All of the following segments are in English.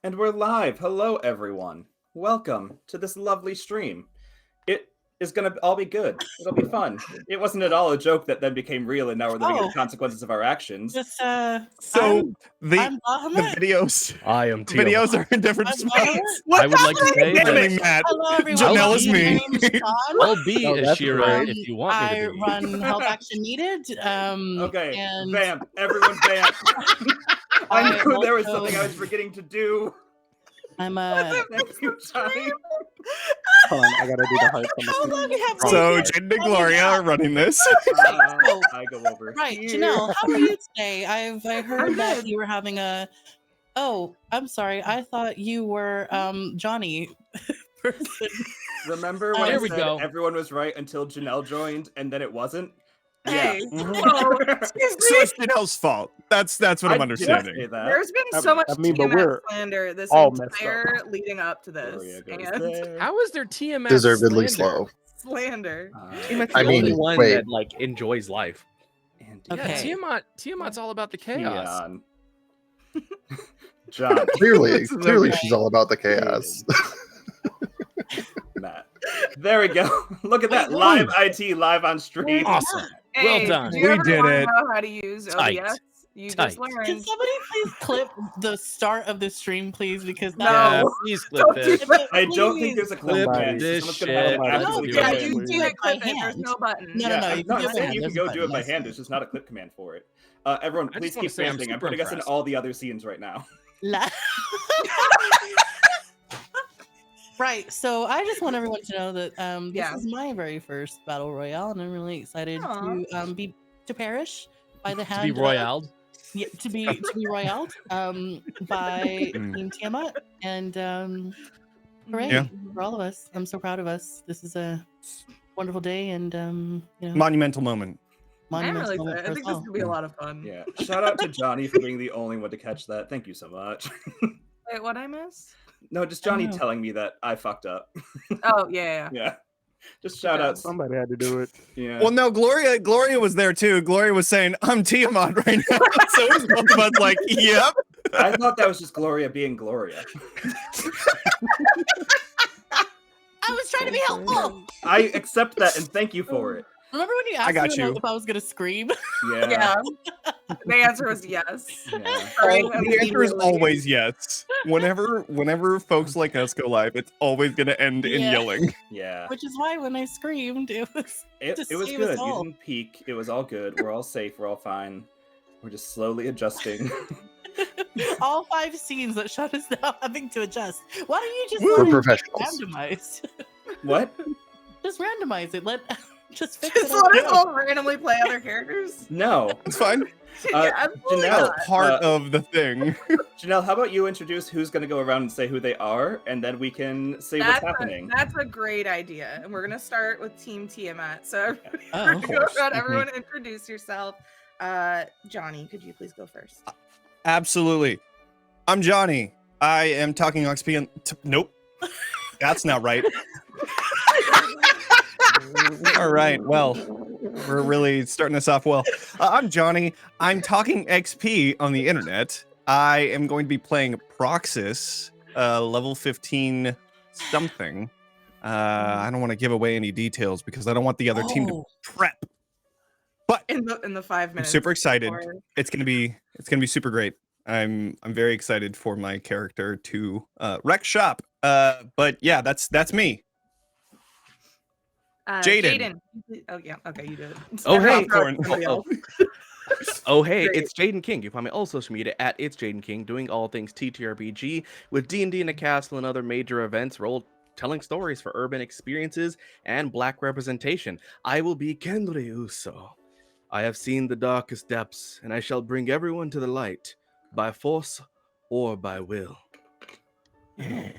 And we're live. Hello, everyone. Welcome to this lovely stream. It is going to all be good. It'll be fun. It wasn't at all a joke that then became real, and now we're living in the consequences of our actions. Just, I'm the Bahamut. videos I am videos Tiamat. are in different I'm spots. Bahamut. I would like to say Only that Matt. Hello, everyone. Janelle is My me. name is Sean. I'll be Oh, that's Ashyrra great. if you want me I to be. run Help Action Needed. Okay, and vamp. Everyone vamp. I I knew there was also- something I was forgetting to do. I'm Thank you, Johnny. Hold on, I gotta do the heart. How long have So we- Jayden and Gloria are running this. I go over Right, here. Jenel, how are you today? I heard I'm that good. you were having a. Oh, I'm sorry. I thought you were Jonny. person. Remember when There I we said go. everyone was right until Jenel joined, and then it wasn't? Hey, Yeah. whoa, excuse So me. it's Janelle's fault. That's what I I'm didn't say understanding. that. There's been I- so much I mean, but Tiamat we're slander this all messed entire leading up to this. Gloria goes And there. How is there Tiamat Deservedly slander? slow. slander. Tiamat's I the mean, only one wait. that like enjoys life. And Okay. Yeah, Tiamat's all about the chaos. Keon. John. Clearly, This is clearly okay. she's all about the chaos. Matt. There we go. Look at that. Live IT, live on stream. Awesome. Hey, Well done. Do you We ever did wanna it. know how to use Tight. OBS? You Tight. just Can learned. somebody please clip the start of the stream, please? Because No. Yeah, please clip Don't this. do I don't think there's a clip Clip button. this Someone's gonna have shit. to No, actively do go Yeah, it. in. you can't by clip it. There's hand. no button. No, Yeah, no, you I'm can not do it by saying hand. you can There's go a do it by button, hand. yes. There's just not a clip command for it. Everyone, I please just wanna keep say I'm vamping. I'm super putting us in impressed. all the other scenes right now. La- Right. So I just want everyone to know that this Yeah. is my very first battle royale, and I'm really excited Aw. to be to perish by the To hand be royaled. to be royaled by Mm. Team Tiamat, and hooray Yeah. for all of us. I'm so proud of us. This is a wonderful day, and Monumental moment. I'm monumental really moment excited. I for us think this all. could be a lot of fun. Yeah. Shout out to Johnny for being the only one to catch that. Thank you so much. Wait, what I miss? No, just I Johnny know. telling me that I fucked up. Oh, yeah. Yeah. Just shout outs. Somebody had to do it. Yeah. Well, no, Gloria was there too. Gloria was saying, "I'm Tiamat right now." So it was both of us like, "Yep." I thought that was just Gloria being Gloria. I was trying to be helpful. I accept that and thank you for it. Remember when you asked got me you. if I was gonna scream? Yeah. Yeah. The answer was yes. Yeah. The answer is Immediately. always yes. Whenever folks like us go live, it's always gonna end in Yeah. yelling. Yeah. Which is why when I screamed, it was It to was save good. us You all. didn't peek. It was all good. We're all safe. We're all fine. We're just slowly adjusting. all 5 scenes that shut us down having to adjust. Why don't you just Woo. let We're it be professionals. randomized? What? Just randomize it. Just fix Just it. let up. us all randomly play other characters. No. It's fine. Yeah, absolutely Janelle, not. Part of the thing. Janelle, how about you introduce who's going to go around and say who they are, and then we can say what's happening. That's a great idea. And we're gonna start with Team Tiamat. So Oh. everybody go course. around, Mhm. everyone introduce yourself. Johnny, could you please go first? Absolutely. I'm Johnny. I am talking XP and nope. That's not right. All right. Well, we're really starting this off well. I'm Johnny. I'm talking XP on the internet. I am going to be playing Proxus, level 15 something. I don't want to give away any details because I don't want the other team to Oh. prep. In the 5 I'm minutes. super excited. before- It's gonna be super great. I'm very excited for my character to wreck shop. But yeah, that's me. Jayden. Oh yeah, okay, you did it. Oh, hey. Popcorn. Somebody else. Oh, hey, Great. it's Jayden King. You can find me on all social media at It's Jayden King, doing all things TTRPG with D&D in a castle and other major events, telling stories for urban experiences and black representation. I will be Kenri Uso. I have seen the darkest depths, and I shall bring everyone to the light, by force or by will. Yeah.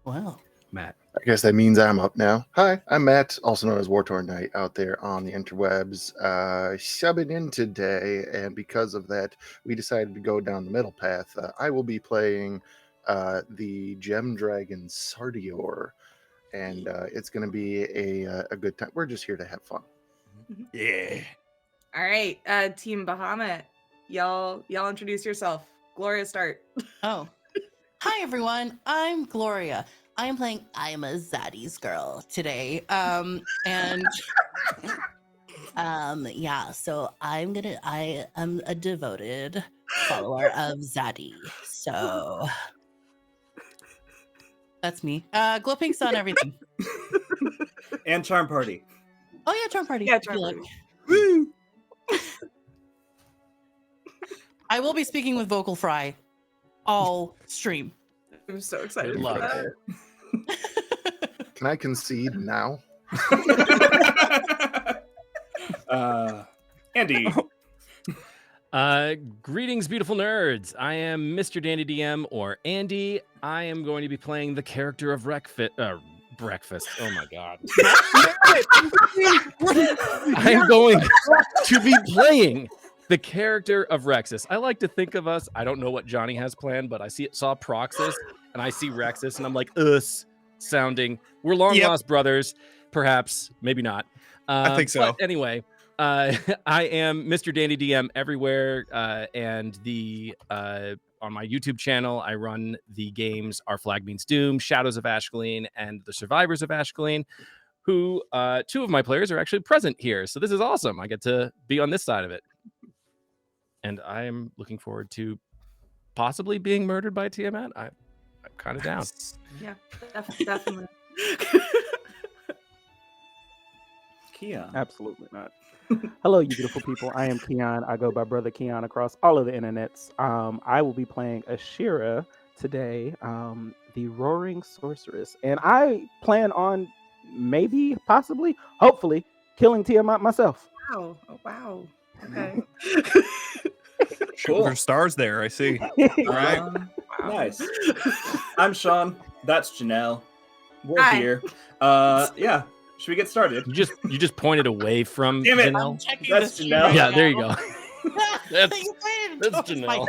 Wow. Matt. I guess that means I'm up now. Hi, I'm Matt, also known as War-Torn Knight, out there on the interwebs, subbing in today, and because of that, we decided to go down the middle path. I will be playing the Gem Dragon Sardior, and it's going to be a good time. We're just here to have fun. Yeah. All right, Team Bahamut, y'all introduce yourself. Gloria, start. Oh. Hi, everyone. I'm Gloria. I am playing I'm a Zaddy's girl today. Yeah, so I am a devoted follower of Zaddy. So that's me. Glow pink's on everything. And Charm Party. Oh yeah, Charm Party. Yeah, if you Charm like. Party. Woo! I will be speaking with Vocal Fry all stream. I'm so excited. Good for luck. that. Can I concede now? Andy. Greetings, beautiful nerds. I am Mr. Dandy DM, or Andy. I am going to be playing the character of Breakfast. Oh my god. I'm going to be playing the character of Rexus. I like to think of us, I don't know what Jonny has planned, but I saw Proxus and I see Rexus and I'm like, us sounding. We're long lost brothers, perhaps, maybe not. I think so. But anyway, I am Mr. Dandy DM everywhere, and on my YouTube channel, I run the games Our Flag Means Doom, Shadows of Ashkelon, and The Survivors of Ashkelon, who two of my players are actually present here. So this is awesome. I get to be on this side of it. And I am looking forward to possibly being murdered by Tiamat. I'm kind of down. Yeah, definitely. Queon. Absolutely not. Hello, you beautiful people. I am Queon. I go by Brother Queon across all of the internets. I will be playing Ashyrra today, the Roaring Sorceress. And I plan on maybe, possibly, hopefully, killing Tiamat myself. Wow. Oh, wow. Okay. Cool. There's stars there, I see. All right. Nice. I'm Sean. That's Jenel. We're Hi. here. Yeah. Should we get started? You just pointed away from Damn it. Janelle. That's Jenel. Yeah, there you go. That's That's Janelle.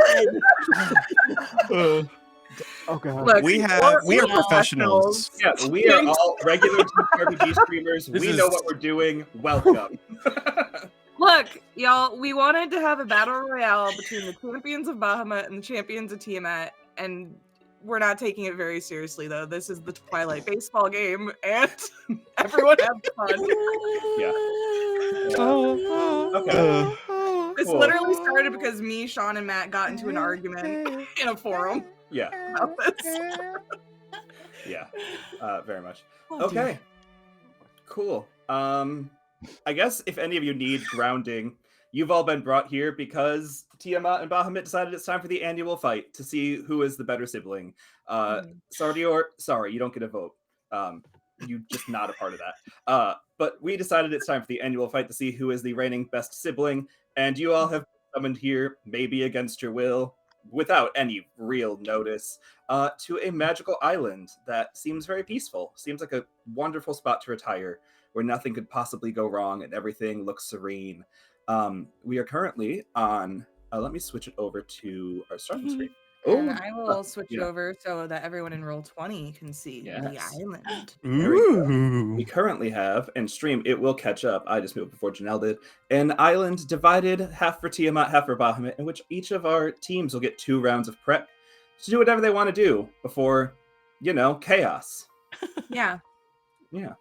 Oh, God. Look, we we're are professionals. Yeah, we are all regular RPG streamers. This We is- know what we're doing. Welcome. Look, y'all, we wanted to have a battle royale between the champions of Bahamut and the champions of Tiamat, and we're not taking it very seriously, though. This is the Twilight baseball game, and everyone have fun. Yeah. Okay. This Cool. literally started because me, Sean, and Matt got into an argument in a forum Yeah. about this. Yeah. Very much. Okay. Cool. I guess if any of you need grounding, you've all been brought here because Tiamat and Bahamut decided it's time for the annual fight to see who is the better sibling. Sardior, sorry, you don't get a vote. You just not a part of that. But we decided it's time for the annual fight to see who is the reigning best sibling, and you all have summoned here, maybe against your will, without any real notice, to a magical island that seems very peaceful. Seems like a wonderful spot to retire, where nothing could possibly go wrong and everything looks serene. We are currently on, let me switch it over to our starting screen. And I will switch it yeah. over so that everyone in roll 20 can see the Yes. island. We currently have, and stream, it will catch up, I just moved before Jenel did, an island divided half for Tiamat, half for Bahamut, in which each of our teams will get 2 rounds of prep to do whatever they want to do before, chaos. Yeah. Yeah.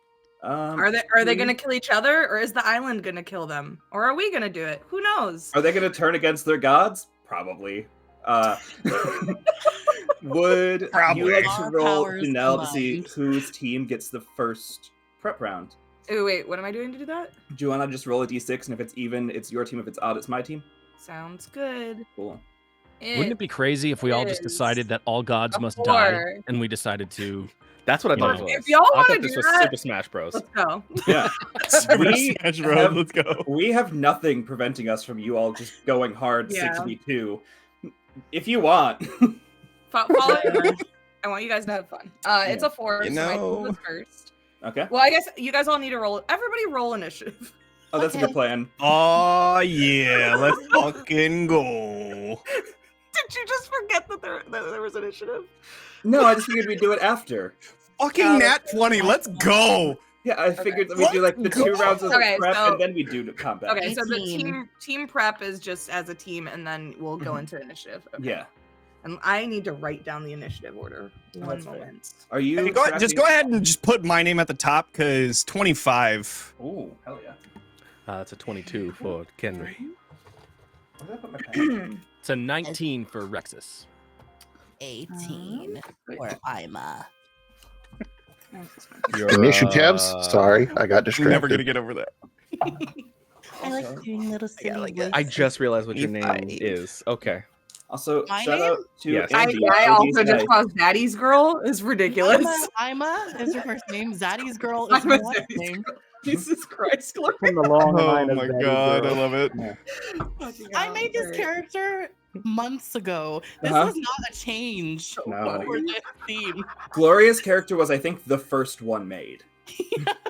Are they going to kill each other, or is the island going to kill them? Or are we going to do it? Who knows? Are they going to turn against their gods? Probably. Would Probably. you like to Our roll powers Janelle to see combined. whose team gets the first prep round? Oh, wait, what am I doing to do that? Do you want to just roll a d6, and if it's even, it's your team. If it's odd, it's my team? Sounds good. Cool. Wouldn't it be crazy if we all just is decided that all gods a must die, 4. and we decided to? That's what I thought Yeah. it was. If y'all I wanna thought do this was that- Super Smash Bros. Let's go. Yeah. Super We Smash Bros. have- Let's go. We have nothing preventing us from you all just going hard Yeah. 6v2. If you want. Follow I want you guys to have fun. It's a 4, You so my know. team was first. Okay. Well, I guess you guys all need to roll. Everybody roll initiative. Oh, that's a Okay. good plan. Oh yeah, let's fucking go. Did you just forget that there was initiative? No, I just figured we'd do it after. Fucking nat 20, let's go. Yeah, I figured that we'd do like the 2 rounds of Okay, prep, so- and then we'd do the combat. Okay, so the 18. team prep is just as a team, and then we'll go into initiative. Okay. Yeah. And I need to write down the initiative order. Oh, One that's fair. moment. Are you Just go ahead and just put my name at the top because 25. Ooh, hell yeah. That's a 22 for Kenri. Where did I put my pen? It's a 19 for Rexus. 18 for Ima. Initiatives. Sorry, I got You're distracted. never gonna get over that. I like doing little silly voices. I just realized what your name 25. is. Okay. Also, My shout name? out to Yes. Andy. I also just Andy's caused Daddy's Girl is ridiculous. Ima is her first name. Zaddy's girl is her Ima's last Zaddy's name. Jesus Christ, Glory. From the long Oh line of my Daddy god, Girl. I love it. I made this character months ago. This Uh-huh. was not a change No. for this theme. Gloria's character was, I think, the first one made.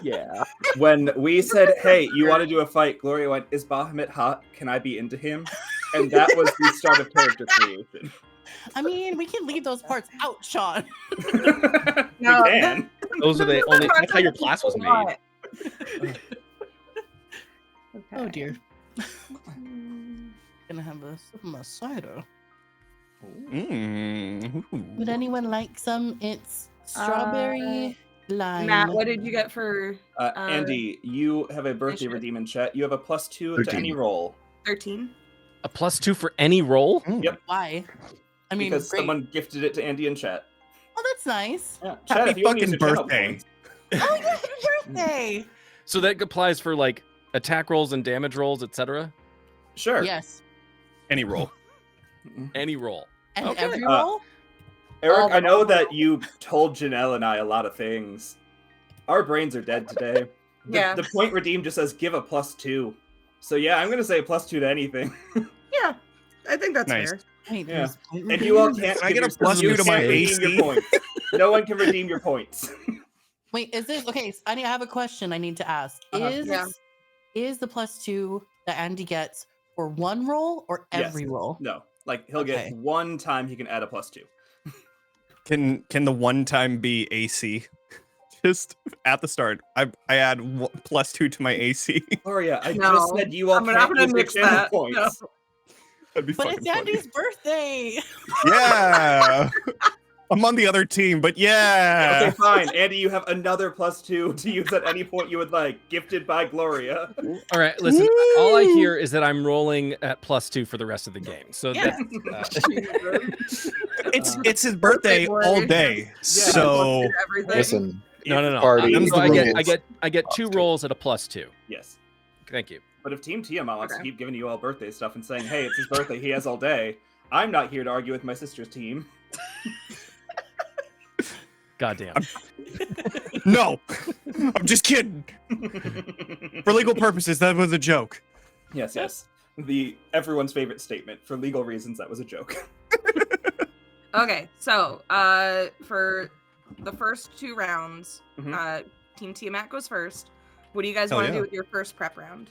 Yeah. When we said, hey, you want to do a fight, Gloria went, is Bahamut hot? Can I be into him? And that was the start of character creation. I mean, we can leave those parts out, Sean. No, we can. Those are the only. That's how your class was made. Oh dear. Gonna have a sip of my cider. Would anyone like some? It's strawberry lime. Matt, what did you get for Andy, you have a birthday initiative? redeem in chat. You have a +2 to 13. any roll. 13? A +2 for any roll? Yep. Why? I mean, Because great. someone gifted it to Andy in chat. Oh, that's nice. Yeah. Chat, Happy if you want to use fucking your channel birthday. points. Oh, yeah, happy birthday. So that applies for like attack rolls and damage rolls, etc. Sure. Yes. Any roll. Any roll. And Okay. every roll? Eric, I know that you told Jenel and I a lot of things. Our brains are dead today. Yeah. The point redeem just says give a +2. So yeah, I'm gonna say +2 to anything. Yeah, I think that's Nice. fair. Wait, Yeah. there's point And you all redeem? can't. Can I give get a your- +2 you to my can't redeem AC? your points. No one can redeem your points. Wait, is this okay? I have a question I need to ask. Uh-huh. Is the +2 that Andy gets for one roll or Yes. every roll? No, like he'll Okay. get one time he can add a +2. Can the one time be AC? Just at the start, I add +2 to my AC. Gloria, I No, just said you all I'm can't gonna use your mix channel that. points. No. That'd be But fucking it's funny. Andy's birthday. Yeah. I'm on the other team, but yeah. Okay, fine. Andy, you have another +2 to use at any point you would like. Gifted by Gloria. All right, listen. All I hear is that I'm rolling at +2 for the rest of the game. So Yeah. It's his birthday all day. So Everything. Listen, no. Party Them's So the I rules. get 2 rolls at a +2. Yes. Thank you. But if Team Tiamat wants to Okay. keep giving you all birthday stuff and saying, hey, it's his birthday, he has all day, I'm not here to argue with my sister's team. Goddamn. no, I'm just kidding. For legal purposes, that was a joke. Yes. The everyone's favorite statement. For legal reasons, that was a joke. Okay, so for the first 2 rounds, Mhm. Team Tiamat goes first. What do you guys Hell want to yeah. do with your first prep round?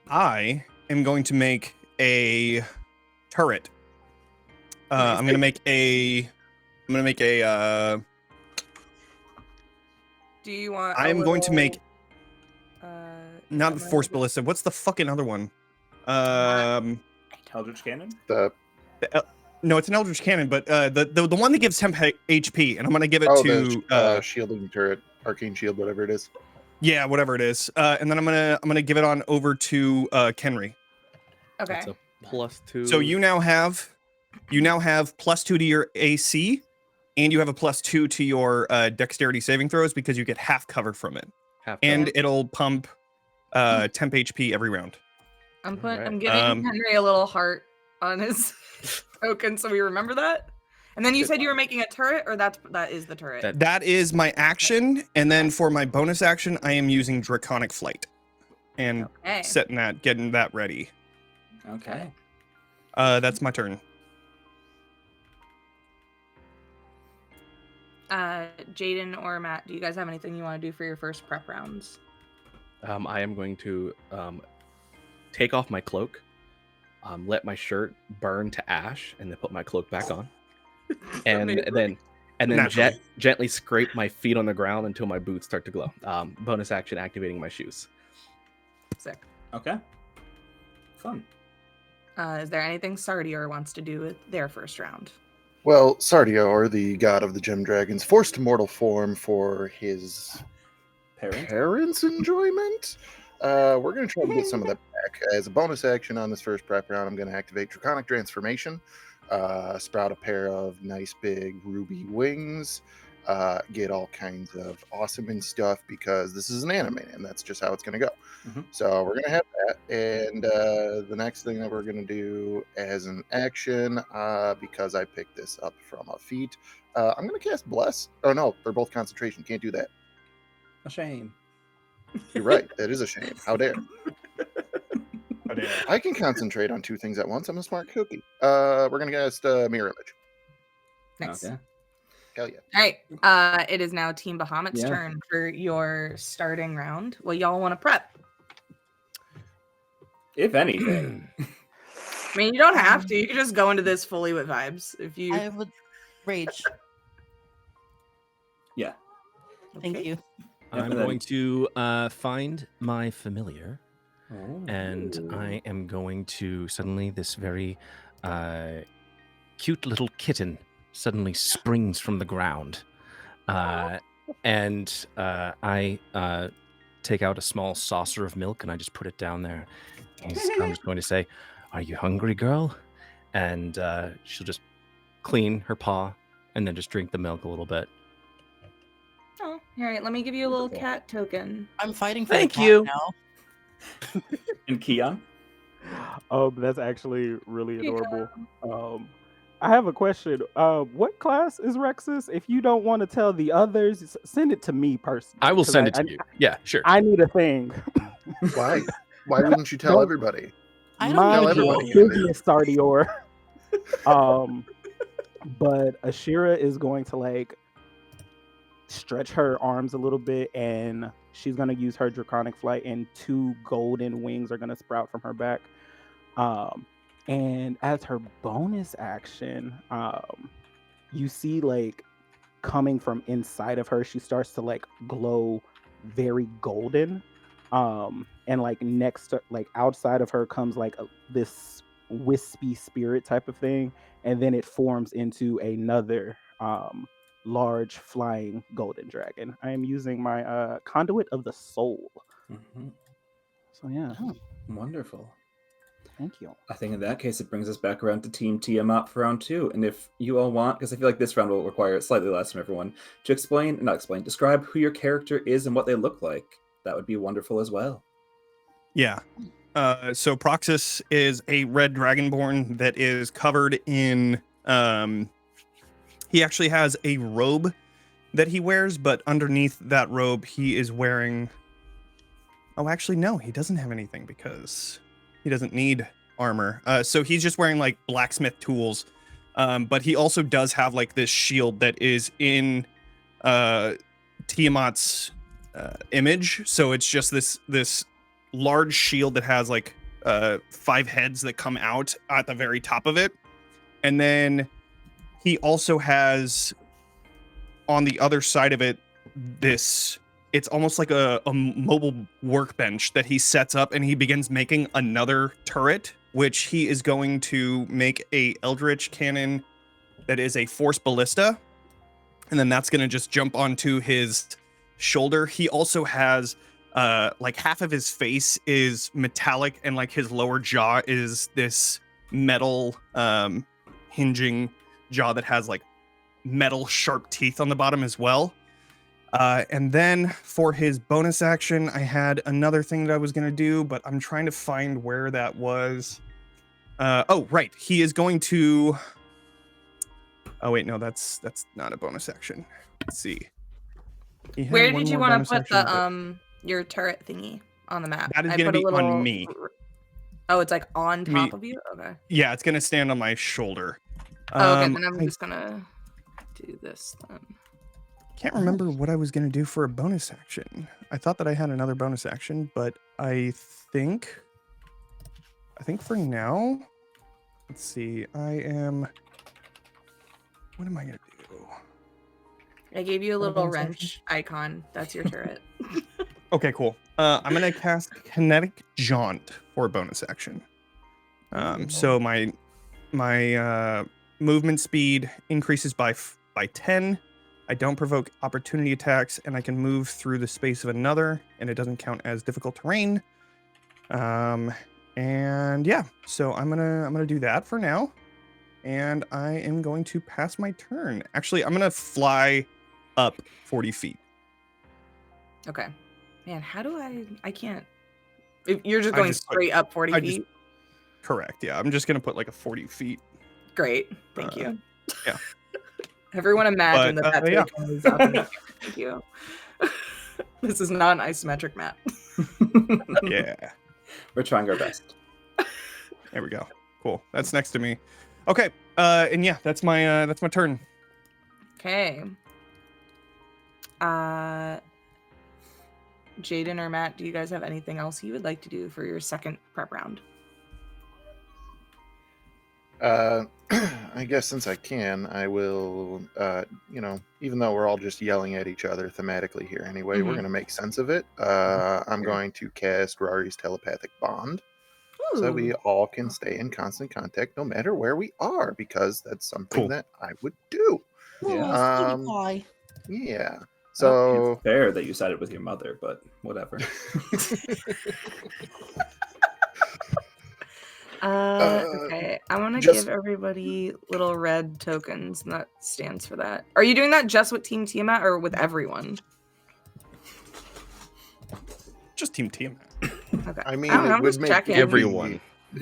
I am going to make a turret. I'm gonna make a. Do you want? I'm going to make Uh, not the force ballista. What's the fucking other one? Eldritch Cannon? No, it's an Eldritch Cannon, but the one that gives temp HP, and I'm gonna give it to the shielding turret, arcane shield, whatever it is. yeah, whatever it is, and then I'm gonna give it on over to Kenri. Okay. That's a +2. So you now have +2 to your AC, and you have a +2 to your dexterity saving throws because you get half cover from it, have and it'll pump temp HP every round. I'm Alright. giving Henry a little heart on his token, so we remember that. And then you said you were making a turret, or that is the turret. That is my action, and then for my bonus action, I am using Draconic Flight, and Okay. getting that ready. Okay. That's my turn. Jayden or Matt, do you guys have anything you want to do for your first prep rounds? I am going to take off my cloak, let my shirt burn to ash, and then put my cloak back on, and then Naturally. gently scrape my feet on the ground until my boots start to glow. Bonus action activating my shoes. Sick. Okay. Fun. Is there anything Sardior wants to do with their first round? Well, Sardior, the god of the gem dragons, forced to mortal form for his parents' enjoyment. We're going to try to get some of that back. As a bonus action on this first prep round, I'm going to activate Draconic Transformation, sprout a pair of nice big ruby wings, get all kinds of awesome and stuff because this is an anime and that's just how it's going to go. So we're going to have that. And the next thing that we're going to do as an action, because I picked this up from a feat, I'm going to cast Bless. Oh, no, they're both concentration. Can't do that. A shame. You're right. That is a shame. How dare. I can concentrate on two things at once. I'm a smart cookie. We're going to cast Mirror Image. Nice. Okay. Hell yeah. All right. It is now Team Bahamut's turn for your starting round. Well, y'all want to prep? If anything. I mean, you don't have to. You can just go into this fully with vibes. If you, I would rage. Yeah. Thank you. I'm going to find my familiar, and I am going to suddenly this very cute little kitten suddenly springs from the ground, and I take out a small saucer of milk and I just put it down there. I'm just going to say, "Are you hungry, girl?" And she'll just clean her paw and then just drink the milk a little bit. Oh, all right. Let me give you a little cat token. I'm fighting for Thank the cat you. now. And Queon? That's actually really adorable. I have a question. What class is Rexus? If you don't want to tell the others, send it to me personally. I will 'cause send it to you. Yeah, sure. I need a thing. Why? Why wouldn't you tell everybody? I don't Mine Tell know. everybody. is business Sardior. But Ashyrra is going to like stretch her arms a little bit, and she's going to use her draconic flight, and 2 golden wings are going to sprout from her back. And as her bonus action, you see like coming from inside of her, she starts to like glow very golden. And like next to, like outside of her comes like this wispy spirit type of thing, and then it forms into another large flying golden dragon. I am using my conduit of the soul. So yeah. Wonderful. Thank you. I think in that case, it brings us back around to Team Tiamat for round 2. And if you all want, because I feel like this round will require slightly less from everyone, to describe who your character is and what they look like, that would be wonderful as well. Yeah. So Proxus is a red dragonborn that is covered in... he actually has a robe that he wears, but underneath that robe, he is wearing... Oh, actually, no, he doesn't have anything because he doesn't need armor. So he's just wearing like blacksmith tools. But he also does have like this shield that is in Tiamat's image. So it's just this large shield that has like 5 heads that come out at the very top of it. And then he also has on the other side of it this... It's almost like a mobile workbench that he sets up, and he begins making another turret, which he is going to make a Eldritch cannon that is a force ballista. And then that's going to just jump onto his shoulder. He also has like half of his face is metallic, and like his lower jaw is this metal hinging jaw that has like metal sharp teeth on the bottom as well. And then for his bonus action, I had another thing that I was going to do, but I'm trying to find where that was. Oh, right. He is going to... Oh, wait, no, that's not a bonus action. Let's see. Where did you want to put the your turret thingy on the map? That is going to be on me. Oh, it's like on top of you? Okay. Yeah, it's going to stand on my shoulder. Okay, then I'm just going to do this then. Can't remember what I was going to do for a bonus action. I thought that I had another bonus action, but I think for now, let's see. What am I going to do? I gave you a little wrench icon. That's your turret. Okay, cool. I'm going to cast Kinetic Jaunt for a bonus action. So my movement speed increases by 10. I don't provoke opportunity attacks, and I can move through the space of another, and it doesn't count as difficult terrain. And yeah, so I'm gonna do that for now, and I am going to pass my turn. Actually, I'm gonna fly up 40 feet. Okay. Man, how do I can't. If you're just going straight up 40 feet? Correct, yeah. I'm just gonna put like a 40 feet. Great. Thank you. Yeah. Everyone imagine that yeah. moves up. Thank you. This is not an isometric map. Yeah. We're trying our best. There we go. Cool. That's next to me. Okay. And yeah, that's my turn. Okay. Jayden or Matt, do you guys have anything else you would like to do for your second prep round? I guess since I can, I will, even though we're all just yelling at each other thematically here anyway, we're going to make sense of it. I'm going to cast Rory's telepathic bond. Ooh. So we all can stay in constant contact no matter where we are, because that's something that I would do. Yeah. Yeah. So So it's fair that you sided with your mother, but whatever. Okay. I want to give everybody little red tokens, and that stands for that. Are you doing that just with Team Tiamat or with everyone? Just Team Tiamat. Okay. I mean, I'm it would just make checking. everyone.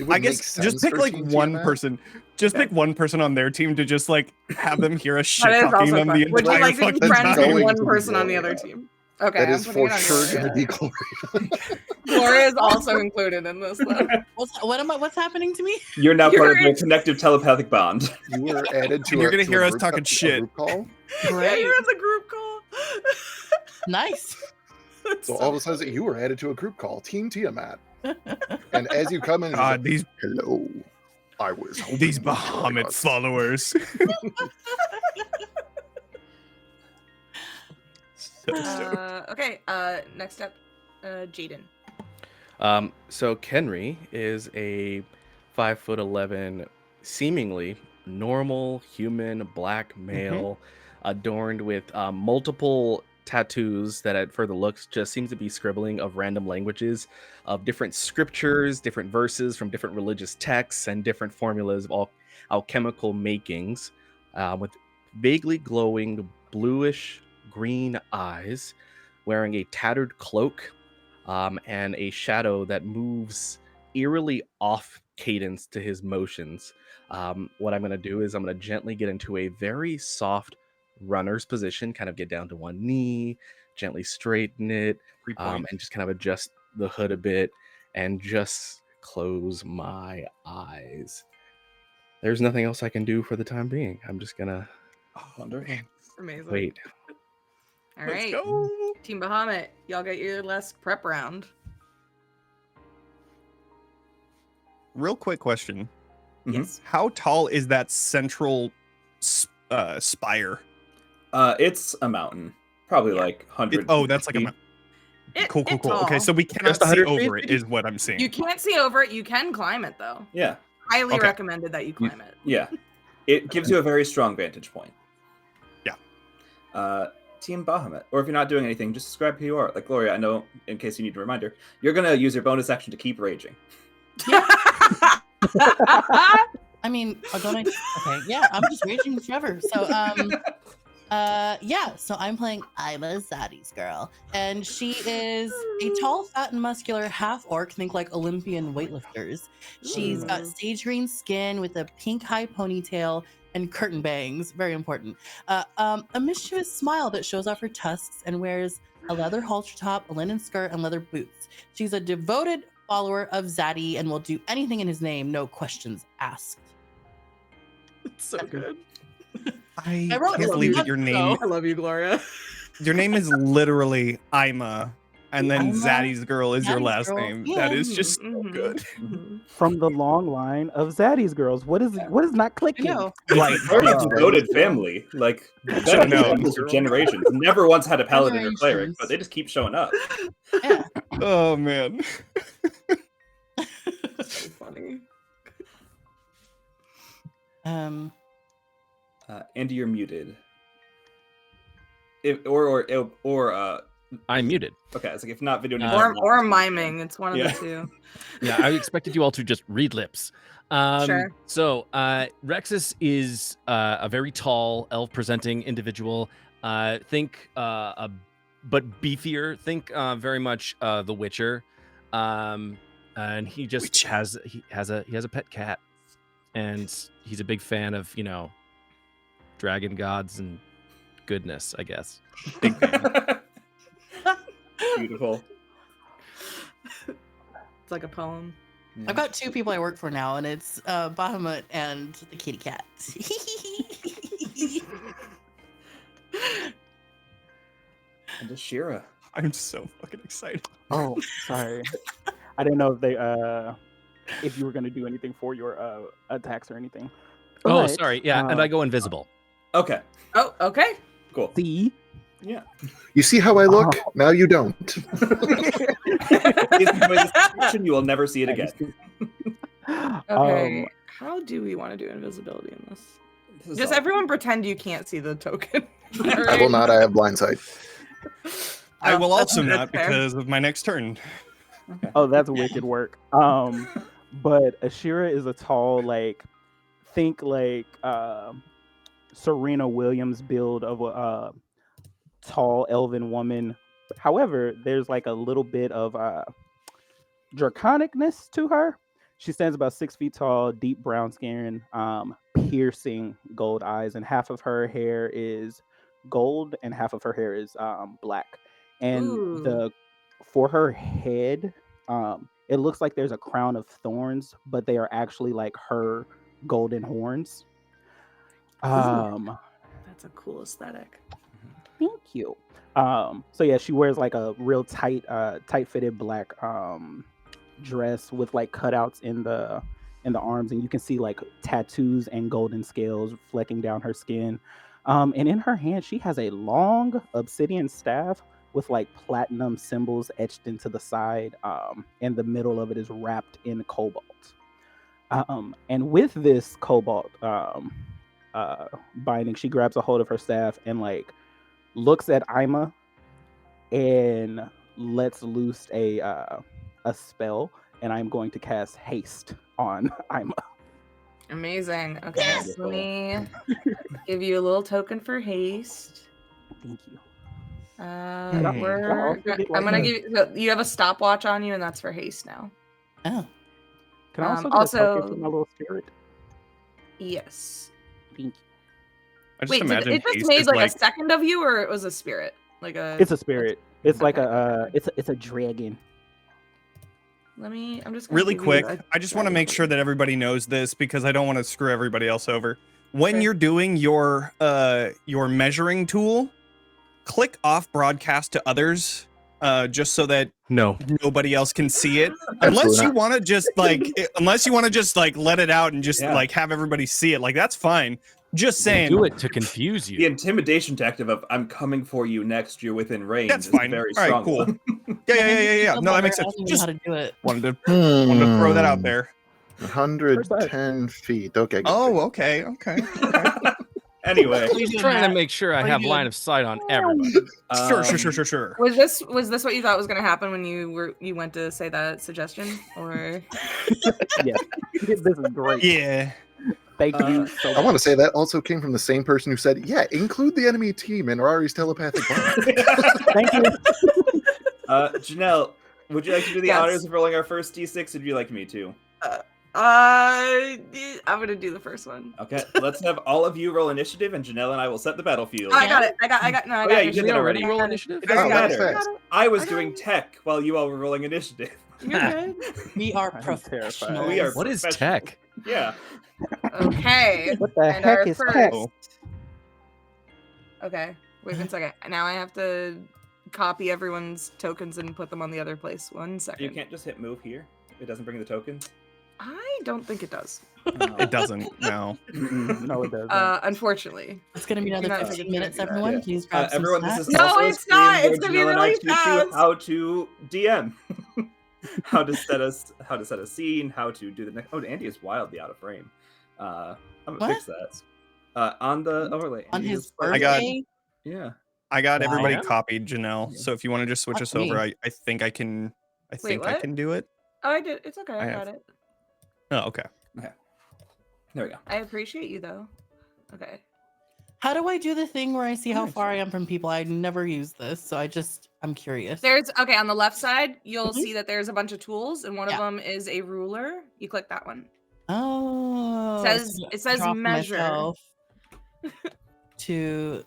I guess just pick like one person. Just pick one person on their team to just like have them hear us shit That is talking also them the fun. Would you entire like to be fucking friends time. with going one to be person on the Gloria. other team? Okay. that I'm is putting for it on sure Gloria. going to be Gloria. Gloria is also included in this, though. What's happening to me? You're now part of You're- the connective telepathic bond. You were added to And you're a- gonna to hear a us group talking a shit. group call. Yeah, Great. you're in the group call. Nice. So all of a sudden, you were added to a group call, Team Tiamat. And as you come in, God, it's like, hello. I was hoping these you'd join Bahamut us." followers. So stoked. Okay. Next up, Jayden. So Kenri is a 5'11", seemingly normal human black male, adorned with multiple tattoos that, for the looks, just seems to be scribbling of random languages, of different scriptures, different verses from different religious texts, and different formulas of all alchemical makings, with vaguely glowing bluish green eyes, wearing a tattered cloak, and a shadow that moves eerily off cadence to his motions. What I'm going to do is I'm going to gently get into a very soft runner's position, kind of get down to one knee, gently straighten it, and just kind of adjust the hood a bit and just close my eyes. There's nothing else I can do for the time being. I'm just going to Wonderful. Amazing. wait. All Let's right. go. Team Bahamut, y'all get your last prep round. Real quick question. Mhm. Yes. How tall is that central spire? It's a mountain, probably like 100. That's like a feet. cool. It's Okay, tall. so we cannot Just see 100 over feet? it, is what I'm seeing. You can't see over it. You can climb it, though. Yeah, Highly Okay. recommended that you climb it. yeah. It gives you a very strong vantage point. Yeah. Team Bahamut, or if you're not doing anything, just describe who you are. Like Gloria, I know, in case you need a reminder, you're gonna use your bonus action to keep raging. I mean, don't I? Okay, yeah, I'm just raging forever. So, so I'm playing I'm a Zaddy's girl, and she is a tall, fat, and muscular half orc. Think like Olympian weightlifters. She's got sage green skin with a pink high ponytail and curtain bangs, very important. A mischievous smile that shows off her tusks, and wears a leather halter top, a linen skirt, and leather boots. She's a devoted follower of Zaddy and will do anything in his name, no questions asked. It's so good. I I wrote can't it believe down, that your name I love you, Gloria. your name is literally Ima, and then Ima, Zaddy's girl is your Zaddy's last girl. name. Yeah. That is just so Mhm. good. From the long line of Zaddy's girls. What is not I clicking? know. Like, Very Yeah. devoted family. Like, Should've known. generations. Never once had a paladin or cleric, Generations. but they just keep showing up. Yeah. oh man. So funny. Um, Andy, you're muted. If, I'm muted. okay, it's like if not video, needs Or miming. It's one of Yeah. the two. Yeah, I expected you all to just read lips. Sure. So, Rexus is a very tall, elf-presenting individual. Think but beefier. Think very much The Witcher. And he just has a pet cat, and he's a big fan of dragon gods and goodness, I guess. Big fan. Beautiful. It's like a poem. I've got 2 people I work for now, and it's Bahamut and the kitty cat. And Ashyrra. I'm so fucking excited. Oh, sorry. I didn't know if you were gonna do anything for your attacks or anything. Oh, But, sorry. Yeah, and I go invisible. Okay, Oh, okay. cool. see. Yeah. You see how I look? Now you don't. Please enjoy this description, you will never see it again. Okay. How do we want to do invisibility in this? This is Just all- everyone pretend you can't see the token. I will not. I have blindside. I will that's- also that's not fair. because of my next turn. Oh, that's wicked work. But Ashyrra is a tall, think Serena Williams build of a tall elven woman. However, there's like a little bit of draconicness to her. She stands about 6 feet tall, deep brown skin, piercing gold eyes, and half of her hair is gold and half of her hair is black. And Ooh. for her head, it looks like there's a crown of thorns, but they are actually like her golden horns. That's a cool aesthetic. Thank you. So yeah, she wears like a real tight fitted black dress with like cutouts in the arms, and you can see like tattoos and golden scales flecking down her skin. And in her hand, she has a long obsidian staff with like platinum symbols etched into the side, and the middle of it is wrapped in cobalt. And with this cobalt binding, she grabs a hold of her staff and like looks at Ima and lets loose a spell, and I'm going to cast haste on Ima. Amazing. Okay, so let me give you a little token for haste. Thank you. I'm also get, like, gonna give you. You have a stopwatch on you, and that's for haste now. Oh, Can I also get a token for my little spirit? Yes. Thank you. I just Wait, did imagine it just Haste made is like a second of you, or it was a spirit? Like a. It's a spirit. It's like Okay. it's a dragon. Let me. I'm just gonna really give you quick. a I just want to dragon make sure that token. everybody knows this because I don't want to screw everybody else over. When Okay. you're doing your measuring tool, click off broadcast to others, just so that No. nobody else can see it. Absolutely Unless you not. want to just like let it out and just Yeah. like have everybody see it. Like that's fine. Just They saying. do it to confuse The you. intimidation tactic of "I'm coming for you next. You're within range." That's is fine. a very All right, strong cool. one. Yeah. No, that makes I sense. don't even know Just how to do it. wanted to throw that out there. 110 feet. Okay. good. Oh, okay. Anyway, What are you Just doing, trying to Matt? make sure I What are you have doing? line of sight on everybody. Sure. Was this what you thought was gonna happen when you went to say that suggestion, or? Yes. This is great. Yeah. Thank you so I much. want to say that also came from the same person who said, "Yeah, include the enemy team in Rari's telepathic bond." Thank you. Janelle, would you like to do the Yes. honors of rolling our first D6, or would you like me to? I'm gonna do the first one. Okay, let's have all of you roll initiative, and Janelle and I will set the battlefield. I got it. I got. No, I Oh, got yeah, it. you did we that already already. roll I got it. initiative? It doesn't Oh, that's matter. fast. I was I got doing it. tech while you all were rolling initiative. You're good. We are I'm professionals. terrified. We are What is professional. tech? Yeah. Okay. What the And heck our is first- tech? Okay. Wait 1 second. Now I have to copy everyone's tokens and put them on the other place. 1 second. You can't just hit move here. It doesn't bring the tokens. I don't think it does. It doesn't. No. No, it doesn't. Unfortunately. It's gonna be You're another not 15 taking minutes, it, everyone. yeah. Please grab some Everyone, this snacks. is No, also a it's stream not. where It's gonna be Janelle and I really teach you fast. how to DM, how to set a scene, how to do the next. Oh, Andy is wildly out of frame. I'm gonna fix that. On the overlay. On you his just put- birthday. Yeah. I got everybody Wow. copied, Jenel. So if you want to just switch Fuck us over, me. I think I can. I think I what? can do it. Oh, I did. It's okay. I I got have- it. Oh, okay. There we go. I appreciate you though. Okay. How do I do the thing where I see how Nice. far I am from people? I never use this, so I'm curious. There's okay on the left side. You'll Mhm. see that there's a bunch of tools, and one Yeah. of them is a ruler. You click that one. Oh, It says drop measure. myself to.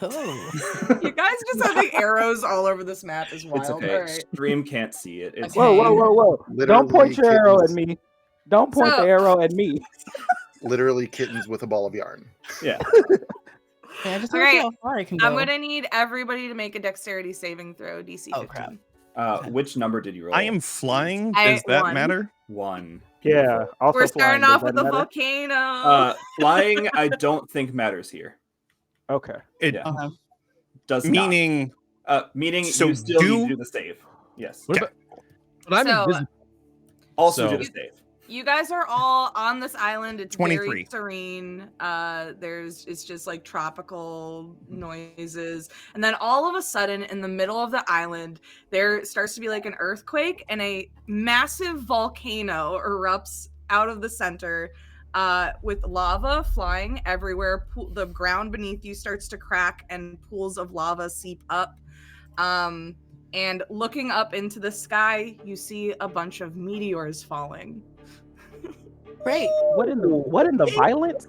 Oh. You guys just have the arrows all over this map is wild. It's okay. All right. Stream can't see it. It's Okay. Whoa. Literally Don't point your arrow at kittens. me. Don't point So- the arrow at me. Literally kittens with a ball of yarn. yeah. Yeah, I just All want to see right. how far I can go. I'm gonna need everybody to make a dexterity saving throw, DC 15. Oh, crap. Which number did you roll? I am flying. I- Does that 1. matter? 1. Yeah. Also We're starting flying. off Does with that the matter? volcano. Flying, I don't think matters here. Okay. It Yeah. Okay. Does meaning meaning So you still need do- to do the save. Yes. What about? But I'm So- invisible. Also So- do the save. You guys are all on this island. It's 23. very serene. It's just like tropical noises. And then all of a sudden, in the middle of the island, there starts to be like an earthquake, and a massive volcano erupts out of the center, with lava flying everywhere. The ground beneath you starts to crack, and pools of lava seep up. And looking up into the sky, you see a bunch of meteors falling. Great. What in the violence?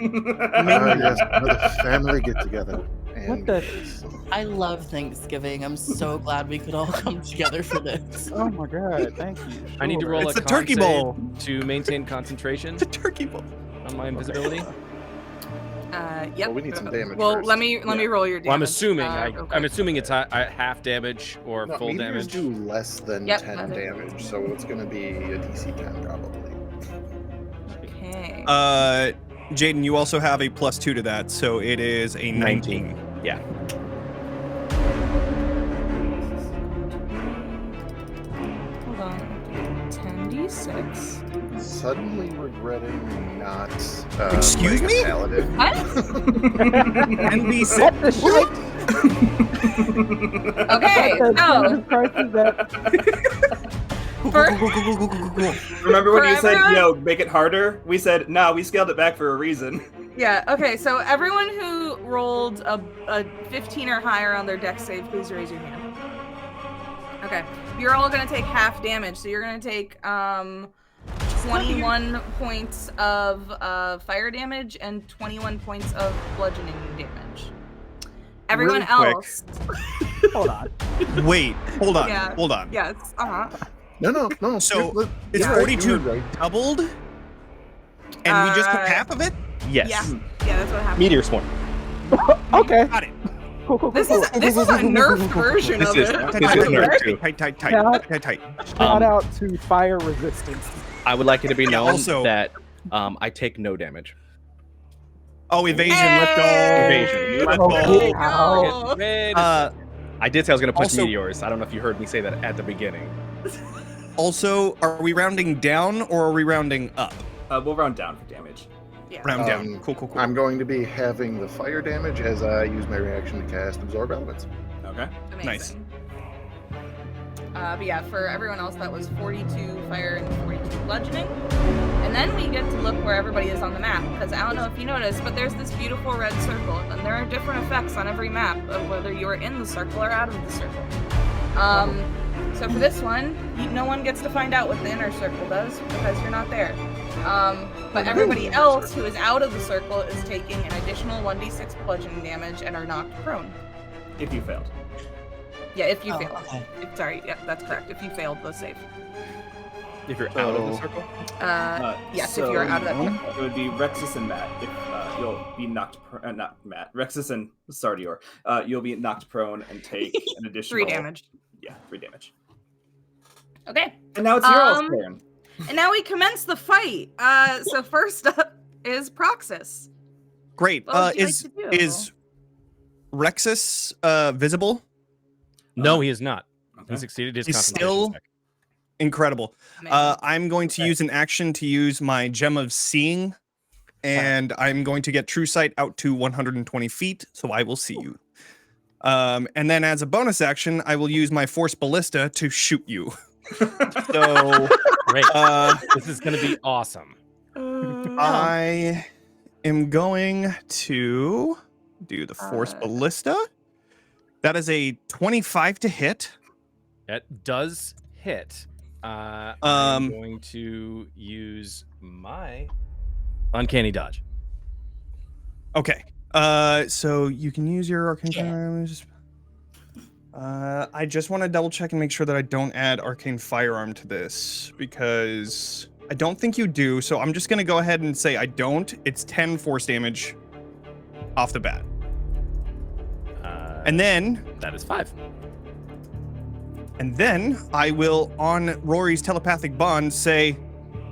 Yes, another family get together. What the- I love Thanksgiving. I'm so glad we could all come together for this. Oh my god! Thank you. I need to Sure. roll It's a a turkey con bowl. save to maintain concentration It's a turkey bowl. on my invisibility. Yep. Well, we need some damage Well, first. let me roll your damage. Well, I'm assuming real I'm quick. assuming it's half damage or No, full meteors damage. do less than Yep, 10 that is- damage, so it's going to be a DC 10 probably. Okay. Jayden, you also have a +2 to that, so it is a 19. Yeah. Hold on. 10d6. Suddenly regretting not. Excuse playing a me? Paladin. What? NBC. What the shit? Okay. What the So Jesus Christ is that? Remember when you said, everyone- yo, make it harder? We said, nah, we scaled it back for a reason. yeah. Okay. So everyone who rolled a 15 or higher on their dex save, please raise your hand. Okay. You're all gonna take half damage. So you're gonna take 21 points of fire damage and 21 points of bludgeoning damage. Everyone Really quick. else. Hold on. Wait, hold on, Yeah. hold on. Yes. No. So, you're- Is you're right, 42 you're right. doubled? And we just took Uh, half of it? Yes. Yeah. Yeah. That's what happened. Meteor swarm. Okay. Got it. Cool. This is a nerfed version This of is- it. this Tight, is tight, nerd tight, too. tight, tight, tight, Shout- tight, tight. Shout out to fire resistance. I would like it to be Yeah, known also- that I take no damage. Oh, evasion, let's go. Evasion. Let's Oh, go. get out. Oh. Red. I did say I was going to push Also- meteors. I don't know if you heard me say that at the beginning. Also, are we rounding down or are we rounding up? We'll round down for damage. Yeah. Round down. Cool. I'm going to be having the fire damage as I use my reaction to cast Absorb Elements. Okay. Amazing. Nice. But yeah, for everyone else, that was 42 fire and 42 bludgeoning. And then we get to look where everybody is on the map, because I don't know if you noticed, but there's this beautiful red circle, and there are different effects on every map of whether you are in the circle or out of the circle. So for this one, no one gets to find out what the inner circle does, because you're not there. But everybody else who is out of the circle is taking an additional 1d6 bludgeoning damage and are knocked prone. If you failed. Yeah, if you Oh, failed. okay. Sorry, yeah, that's correct. If you failed the save. If you're out of the So- circle? Yes, if you're out of that circle. It would be Rexus and Matt. If you'll be knocked, not Matt, Rexus and Sardior. You'll be knocked prone and take an additional 3 damage. Yeah, 3 damage. Okay. And now it's your all's Um, turn. And now we commence the fight. So first up is Proxus. Great. What would you like Is to do? is Rexus visible? no, he is not. He Okay. succeeded his He's concentration still- check. Incredible. Man. I'm going to use an action to use my Gem of Seeing, and I'm going to get True Sight out to 120 feet, so I will see you. And then as a bonus action, I will use my Force Ballista to shoot you. So Great. This is going to be awesome. I am going to do the Force Ballista. That is a 25 to hit. That does hit. I'm going to use my Uncanny Dodge. Okay. So you can use your arcane. I just want to double check and make sure that I don't add arcane firearm to this because I don't think you do. So I'm just gonna go ahead and say I don't. It's 10 force damage off the bat, and then that is 5. And then I will, on Rory's telepathic bond, say,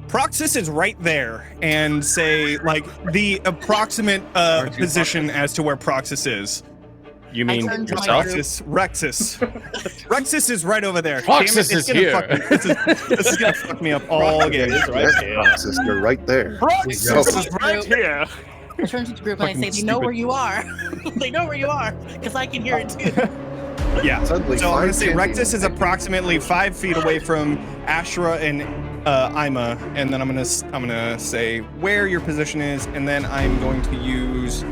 Proxus is right there, and say, like, the approximate position as to where Proxus is. You mean turned to my Proxus, Rexus. Rexus is right over there. Proxus Damn it, is here. This is gonna fuck me up all game. Yes, Proxus, you're right there. Proxus Yo. is right here. I turn to the group and I say, Fucking they know stupid. where you are. They know where you are, because I can hear it too. Yeah. Suddenly, So I'm gonna five say champions. Rexus is approximately 5 feet away from Ashyrra and Ima, and then I'm gonna say where your position is, and then I'm going to use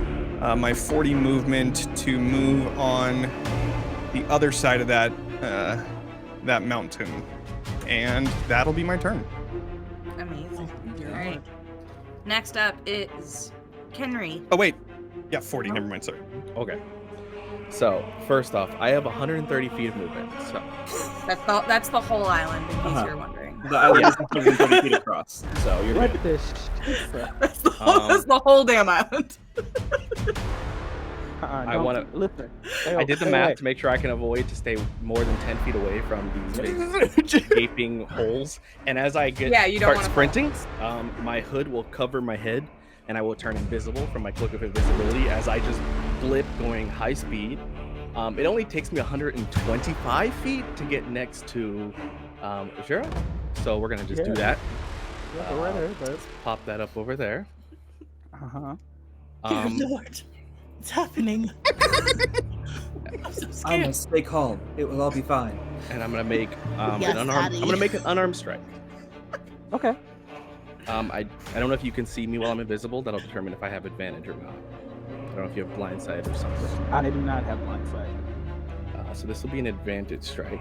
my 40 movement to move on the other side of that that mountain, and that'll be my turn. Amazing. All right. Next up is Kenri. Oh wait, yeah, 40. Never mind. Sorry. Okay. So first off, I have 130 feet of movement. So That's the whole island, in case Uh-huh. you're wondering. The island is 130 feet across, so you're What good. the shit? That's the whole damn island. I wanna- listen. I did the math to make sure I can avoid to stay more than 10 feet away from these big gaping holes. And as I Yeah, you don't start wanna sprinting, my hood will cover my head, and I will turn invisible from my cloak of invisibility as I just blip going high speed. It only takes me 125 feet to get next to Ashyrra, so we're gonna just do that. Yeah, right there, but Pop that up over there. uh-huh. Dear Lord, it's happening. I'm so scared. Almost stay calm. It will all be fine. And I'm gonna make Yes, an unarmed. Daddy. I'm gonna make an unarmed strike. Okay. I don't know if you can see me while I'm invisible. That'll determine if I have advantage or not. I don't know if you have blind sight or something. I do not have blind sight. So this will be an advantage strike.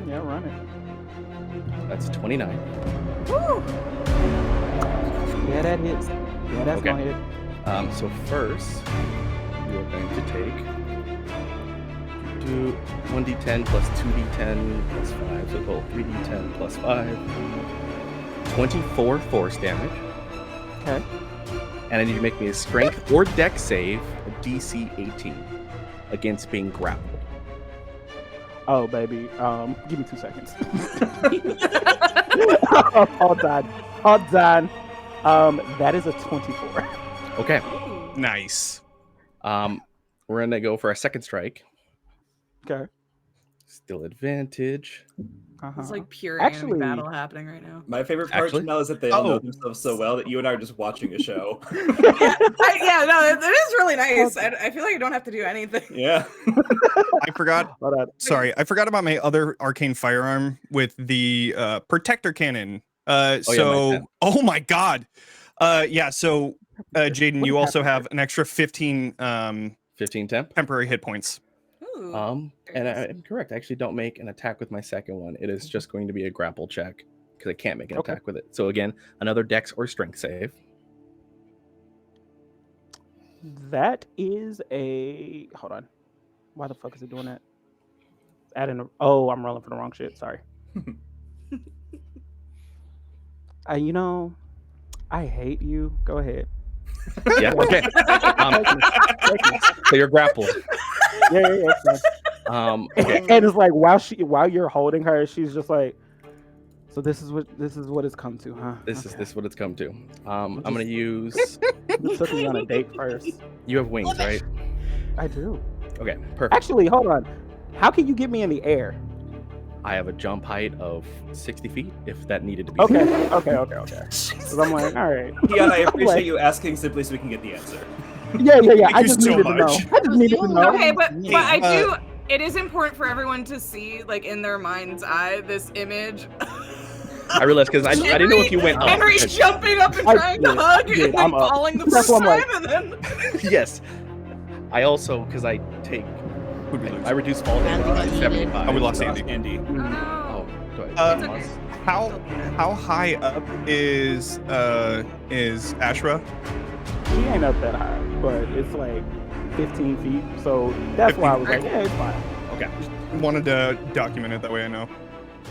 Yeah, run it. That's 29. Woo! Yeah, that hits. Yeah, that's Okay. gonna hit. So first, you are going to take 1d10 plus 2d10 plus 5, so total 3d10 plus 5. 24 force damage. Okay. And then you make me a strength or dex save, a DC 18, against being grappled. Oh, baby. Give me 2 seconds. Hold on. That is a 24. Okay. Nice. We're gonna go for a second strike. Okay. Still advantage. It's like pure Actually- anime battle happening right now. My favorite part, Actually- Jenel, is that they all know Oh. themselves so well that you and I are just watching a show. No, it is really nice. I feel like I don't have to do anything. Yeah. I forgot. Hold on. Sorry, I forgot about my other arcane firearm with the protector cannon. my bad. Oh my god. So Jayden, you also have an extra 15 15 temp. temporary hit points. Ooh. And I'm correct. I actually don't make an attack with my second one. It is just going to be a grapple check because I can't make an Okay. attack with it. So again, another dex or strength save. That is a. Hold on. Why the fuck is it doing that? Adding a. Oh, I'm rolling for the wrong shit. Sorry. I hate you. Go ahead. Yeah. Okay. So you're grappled. Yeah. Okay. And it's like while you're holding her, she's just like, so this is what it's come to, huh? This Okay. is what it's come to. I'm gonna use. You took me on a date first. You have wings, right? I do. Okay. Perfect. Actually, hold on. How can you get me in the air? I have a jump height of 60 feet, if that needed to be. Okay. said. Okay. Because I'm like, all right. Keon, I I'm appreciate like, you asking simply so we can get the answer. Yeah. Thank I you just so needed to know. much. I just needed to know. Okay, but I Hey, do. It is important for everyone to see, like in their mind's eye, this image. I realized because I didn't know if you went up. Henry's jumping up and I trying to did, hug did, and like I'm up. falling the That's first what I'm time, like- and then Yes. I also, because I take, Who'd we lose? I reduce fall damage by Andy. 75. Oh, we lost Andy. Andy. oh no. Oh, go ahead. Uh, It's okay. How high up is Ashyrra? She ain't up that high, but it's like 15 feet. So that's why I was like, yeah, it's fine. Okay. Wanted to document it that way I know.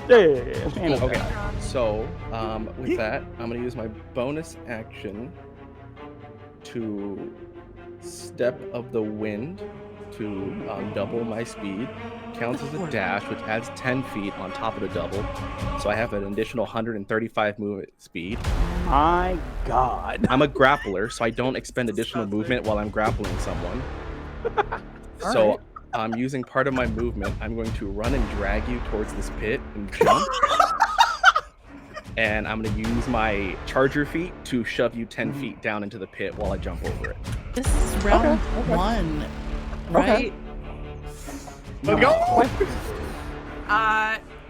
Yeah. She ain't up Okay. that high. So, with that, I'm gonna use my bonus action to step of the wind to double my speed. Counts as a dash, which adds 10 feet on top of the double. So I have an additional 135 movement speed. My God. I'm a grappler, so I don't expend additional movement while I'm grappling someone. So I'm using part of my movement. I'm going to run and drag you towards this pit and jump. And I'm going to use my charger feet to shove you 10 feet down into the pit while I jump over it. This is round one, right? Let's go.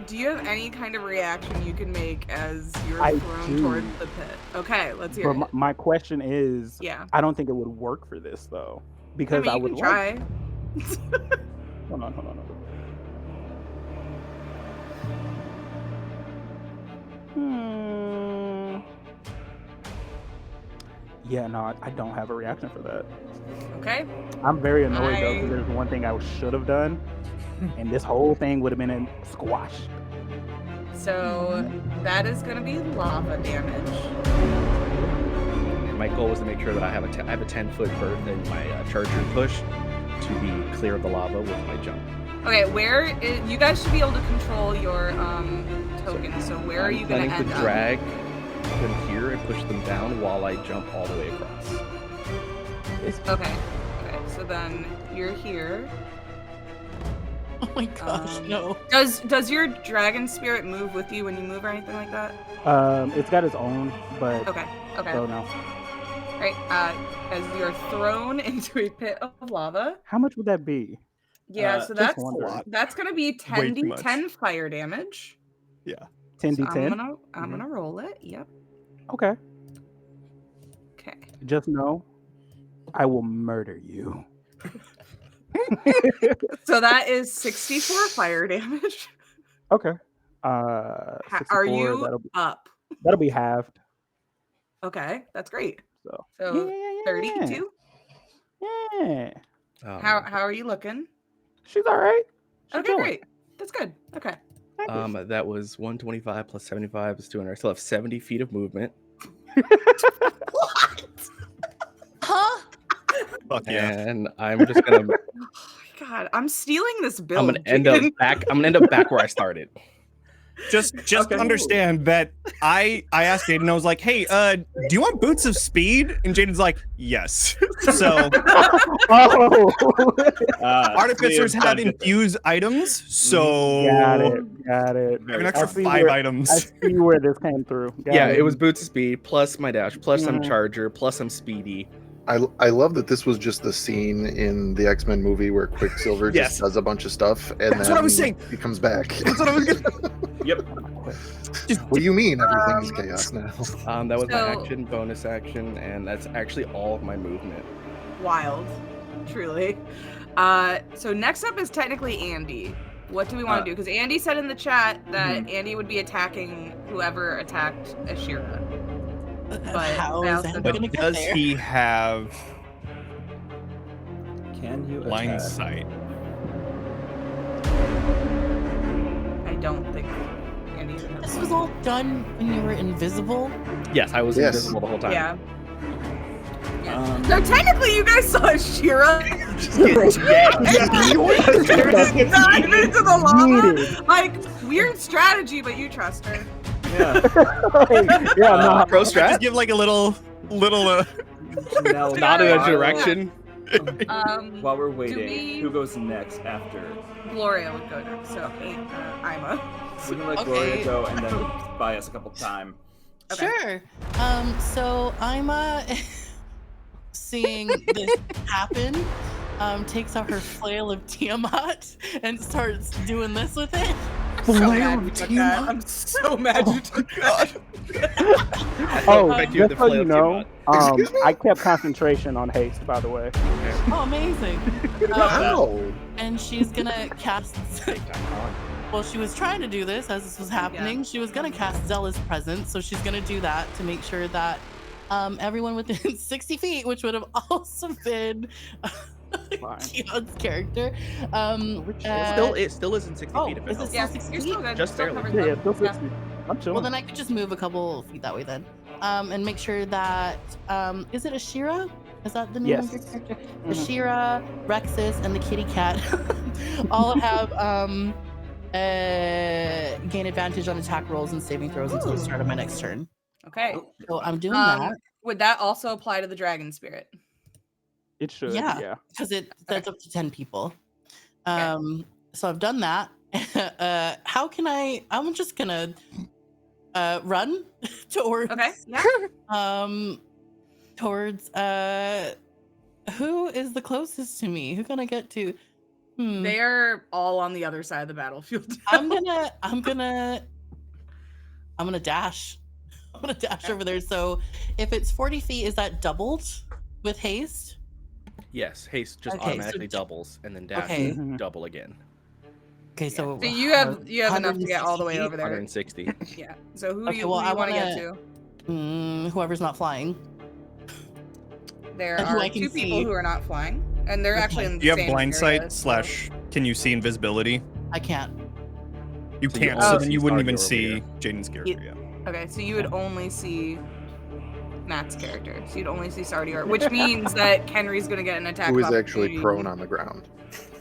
Do you have any kind of reaction you can make as you're I thrown do. towards the pit? Okay, let's hear But it. my question is, Yeah. I don't think it would work for this though, I because mean, I you would can try. Hold on. Yeah, no, I don't have a reaction for that. Okay. I'm very annoyed though, because there's one thing I should have done, and this whole thing would have been in squash. So that is going to be lava damage. And my goal was to make sure that I have a 10-foot berth in my charger push to be clear of the lava with my jump. Okay, you guys should be able to control your tokens. So where are you going I'm to planning end to up? drag them here and push them down while I jump all the way across. Okay. So then you're here. Oh my gosh, no. Does your dragon spirit move with you when you move or anything like that? It's got its own, but Okay. so no. All right. As you're thrown into a pit of lava. How much would that be? Yeah. So that's wondering. that's gonna be Way too much. 10d10 fire damage. 10d10. So I'm gonna roll it. Yep. Okay. Okay. Just know, I will murder you. So that is 64 fire damage. Okay. Are 64, you up? that'll be halved. Okay, that's great. So So 32. Yeah. How are you looking? She's all right. She's Okay, chilling. great. That's good. Okay. That was 125 plus 75 is 200. I still have 70 feet of movement. Huh? Fuck yeah. And I'm just gonna Oh my God, I'm stealing this build. I'm gonna end up back where I started. Just understand that I asked Jayden, I was like, hey, do you want boots of speed? And Jayden's like, yes. So Oh, artificers have infused items, so got it. I have an extra I see 5 where- items. I see where this came through. Got Yeah, it. it was boots of speed plus my dash plus some Mhm. charger plus some speedy. I love that this was just the scene in the X-Men movie where Quicksilver Yes. just does a bunch of stuff and That's then what I was saying. he comes back. That's what I was gonna. Yep. What do you mean everything's chaos now? That was my So- action, bonus action, and that's actually all of my movement. Wild, truly. So next up is technically Andy. What do we want to do? Because Andy said in the chat that Andy would be attacking whoever attacked Ashyrra. But How I is also that don't- gonna But get does there? he have Can you line attack? sight? I don't think Andy even has This one. was all done when you were invisible. Yes, I was Yes. invisible the whole time. Yeah. So technically, you guys saw Ashyrra dive into the lava. Needed. Like, weird strategy, but you trust her. Yeah. Yeah, no. Pro Just strat? give like a little Janelle, Not in a Wild. direction. While we're do waiting, we- who goes next after? Gloria would go next, so Ima. We can let Okay. Gloria go and then buy us a couple time. Okay. Sure. So I'm seeing this happen. Takes out her flail of Tiamat and starts doing this with it. So mad you took that. I'm so mad you took that. Oh, Thank you, just the so you flail know, Excuse me? I kept concentration on haste, by the way. Oh, amazing. Wow. And she's gonna cast. Well, she was trying to do this as this was happening. Yeah. She was gonna cast Zealous Presence, so she's gonna do that to make sure that everyone within 60 feet, which would have also been Queon's character. It still isn't 60 Oh, feet if it is helps. it Yeah, still 60 you're feet? still good. Just Still barely. covers Yeah, them. still 60. I'm chilling. Well, then I could just move a couple feet that way then. And make sure that is it Ashyrra? Is that the name of your Yes. character? Mhm. Ashyrra, Rexus, and the kitty cat all have gain advantage on attack rolls and saving throws until the start of my next turn. Okay. So I'm doing that Would that also apply to the dragon spirit? It should, Yeah. yeah. because that's up to 10 people. Okay. So I've done that. How can I'm just gonna run towards Okay. Yeah. towards who is the closest to me? Who can I get to? They are all on the other side of the battlefield. I'm gonna dash. I'm gonna dash over there. So if it's 40 feet, is that doubled with haste? Yes, haste just Okay, so automatically doubles, and then dash Okay. is double again. Okay, so So you have enough to get all the way 160 over there. 160. Yeah. So who do Okay, you, well, who do I you want to get wanna- to? Whoever's not flying. There And who are I can two people see. who are not flying, and they're actually in the Do you have same blind area, sight so- / can you see invisibility? I can't. You So you can't, only so then see you wouldn't Sardior even over see here. Jayden's character. Yeah. Okay, so you would only see Matt's character. So you'd only see Sardior, which means that Kenri's going to get an attack. Who of is actually opportunity. prone on the ground?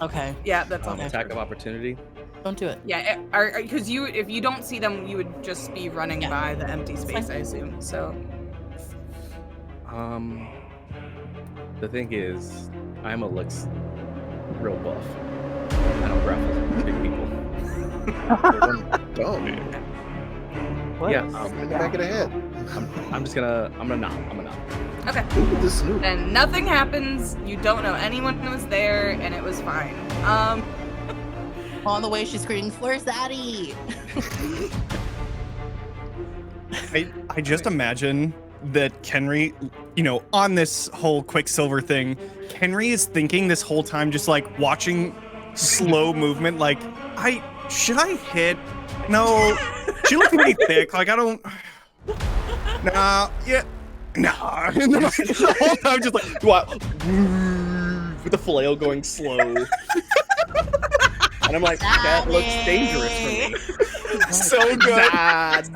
Okay, Yeah, that's also Attack true. of opportunity. don't do it. Yeah, because if you don't see them, you would just be running Yeah. by the empty It's space, fine. I assume. So The thing is, Ima looks real buff. I don't grapple with big people. Don't. What? Yeah, In the back of the head. I'm gonna not. okay, Look at this snoop. and nothing happens. You don't know anyone was there, and it was fine. On the way, she's screaming, "Where's Zaddy?" I just imagine that Kenri, on this whole Quicksilver thing, Kenri is thinking this whole time, just like watching slow movement, like, should I hit? No, she looks pretty thick. Like, I don't. Nah, yeah, nah. And then the whole time, just like, what? With the flail going slow. And I'm like, that looks dangerous for me. So good,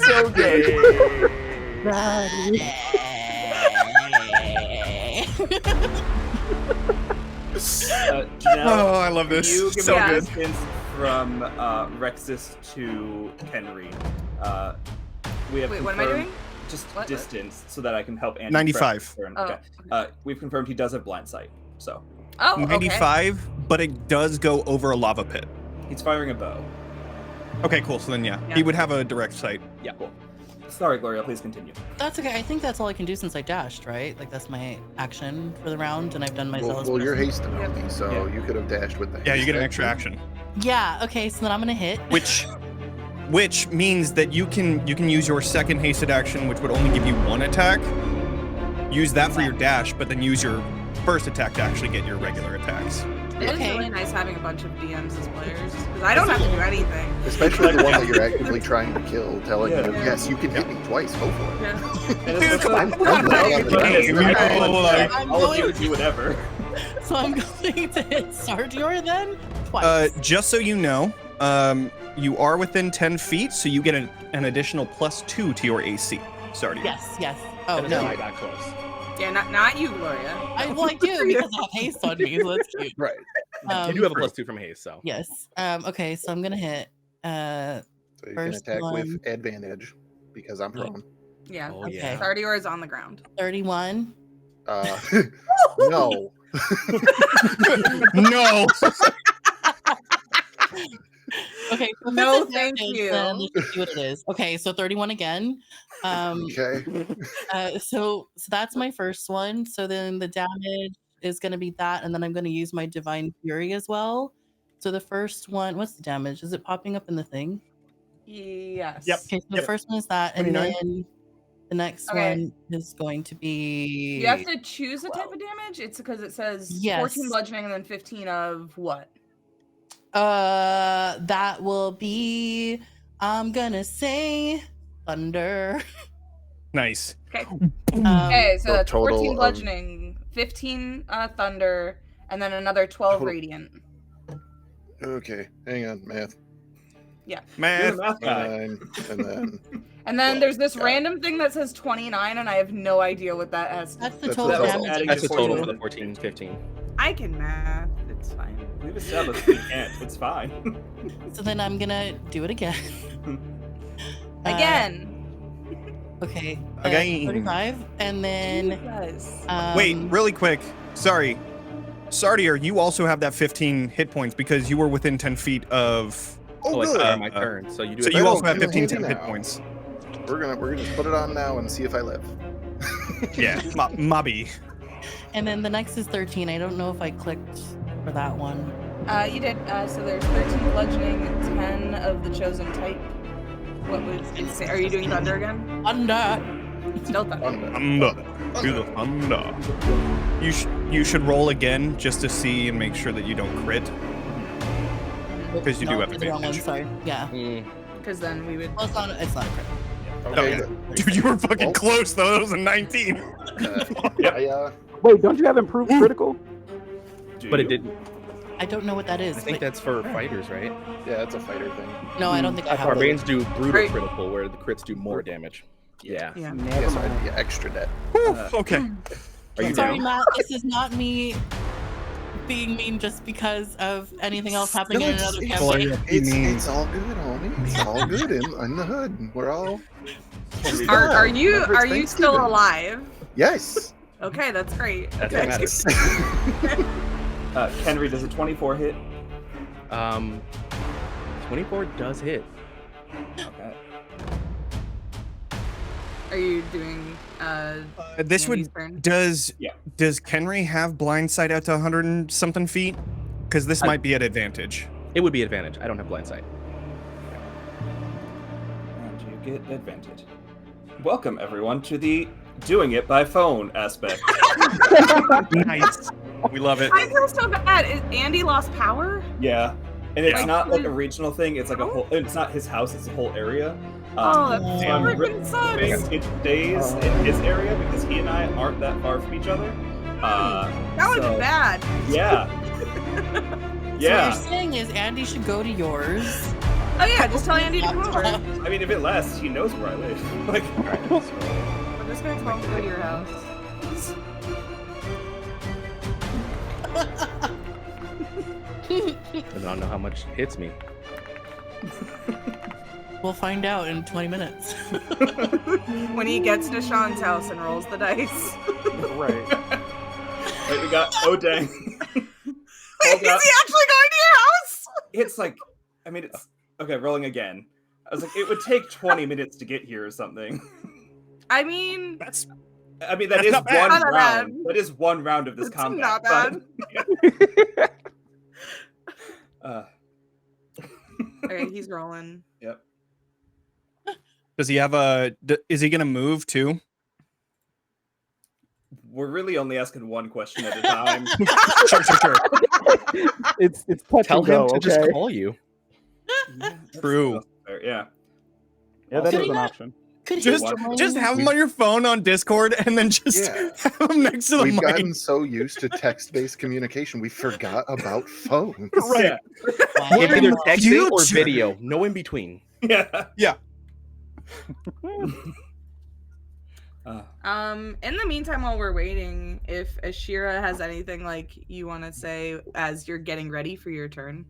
so good. Jenel, Oh, I love this. you give So me a good. distance from Rexus to Kenri. We have Wait, what am I confirmed doing? just What? distance so that I can help Andy. 95. prep turn. Oh, Okay. We've confirmed he does have blind sight, so Oh, okay. 95, but it does go over a lava pit. he's firing a bow. Okay, cool. So then, yeah, Yeah. he would have a direct sight. Yeah, cool. Sorry, Gloria, please continue. That's okay. I think that's all I can do since I dashed, right? Like that's my action for the round, and I've done my zealous. Well, you're presence. hasting on me, so Yeah. you could have dashed with the Yeah, you haste get an extra action, Yeah. Okay. So then I'm gonna hit. which means that you can use your second hasted action, which would only give you one attack. Use that for your dash, but then use your first attack to actually get your regular attacks. It is Okay. really nice having a bunch of DMs as players because I don't have to do anything. Especially the one that you're actively trying to kill, telling Yeah. you, yes, you can hit me twice, go for it. Yeah. And Dude, come on. I'm well on the Game, game. like- I'll give you whatever. So I'm going to hit Sardior then twice. Just so you know, you are within 10 feet, so you get an additional +2 to your AC. Sardior. Yes. Yes. Oh And it's no. not that close. Yeah, not you, Gloria. I do because I have haste on me, so that's cute. Right. Um, You do have a +2 from haste, so. Yes. Okay. So I'm gonna hit. So you can First attack one. with advantage because I'm prone. Yeah. Oh, Okay. yeah. Sardior is on the ground. 31. No. No. Okay, so if No, it's thank advantage, you. then let's just see what it is. Okay, so 31 again. Okay. So that's my first one. So then the damage is going to be that, and then I'm going to use my Divine Fury as well. So the first one, what's the damage? Is it popping up in the thing? Yes. Yep. Okay, so the first one is that, and 29. then the next Okay. one is going to be. You have to choose a type of damage. It's because it says 14 Yes. bludgeoning and then 15 of what? That will be. I'm gonna say thunder. Nice. Okay. Um, Okay, so So that's total 14 of- bludgeoning, 15 thunder, and then another 12 Total- radiant. Okay, hang on, math. You're Math. the math guy. 9, and then And then Well, there's this got it. random thing that says 29, and I have no idea what that has. that's the That's total the damage. adding That's to the total 14. for the 14, 15. I can math. It's fine. We've established we can't. It's fine. So then I'm gonna do it again. Again. Okay. Again. 35, and then. Jesus. Wait, really quick. Sorry. Sardior, you also have that 15 hit points because you were within 10 feet of. oh, like, good. my turn. So you do So it. you That'll also have come 15 handy hit now. points. We're gonna just put it on now and see if I live. Yeah, Mobby. And then the next is 13. I don't know if I clicked for that one. You did. So there's 13 bludgeoning, 10 of the chosen type. What would it say? Are you doing thunder again? Under. Still thunder. Thunder. Do the thunder. You should roll again just to see and make sure that you don't crit. Because you do have the wrong one, advantage. sorry. Yeah. Because then we would. Well, it's not a crit. Okay. Dude, you were fucking Well- close though. That was a 19. Wait, don't you have improved critical? Do But it you? didn't. I don't know what that is. I think but- that's for fighters, right? Yeah, that's a fighter thing. No, I don't think I have that. Barbarians do brutal Right. critical, where the crits do more damage. Yeah. Yeah. Never Yes, mind. I'd be extra dead. Whew, okay. Are you Sorry, down? Matt. This is not me being mean just because of anything else happening No, in it's- another it's- campaign. It's all good, homie. It's all good in the hood. We're all. Are you Remember, it's still Thanksgiving. alive? Yes. Okay, that's great. That's Okay. what matters. Kenri, does a 24 hit? 24 does hit. Okay. Are you doing This Andy's would turn? does Yeah. does Kenri have blind sight out to 100 and something feet? Because this might be at advantage. It would be advantage. I don't have blind sight. And you get advantage. Welcome, everyone, to the doing it by phone aspect. Nice. We love it. I feel so bad. Andy lost power? Yeah. And it's Yeah. not like a regional thing, it's like a whole, it's not his house, it's a whole area. Oh, that and freaking sucks. it stays in his area because he and I aren't that far from each other. That would so- be bad. Yeah. So what Yeah. you're saying is Andy should go to yours. Oh yeah, just tell Andy to come over. I mean, if it lasts, he knows where I live. Like, I'm just gonna tell him to go to your house. I don't know how much hits me. We'll find out in 20 minutes. When he gets to Sean's house and rolls the dice. Right. wait, we got, oh dang. Wait, Hold is up. he actually going to your house? It's like, I mean, it's, okay, rolling again. I was like, it would take 20 minutes to get here or something. I mean, That's I mean, that That's is not bad. one Not round. bad. That is one round of this It's combat. not bad. but- okay, he's rolling. Yep. does he have is he gonna move too? We're really only asking one question at a time. Sure. It's touch Tell and go, him to okay? just call you. Yeah, that's True. fair, yeah. Yeah, that Could is he an not- option. Could he Just join? have him on your phone on Discord and then just Yeah. have him next to the We've mic. gotten so used to text-based communication, we forgot about phones. Right. Wow. It's either the texting or future? video. No in between. Yeah. In the meantime, while we're waiting, if Ashyrra has anything like you want to say as you're getting ready for your turn.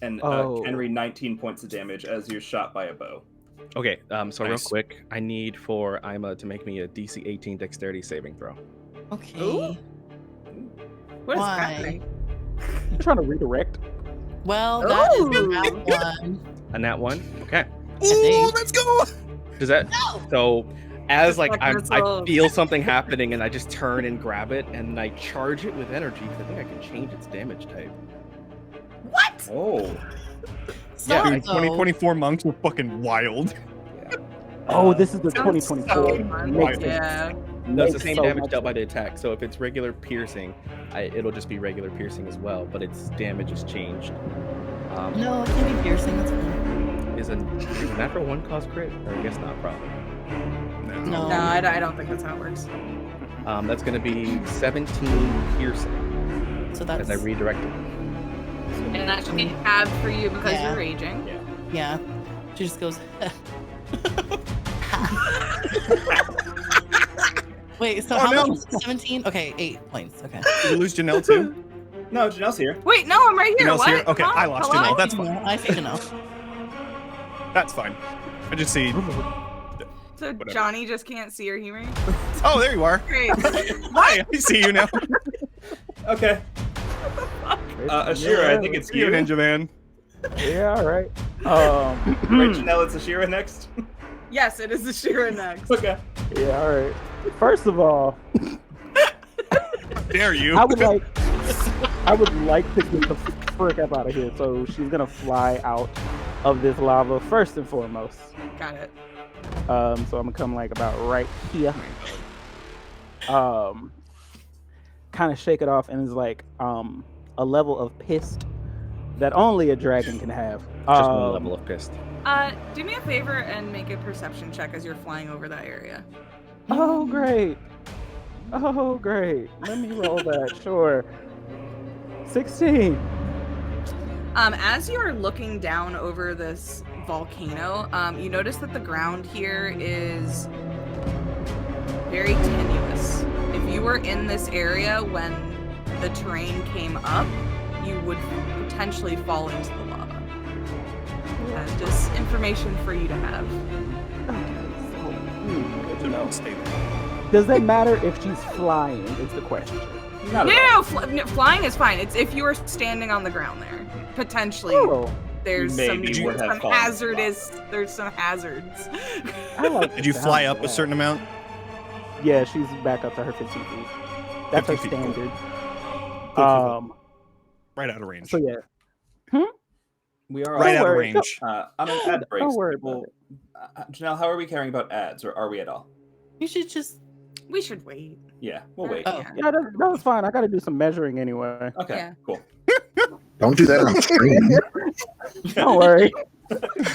And Oh. Kenri, 19 points of damage as you're shot by a bow. Okay, so real Nice. quick, I need for Ima to make me a DC 18 dexterity saving throw. Okay. What is Why? happening? You trying to redirect? Well, that is Ooh. that one. A nat 1? Okay. Ooh, let's go. Does that so as like I missiles. feel something happening and I just turn and grab it and I charge it with energy because I think I can change its damage type. What? Oh. Yeah, So, Dude, 2024 monks were fucking wild. Oh, this is the Sounds 2024. so fun. Makes Yeah. That's the Makes same so damage much dealt by the attack. So if it's regular piercing, it'll just be regular piercing as well, but its damage is changed. no, it can be piercing. That's fine. Is a natural 1 cause crit? Or I guess not, probably. No. No, I don't think that's how it works. That's going to be 17 piercing So that's as I redirect it. And that should be halved for you because Yeah. you're raging. yeah. She just goes. Wait, so Oh, how no. much? 17? Okay, 8 points. Okay. Did you lose Jenel too? No, Janelle's here. Wait, no, I'm right here. Janelle's What? here? Okay, Huh? I lost Hello? Jenel. That's fine. I see Janelle. That's fine. I just see. So Whatever. Johnny just can't see or hear me? Oh, there you are. Great. Hi, I see you now. Okay. Ashyrra, I think it's See you, you. Ninja Man. Yeah, all right. Right, Jenel, it's Ashyrra next. Yes, it is the Ashyrra next. Okay. Yeah, all right. First of all, Dare you? I would like to get the frick up out of here. So she's gonna fly out of this lava first and foremost. Got it. So I'm gonna come like about right here. Kind of shake it off, and it's like a level of pissed that only a dragon can have. Just one level of pissed. Do me a favor and make a perception check as you're flying over that area. Oh great! Oh great! Let me roll that. Sure. 16. As you are looking down over this volcano, you notice that the ground here is very tenuous. If you were in this area when the terrain came up, you would potentially fall into the lava. Just information for you to have. Good to know. Stay there. Does that matter if she's flying? Is the question. Not at No, flying is fine. It's if you are standing on the ground there. Potentially, Oh, there's Maybe some, would have some fallen. hazardous. There's some hazards. I like Did you the fly sound up of a certain amount? that. Yeah, she's back up to her 15 feet. That's her 15 feet, cool. standard. Cool. Right out of range. So yeah. We are Right Don't out of worry. range. on an ad break. Don't worry Well, about Janelle, how are we caring about ads, or are we at all? You should just. We should wait. Yeah, we'll wait. Oh. Yeah. Yeah, that's fine. I got to do some measuring anyway. Okay, Yeah. cool. Don't do that on stream. Don't worry.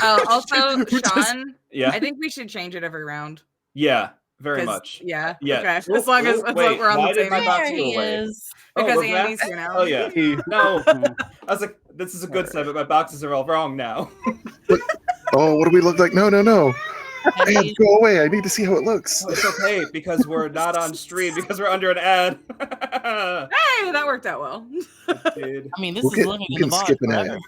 Also, Just- Sean, Yeah, I think we should change it every round. yeah, very 'Cause- much. Yeah. Yeah. Okay. As long as Wait, we're on why the did same. my box There go he away? is. Because we're Andy's back? here now. Oh yeah. No, Mm. I was like, this is a good set, but my boxes are all wrong now. Oh, what do we look like? No. Andy, Man, go away. I need to see how it looks. Oh, it's okay because we're not on stream because we're under an ad. Hey, that worked out well. Dude. I mean, this We is can- living we in the can box. skip an forever. ad.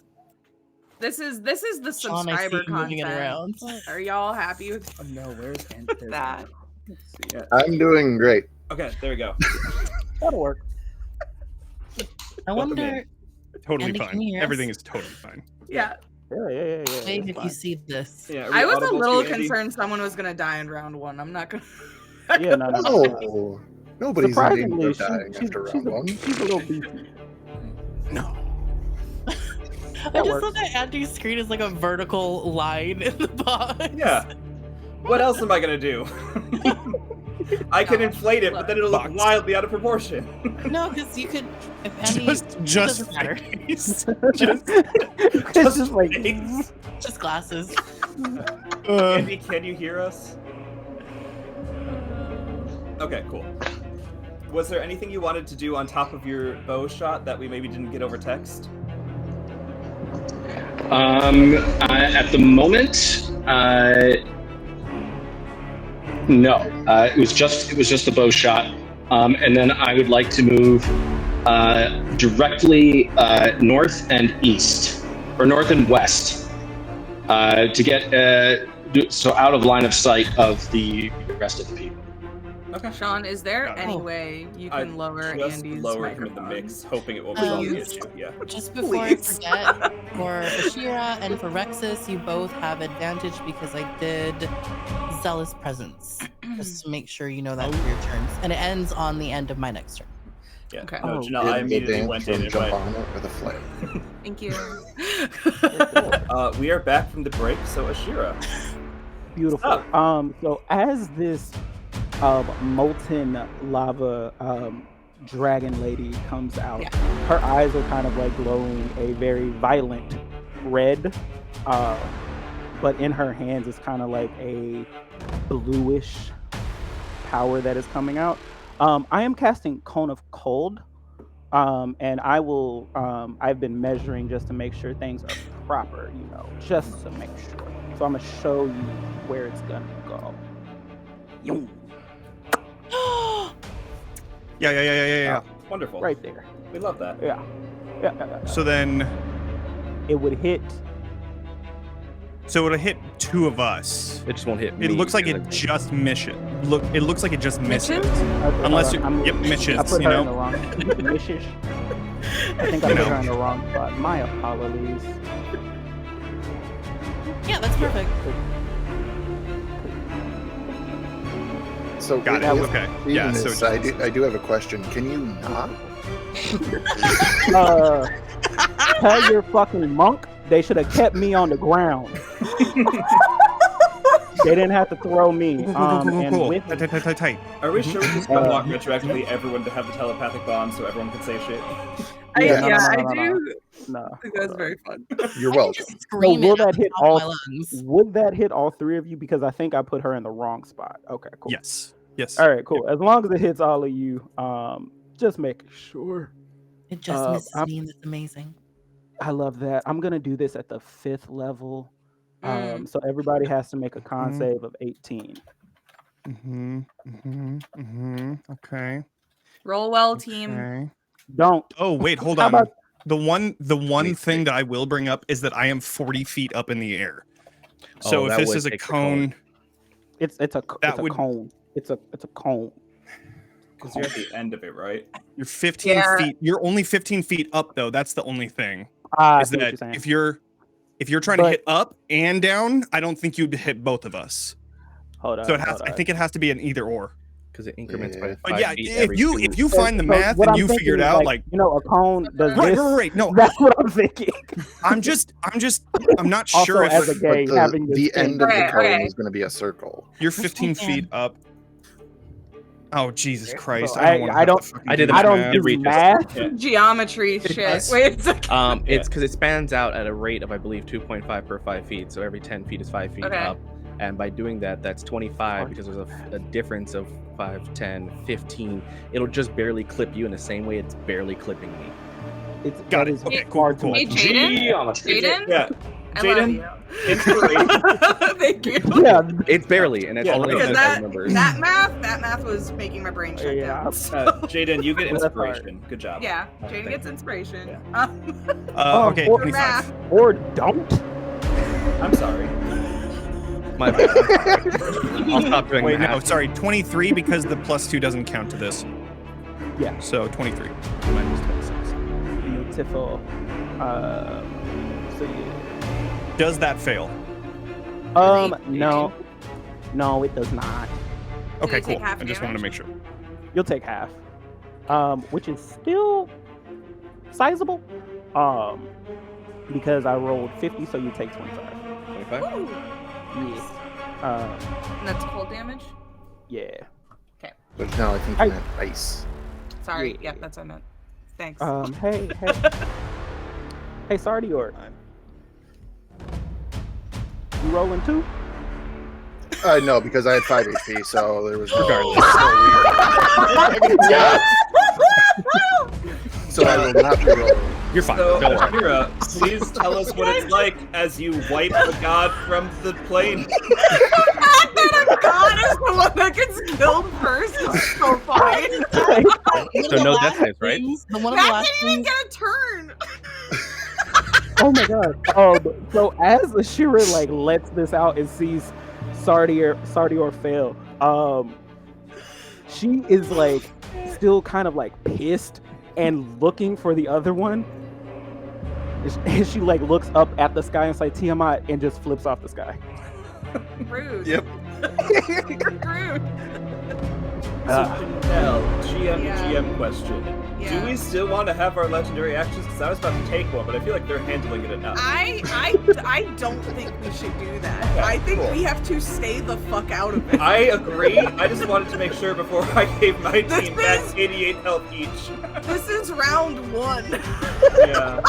This is the Sean, I see subscriber you moving it content. around. Are y'all happy with Oh, no, where's that? Yeah. I'm doing great. Okay, there we go. That'll work. I Welcome wonder, Totally Andy, can fine. you hear us? Everything is totally fine. Yeah. Yeah. wait, it's if you fine. see this. Yeah, are I we was a audible to little you, Andy? concerned someone was gonna die in round one. I'm not gonna. Yeah, no. No. Nobody's in danger Surprisingly, of dying after round one. she's a little beefy. No. I That just works. thought that Andy's screen is like a vertical line in the box. Yeah. What else am I gonna do? I can inflate it, but then it'll look Box. wildly out of proportion. No, because you could. If Andy, Just doesn't matter. face. It's just like face. Just glasses. Andy, can you hear us? Okay, cool. Was there anything you wanted to do on top of your bow shot that we maybe didn't get over text? At the moment, no. It was just a bow shot, and then I would like to move directly north and east, or north and west, to get so out of line of sight of the rest of the people. Okay. Sean, is there Got it. any way you can lower Just Andy's lowered him microphone? in the mix, hoping it will resolve the issue. Yeah. Just before I forget, for Ashyrra and for Rexus, you both have advantage because I did Zealous Presence. Just to make sure you know that for your turns. And it ends on the end of my next turn. Yeah. Okay. No, Oh. Janelle, I Did the immediately dance went from in and Jump went, On It with a flame. Thank you. we are back from the break, so Ashyrra. Beautiful. Oh. So as this molten lava dragon lady comes out, her eyes are kind of like glowing a very violent red, but in her hands is kind of like a bluish power that is coming out. I am casting Cone of Cold, and I will. I've been measuring just to make sure things are proper, just to make sure. So I'm gonna show you where it's gonna go. Yoom. Yeah. Wonderful. Right there. We love that. Yeah. So then, It would hit. so it'll hit two of us. It just won't hit me. It looks like it because just misses. It looks like it just misses. Misses? Okay, Unless hold on. yep, misses. I put You her in the know. wrong. Mishish. I think I put her in the wrong spot. My apologies. Yeah, that's perfect. So Got it. with Okay. being Yeah. So this, I do have a question. Can you not? Tell your fucking monk they should have kept me on the ground. They didn't have to throw me. And with Tight. Are we sure we just want retroactively everyone to have the telepathic bomb so everyone can say shit? Yeah, I no. do no. think that's very fun. You're I welcome. just scream will it at that the hit top of all- my lungs. Would that hit all three of you? Because I think I put her in the wrong spot. Okay, cool. Yes. All right, cool. As long as it hits all of you, just making sure. It just misses I'm- me, and that's amazing. I love that. I'm gonna do this at the 5th level. So everybody has to make a con Mhm. save of 18. Okay. Roll well, team. Okay. Don't. Oh wait, hold How on. about- The one Me thing too. that I will bring up is that I am 40 feet up in the air. Oh, So if that this would is a take the cone. cone, It's a That would- cone. It's a cone. Because you're at the end of it, right? you're 15 Yeah. feet. You're only 15 feet up though. That's the only thing. I Is see what that you're saying. if you're trying to But- hit up and down, I don't think you'd hit both of us. Hold on. So it has. hold I on. think it has to be an either or. because it increments Yeah. by But 5 yeah, feet if every you two- find the math what and I'm you thinking figured is, out a cone does right, this. no, That's what I'm thinking. I'm not Also, sure as a if gay, But having the this end of the Okay, cone okay. is going to be a circle. you're 15 can. feet up. Oh Jesus Christ! So I don't want to. I don't- I did the I math. don't It do reaches. math. Yeah. Geometry It shit. does. Wait a second. It's because it spans out at a rate of, I believe, 2.5 per 5 feet. So every 10 feet is 5 feet Okay. up. And by doing that, that's 25 because there's a difference of 5, 10, 15. It'll just barely clip you in the same way it's barely clipping me. Got Got it. it. Okay, Far cool. too Hey, much. Jayden? Geometry. Jayden? Yeah. I love Jayden, you. inspiration. Thank you. Yeah. It's barely, and that's Yeah, all it is. Because I remember. that math was making my brain shut Yeah. down. Jaden, you get That's hard. inspiration. Good job. Yeah, Thank Jayden you. gets inspiration. Yeah. Okay, or 25. math. Or don't. I'm sorry. My bad. I'll stop doing Wait, math. no, sorry, 23 because the +2 doesn't count to this. Yeah. So 23. Mine was 26. Beautiful. So yeah. Does that fail? No, it does not. Okay, you take cool. half I just wanted to make sure. You'll take half, which is still sizable. Because I rolled 50, so you take 25. 25? Ooh. Yes. And that's cold damage? Yeah. But now I think you meant ice. Sorry. Yeah. Yeah, that's what I meant. Thanks. Hey, Sardior. You rolling too? No, because I had 5 HP, so there was no... So I will not be rolling. You're fine. So, Don't worry. Ashyrra, please tell us what it's like as you wipe a god from the plane. That God is the one that gets killed first. It's so fine. So no death saves, right? One of the That last didn't even things, get a turn. Oh my god. So as Ashyrra like lets this out and sees Sardior fail, she is like still kind of like pissed and looking for the other one. And she like looks up at the sky and says Tiamat and just flips off the sky. Rude. Yep. Rude. So Jenel, GM Yeah. GM question. Yeah. Do we still want to have our legendary actions? Because I was about to take one, but I feel like they're handling it enough. I don't think we should do that. Okay, I think cool. we have to stay the fuck out of it. I agree. I just wanted to make sure before I gave my This team back is- 88 health each. This is round 1. Yeah.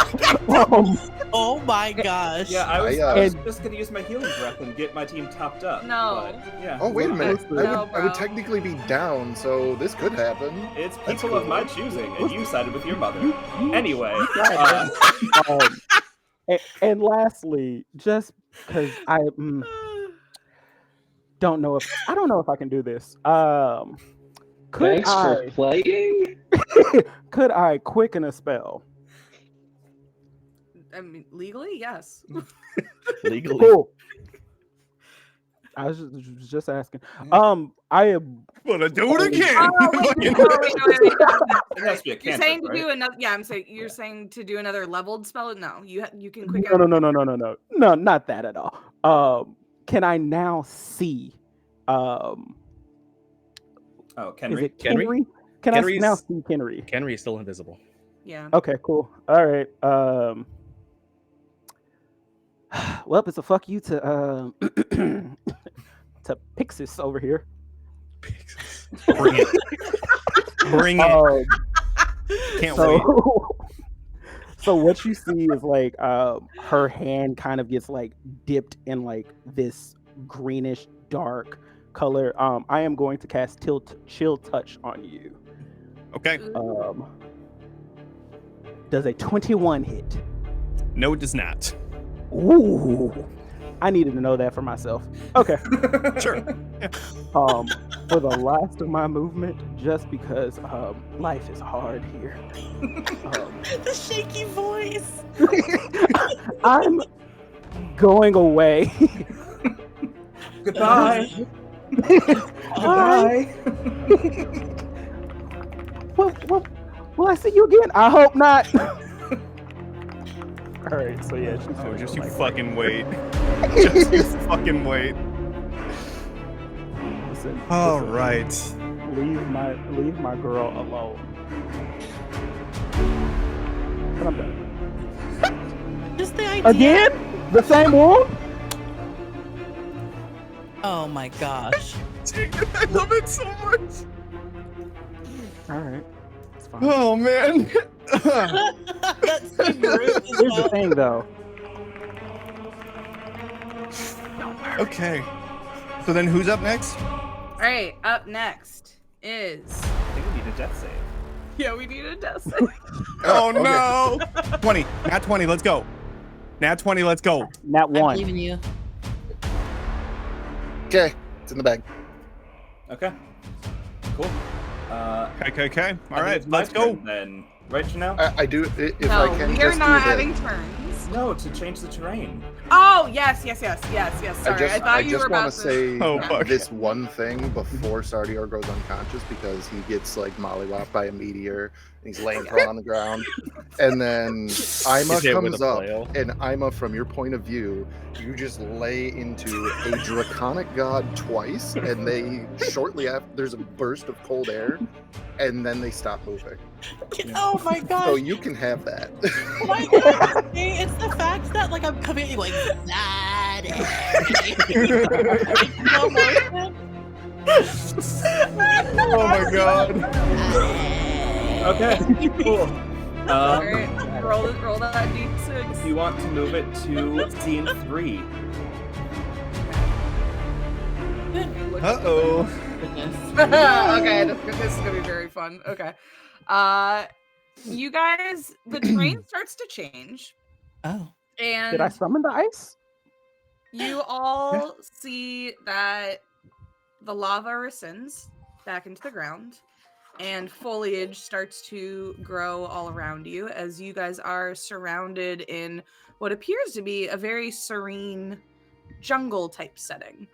Oh my gosh. Yeah, I was And- just going to use my healing breath and get my team topped up. No. But, yeah. Oh, wait a minute. No, I would bro. technically be down, so this could happen. It's That's people of cool. my choosing, and you sided with your mother. Anyway. And lastly, just because I don't know if I can do this. Could Thanks for I playing. could I quicken a spell? I mean, legally, yes. Legally. Cool. I was just asking. I am. Wanna do it again? Oh, wait. It has to be a You're cantrip, saying to right? do another? Yeah, I'm saying you're saying to do another leveled spell. No, you can quick out. No, not that at all. Can I now see? Oh, Is Kenri? it Kenri? Can Kenri's- I now see Kenri? Kenri is still invisible. Yeah. Okay, cool. All right. Well, it's a fuck you to to Pixis over here. Bring it. Bring it. Can't wait. So what you see is like her hand kind of gets like dipped in like this greenish dark color. I am going to cast chill touch on you. Okay. Does a 21 hit? No, it does not. Ooh. I needed to know that for myself. Okay. Sure. For the last of my movement, just because life is hard here. The shaky voice. I'm going away. Goodbye. Bye. Will I see you again? I hope not. All right, so yeah, she's Oh, just you like, fucking wait. Just you fucking wait. listen, All listen, right. leave my girl alone. But I'm done. Just the idea. Again? The same wound? Oh my gosh. I love it so much. All right, it's fine. Oh man. That's so rude as Here's the well. thing, though. Okay. So then who's up next? All right. Up next is. I think we need a death save. Yeah, we need a death save. Oh okay. no. 20. Nat 20, let's go. Nat 20, let's go. Nat I one. believe in you. Okay, it's in the bag. Okay. Cool. Okay. All I think right, it's my let's go. turn Then. Right, Janelle? I do. If No, I can we just are not do having the, turns. No, to change the terrain. Oh, yes. Sorry, I you just were about want to say Oh, fuck. this one thing before Sardior goes unconscious because he gets like mollywopped by a meteor and he's laying prone on the ground. And then Ima He's hit with comes a up, flail. and Ima, from your point of view, you just lay into a draconic god twice, and they shortly after there's a burst of cold air, and then they stop moving. Oh my gosh. So you can have that. My God. See, it's the fact that like I'm coming in like sad. No motion. Oh my god. Okay, cool. All right, roll that d6. You want to move it to scene 3. Uh-oh. Okay, this is gonna be very fun. Okay, you guys, the terrain starts to change, Oh. and Did I summon the ice? you all see that the lava rescinds back into the ground, and foliage starts to grow all around you as you guys are surrounded in what appears to be a very serene jungle type setting.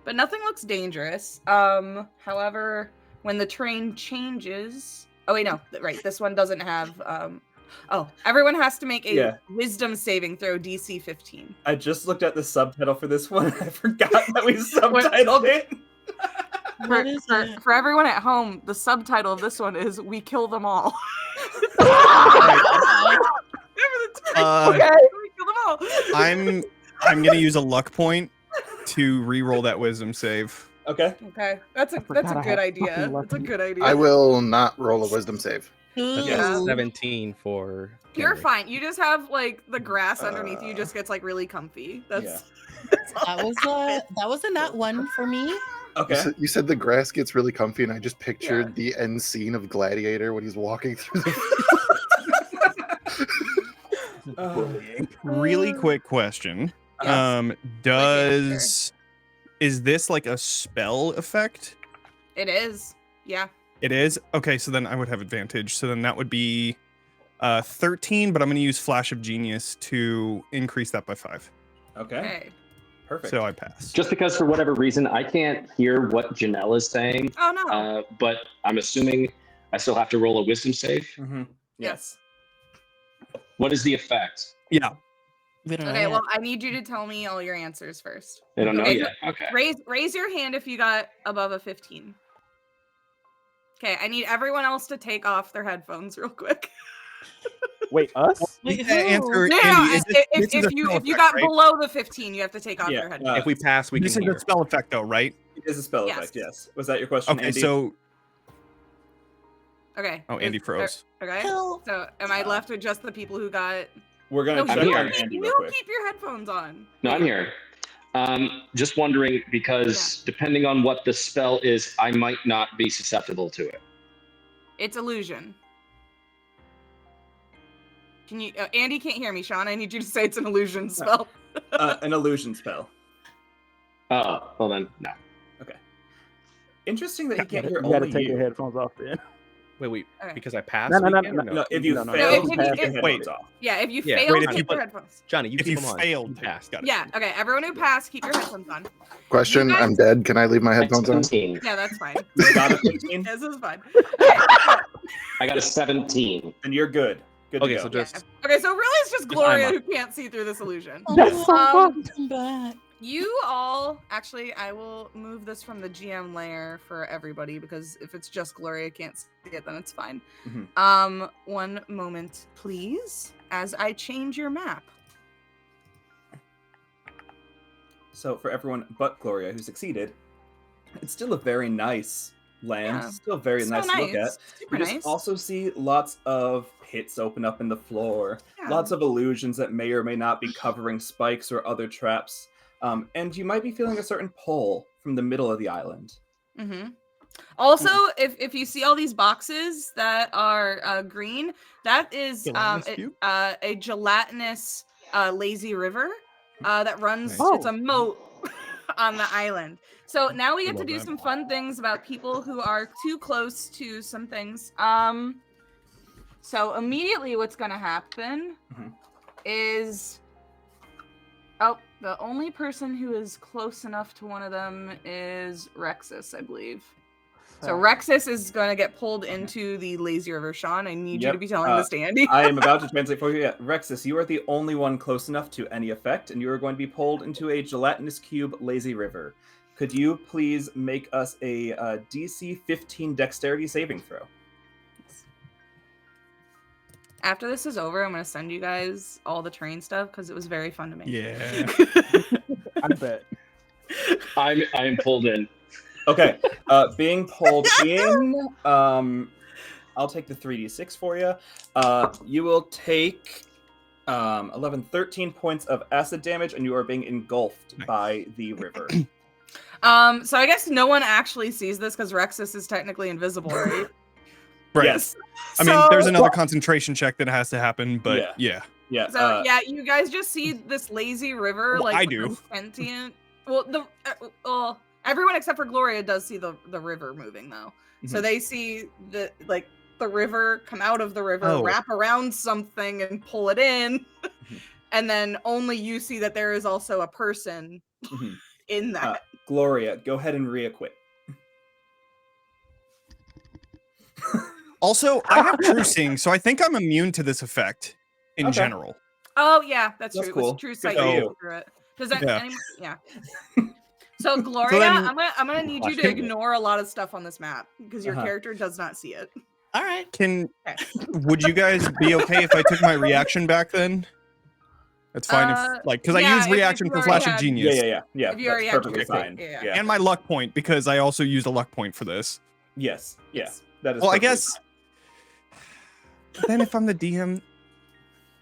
but nothing looks dangerous. However, when the terrain changes... Oh, wait, no. Right, this one doesn't have... everyone has to make a wisdom saving throw DC 15. I just looked at the subtitle for this one. I forgot that we subtitled it. For everyone at home, the subtitle of this one is "We Kill Them All." Okay. We kill them all. I'm gonna use a luck point to re-roll that wisdom save. Okay. Okay, that's a good idea. That's a good idea. I will not roll a wisdom save. That's Yeah. 17 for. You're Kenri. fine. You just have like the grass underneath you just gets like really comfy. That's That was a nat 1 for me. Okay. You said the grass gets really comfy, and I just pictured the end scene of Gladiator when he's walking through the. Really quick question. Is this like a spell effect? It is. Yeah. It is? Okay, so then I would have advantage. So then that would be 13, but I'm going to use Flash of Genius to increase that by 5. Okay. Perfect. So I pass. Just because for whatever reason I can't hear what Jenel is saying. Oh no. But I'm assuming I still have to roll a wisdom save. Mm-hmm. Yes. What is the effect? Yeah. We don't know Okay. yet. Well, I need you to tell me all your answers first. I don't know Okay. yet. Okay. Raise your hand if you got above a 15. Okay. I need everyone else to take off their headphones real quick. Wait, us? Wait, Yeah, answer, No, Andy, is this if is a you spell if you effect, got right? below the 15, you have to take off your headphones. If we pass, we This can is a hear. spell effect, though, right? It is a spell Yes. effect, yes. Was that your question, Okay, Andy? so Okay. Andy froze. Okay. Help. So am I left with just the people who got? We're going to No, check you on keep- Andy you real quick. keep your headphones on. No, I'm here. Just wondering because depending on what the spell is, I might not be susceptible to it. It's illusion. Can you? Andy can't hear me, Sean. I need you to say it's an illusion spell. An illusion spell. Oh, well then, no. Interesting that he can't hear You gotta only take your you. headphones off then. Wait, Okay. because I passed? No, no, we no, can, no, or No, if you No, no, fail, no. you If take you- your if- headphones off. Yeah, if you Yeah, fail, wait, if keep you- your headphones. Johnny, you If keep you them on. failed, Pass. got it. Yeah. Okay. Everyone who passed, keep your headphones on. Question: You guys- I'm dead. Can I leave my headphones on? 17. Yeah, that's fine. You got a 15? This is fine. I got a 17. And you're good. Good to Okay, go. so just Okay, so really it's just Just Gloria I'm who can't see through this illusion. That's so Um, fun. Come back. You all, actually, I will move this from the GM layer for everybody because if it's just Gloria can't see it, then it's fine. Mhm. One moment, please, as I change your map. So for everyone but Gloria who succeeded, it's still a very nice land. Yeah. Still very So nice to look at. Super You just nice. also see lots of pits open up in the floor. Yeah. Lots of illusions that may or may not be covering spikes or other traps. And you might be feeling a certain pull from the middle of the island. Mm-hmm. Also, if you see all these boxes that are green, that is Gelatinous cube? a gelatinous lazy river that runs. Nice. It's a moat on the island. So now we get to love do that. some fun things about people who are too close to some things. So immediately, what's going to happen Mhm. is, the only person who is close enough to one of them is Rexus, I believe. So Rexus is going to get pulled into the lazy river. Sean, I need you to Yep, be telling this to Andy. I am about to translate for you. Yeah, Rexus, you are the only one close enough to any effect, and you are going to be pulled into a gelatinous cube lazy river. Could you please make us a DC 15 dexterity saving throw? After this is over, I'm going to send you guys all the train stuff because it was very fun to make. Yeah. I bet. I'm pulled in. Okay, being pulled in, I'll take the 3d6 for you. You will take 11, 13 points of acid damage, and you are being engulfed Nice. by the river. So I guess no one actually sees this because Rexus is technically invisible, right? Right. Yes. I mean, there's So- another concentration check that has to happen, but yeah. Yeah. So yeah, you guys just see this lazy river, Well, like I do. sentient. Well, everyone except for Gloria does see the river moving though. So Mhm. they see the river come out of the river, Oh. wrap around something, and pull it in, Mhm. and then only you see that there is also a person Mhm. in that. Gloria, go ahead and re-equip. Also, I have True Seeing, so I think I'm immune to this effect in Okay. general. Oh yeah, that's That's true. cool. It was true Good sight for you you. through it. Does that Yeah. anyone? Yeah. So Gloria, then- I'm gonna need you to ignore a lot of stuff on this map because your Uh-huh. character does not see it. All right. Would you guys be okay if I took my reaction back then? That's fine if because I yeah, use if reaction you for already Flash had- of Genius. Yeah. If you That's already had perfectly true sight, fine. yeah. And my luck point because I also used a luck point for this. Yes. Yeah. Yes. That is. Well, I perfectly guess then if I'm the DM,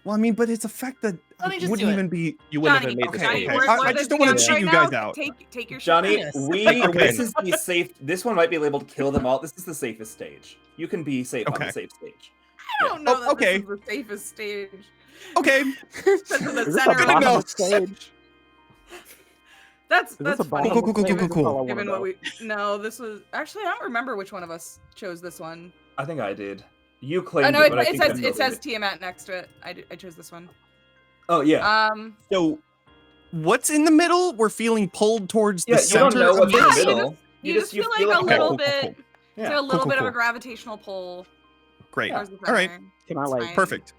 well, I mean, but it's a fact that Let me just wouldn't do it. even be. You wouldn't Johnny, have made the okay, Johnny, same. okay. we're I the just don't wanna DMs cheat you guys now. out. Take your shit Johnny, back. this is the safe. This one might be labeled "kill them all." This is the safest stage. You can be safe on Okay. the safe stage. I don't know that okay. this is the safest stage. Okay. That's in the Is this a center. didn't know. Bahamut stage? That's Is this a funny. Cool, Bahamut cool, stage? cool, That's all I cool. wanna Given know. what we this was actually I don't remember which one of us chose this one. I think I did. You claimed Oh no, it, but I it think says I it says voted Tiamat next to it. I chose this one. Oh yeah. So, what's in the middle? We're feeling pulled towards Yeah. the You center. don't know of what's in the this? middle. You just feel like a Okay, little cool, cool, bit, cool. Yeah. a little Cool, bit of cool. a gravitational pull. Great. towards the All right. center. Can I It's like? fine. Perfect.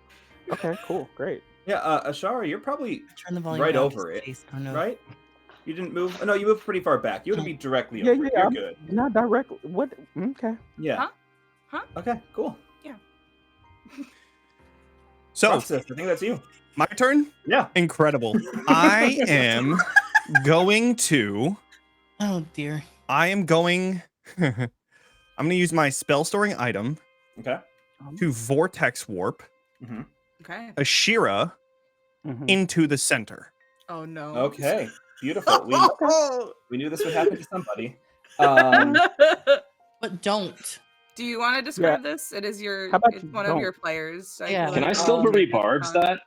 Okay, cool, great. Yeah. Ashyrra, you're probably Turn the volume right down over just in it, case. Oh, no. right? You didn't move. Oh, no, you moved pretty far back. You would be directly Yeah, over it. yeah, You're I'm good. not directly. What? Okay. Yeah. Huh? Okay. Cool. So, Proxus, I think that's you. my turn. Yeah. Incredible. I am going to. Oh dear. I am going. I'm going to use my spell storing item Okay. to vortex warp Okay. Ashyrra Mhm. into the center. Oh no. Okay. Beautiful. We knew this would happen to somebody. But don't. Do you want to describe this? It is your. How about It's you one of don't? your players. So Yeah. feel Can like I still you Marie can Barbs fun. that?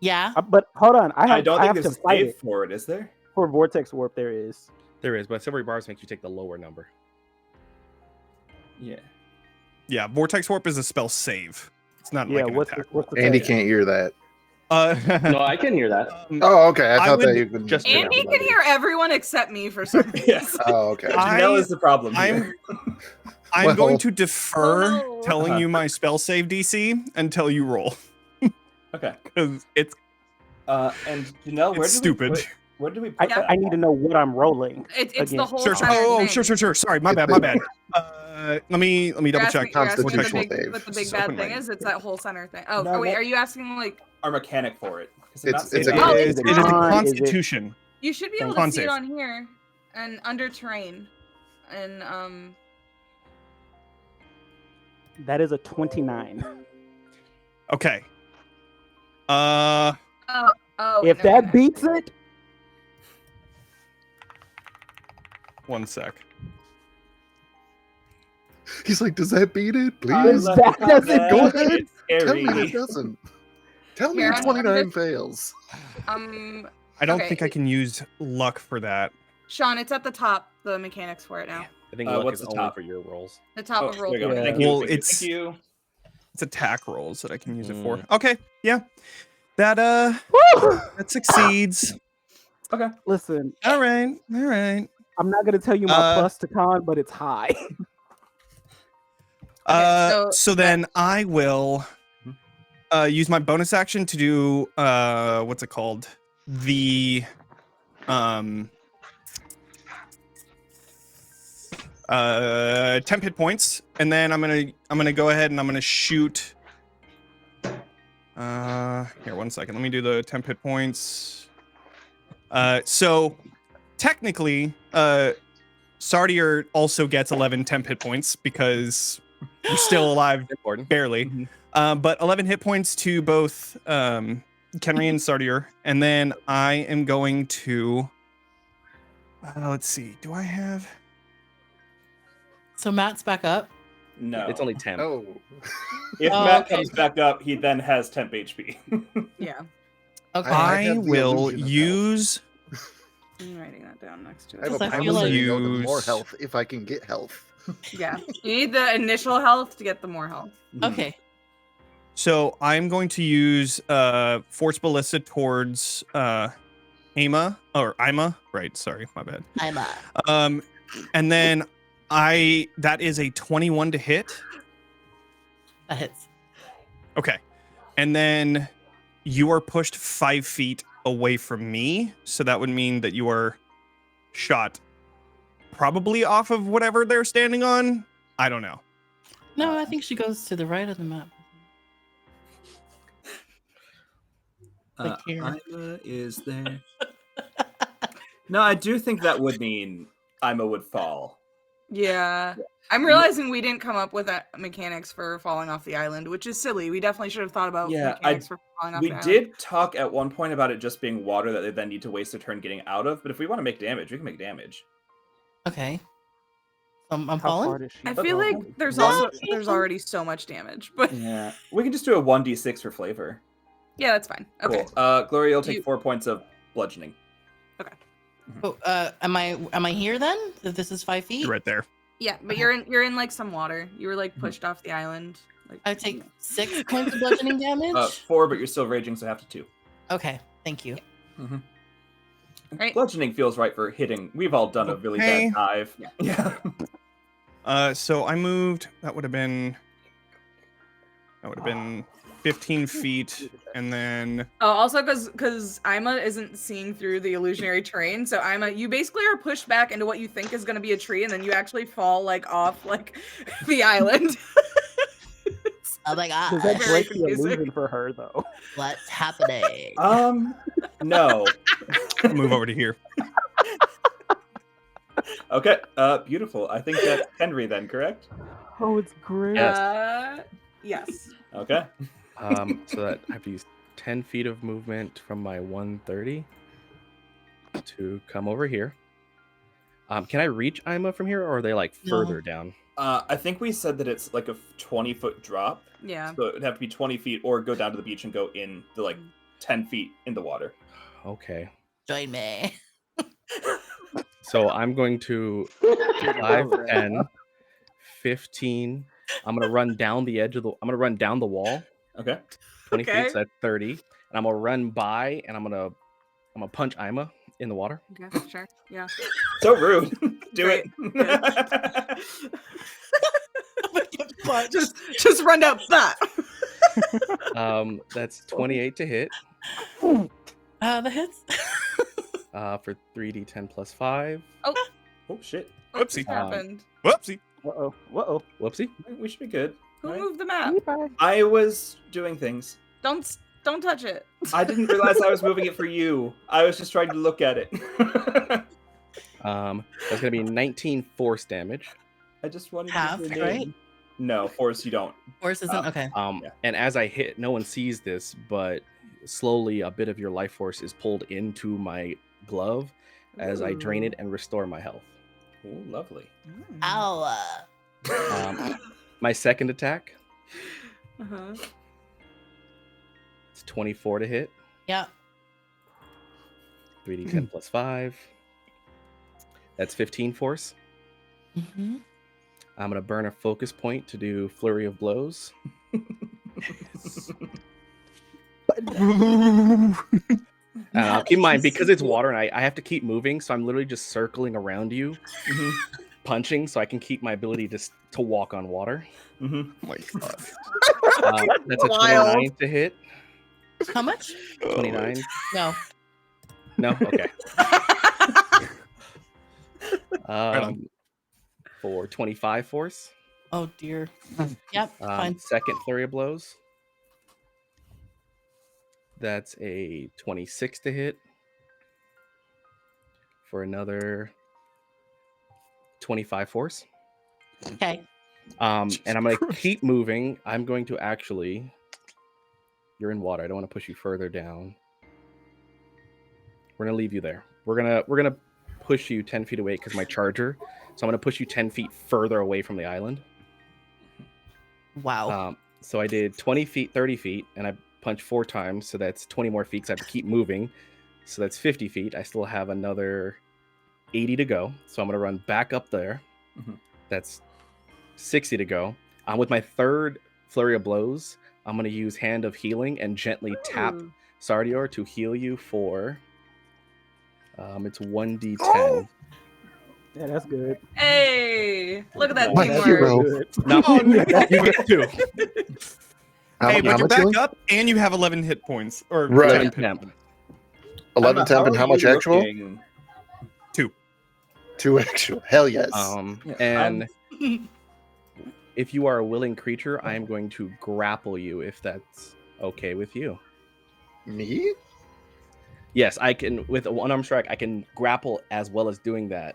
Yeah. But hold on, I I don't have think to there's a fight save it for it, is there? for vortex warp. There is. There is, but Silvery Bars makes you take the lower number. Yeah. Yeah, vortex warp is a spell save. It's not Yeah. like an What's attack. what's the Andy save? can't hear that. No, I can hear that. Oh, okay. I I thought would that you could just- Andy can hear everyone except me for some reason. Yes. Oh, okay. Jenel is the problem I'm here. I'm Well- going to defer Oh, no. telling you my spell save DC until you roll Okay. because it's And Jenel, it's stupid. Where do we put that? I need to know what I'm rolling. It's the Again. whole. Sure, center oh, thing. sure. Sorry, my It's bad, the- my bad. Let me You're double asking- check. you're asking what the Constitutional big- save. What the big Just bad open thing my- is? It's that whole center thing. Oh, No, wait. what- Are you asking like? Our mechanic for it. 'Cause I'm not It's saving a- Oh, it. It is a con, is it- constitution. You should be able Con to see it save. on here, and under terrain, and That is a 29. Okay. Oh, If never that mind. beats it, One sec. He's like, does that beat it? I Please. left that it doesn't on go there. ahead. It's Tell me scary. it doesn't. Tell me Here, a I'm 29 just- fails. I don't Okay. think I can use luck for that. Sean, it's at the top. The mechanics for it now. I think Uh, luck what's is the only top? for your rolls. The top Oh, of roll. there you go. Yeah. Thank you. Well, thank you, it's- Thank you. It's attack rolls that I can use it for. Mm. Okay, yeah. That woo! that succeeds. Listen, All right. I'm not gonna tell you my Uh, plus to con, but it's high. So then I will use my bonus action to do what's it called? The 10 hit points, and then I'm gonna go ahead and I'm gonna shoot. Here, 1 second. Let me do the 10 hit points. So technically, Sardior also gets 11 temp hit points because we're still alive Important. barely. Mhm. But 11 hit points to both Kenri and Sardior, and then I am going to. Let's see. Do I have? So Matt's back up. No. It's only 10. Oh. If Oh, Matt okay. comes back up, he then has temp HP. Yeah, Okay. I I have the will illusion of health. use. I'm writing that down next to I have it. a Because I power feel like- to go to more Use- health if I can get health. Yeah, you need the initial health to get the more health. Okay. So I'm going to use Force Ballista towards Ima, right? Sorry, my bad. Ima. And then that is a 21 to hit. That hits. Okay, and then you are pushed 5 feet away from me, so that would mean that you are shot probably off of whatever they're standing on. I don't know. No, I think she goes to the right of the map. Like here. Ima is there. No, I do think that would mean Ima would fall. Yeah. I'm realizing we didn't come up with mechanics for falling off the island, which is silly. We definitely should have thought about mechanics for falling off We the island. did talk at one point about it just being water that they then need to waste a turn getting out of, but if we want to make damage, we can make damage. Okay. I'm How falling? far does she I go? feel like there's already so much damage, but Yeah. We can just do a 1d6 for flavor. yeah, that's fine. Okay. Cool. Gloria will take 4 points of bludgeoning. Oh, am I here then? If this is 5 feet? You're right there. Yeah, but you're in like some water. You were like pushed off the island. Like I take 6 points of bludgeoning damage? 4, but you're still raging, so half to 2. Okay, thank you. Right. Bludgeoning feels right for hitting. We've all done a really bad dive. Yeah. So I moved. That would have been 15 feet, and then Oh, also because Ima isn't seeing through the illusionary terrain, so Ima, you basically are pushed back into what you think is going to be a tree, and then you actually fall like off like the island. Oh my god. Does that Very break the confusing. illusion for her though? What's happening? No. I'll move over to here. Okay. Beautiful. I think that's Kenri then, correct? Oh, it's great. Yes. Okay. So that I have to use 10 feet of movement from my 130 to come over here. Can I reach Ima from here, or are they like further down? I think we said that it's like a 20-foot drop. Yeah. So it'd have to be 20 feet or go down to the beach and go in the like 10 feet in the water. Okay. Join me. So I'm going to 5, 10, 15. I'm going to run down the edge of I'm going to run down the wall. Okay. 20 Okay. feet, so that's 30. And I'm going to run by, and I'm going to punch Ima in the water. Okay. Sure. Yeah. So rude. Do Great. it. just run down that. That's 28 to hit. The hits. For 3d10 plus 5. Oh shit. Whoopsie. What happened? Whoopsie. Uh-oh. Whoopsie. We should be good. Who right? moved the map? I was doing things. Don't touch it. I didn't realize I was moving it for you. I was just trying to look at it. That's gonna be 19 force damage. I just wanted Half, to name. right? No, force you don't. Force isn't okay. And as I hit, no one sees this, but slowly a bit of your life force is pulled into my glove as I drain it and restore my health. Ooh, lovely. Ow. My second attack, Uh-huh. it's 24 to hit. Yeah. 3d10 plus 5. That's 15 force. Mm-hmm. I'm going to burn a focus point to do Flurry of Blows. Keep in mind, because it's water and I have to keep moving, so I'm literally just circling around you, punching, so I can keep my ability to walk on water. Oh my god. That's a Wild. 29 to hit. How much? 29. No. No? Okay. on. For 25 force. Oh dear. Yep. Fine. Second Flurry of Blows. That's a 26 to hit. For another 25 force. Okay. And I'm going to keep moving. I'm going to actually... You're in water. I don't want to push you further down. We're going to leave you there. We're gonna push you 10 feet away because my charger. So I'm going to push you 10 feet further away from the island. Wow. So I did 20 feet, 30 feet, and I punched 4 times. So that's 20 more feet because I have to keep moving. So that's 50 feet. I still have another 80 to go. So I'm going to run back up there. That's 60 to go. With my third Flurry of Blows, I'm going to use Hand of Healing and gently tap Sardior to heal you for It's 1d10. Oh! Yeah, that's good. Hey, look at that My That's hero. good. No, Oh, no. you get 2. Hey, but how you're much back healing? up, and you have 11 hit points. Or Right. 11 hit temp. points. 11 temp and how much actual? Looking? 2 actual. Hell yes. Yeah, And if you are a willing creature, I am going to grapple you if that's okay with you. Me? Yes, I can. With a one-arm strike, I can grapple as well as doing that.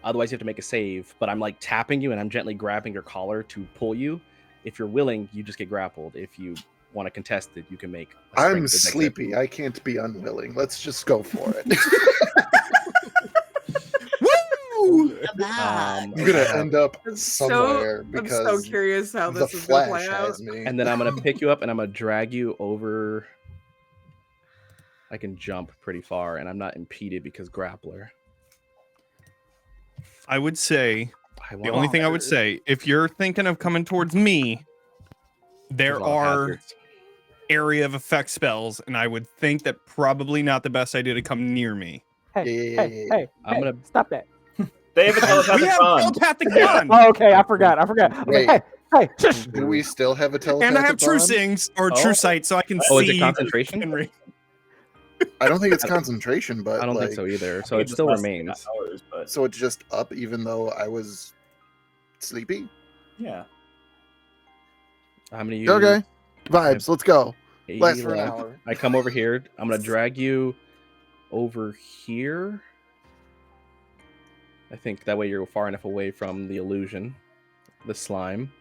Otherwise, you have to make a save. But I'm like tapping you and I'm gently grabbing your collar to pull you. If you're willing, you just get grappled. If you want to contest it, you can make a I'm strength check. sleepy. I can't be unwilling. Let's just go for it. Woo! Bye. I'm gonna end up I'm somewhere I'm because so curious how the this is going to Flash play out. has me. And then I'm going to pick you up and I'm going to drag you over. I can jump pretty far and I'm not impeded because grappler. I would say, I the only thing I would say, if you're thinking of coming towards me, there are area of effect spells, and I would think that probably not the best idea to come near me. Hey, I'm gonna- stop that. They have a We telepathic have bond. telepathic bond, Oh, okay, I forgot. I'm Wait. like, hey, shush. Do we still have a telepathic and I have true bond? sings or Oh. true sight, so I can Oh, is see it concentration? Henry. I don't think it's concentration, but I don't think like, so either. So I it think still just lasts remains. hours, but so it's just up even though I was sleepy. yeah. I'm going to use Okay, vibes. Let's go. 80 Last for an left. hour. I come over here. I'm going to drag you over here. I think that way you're far enough away from the illusion, the slime.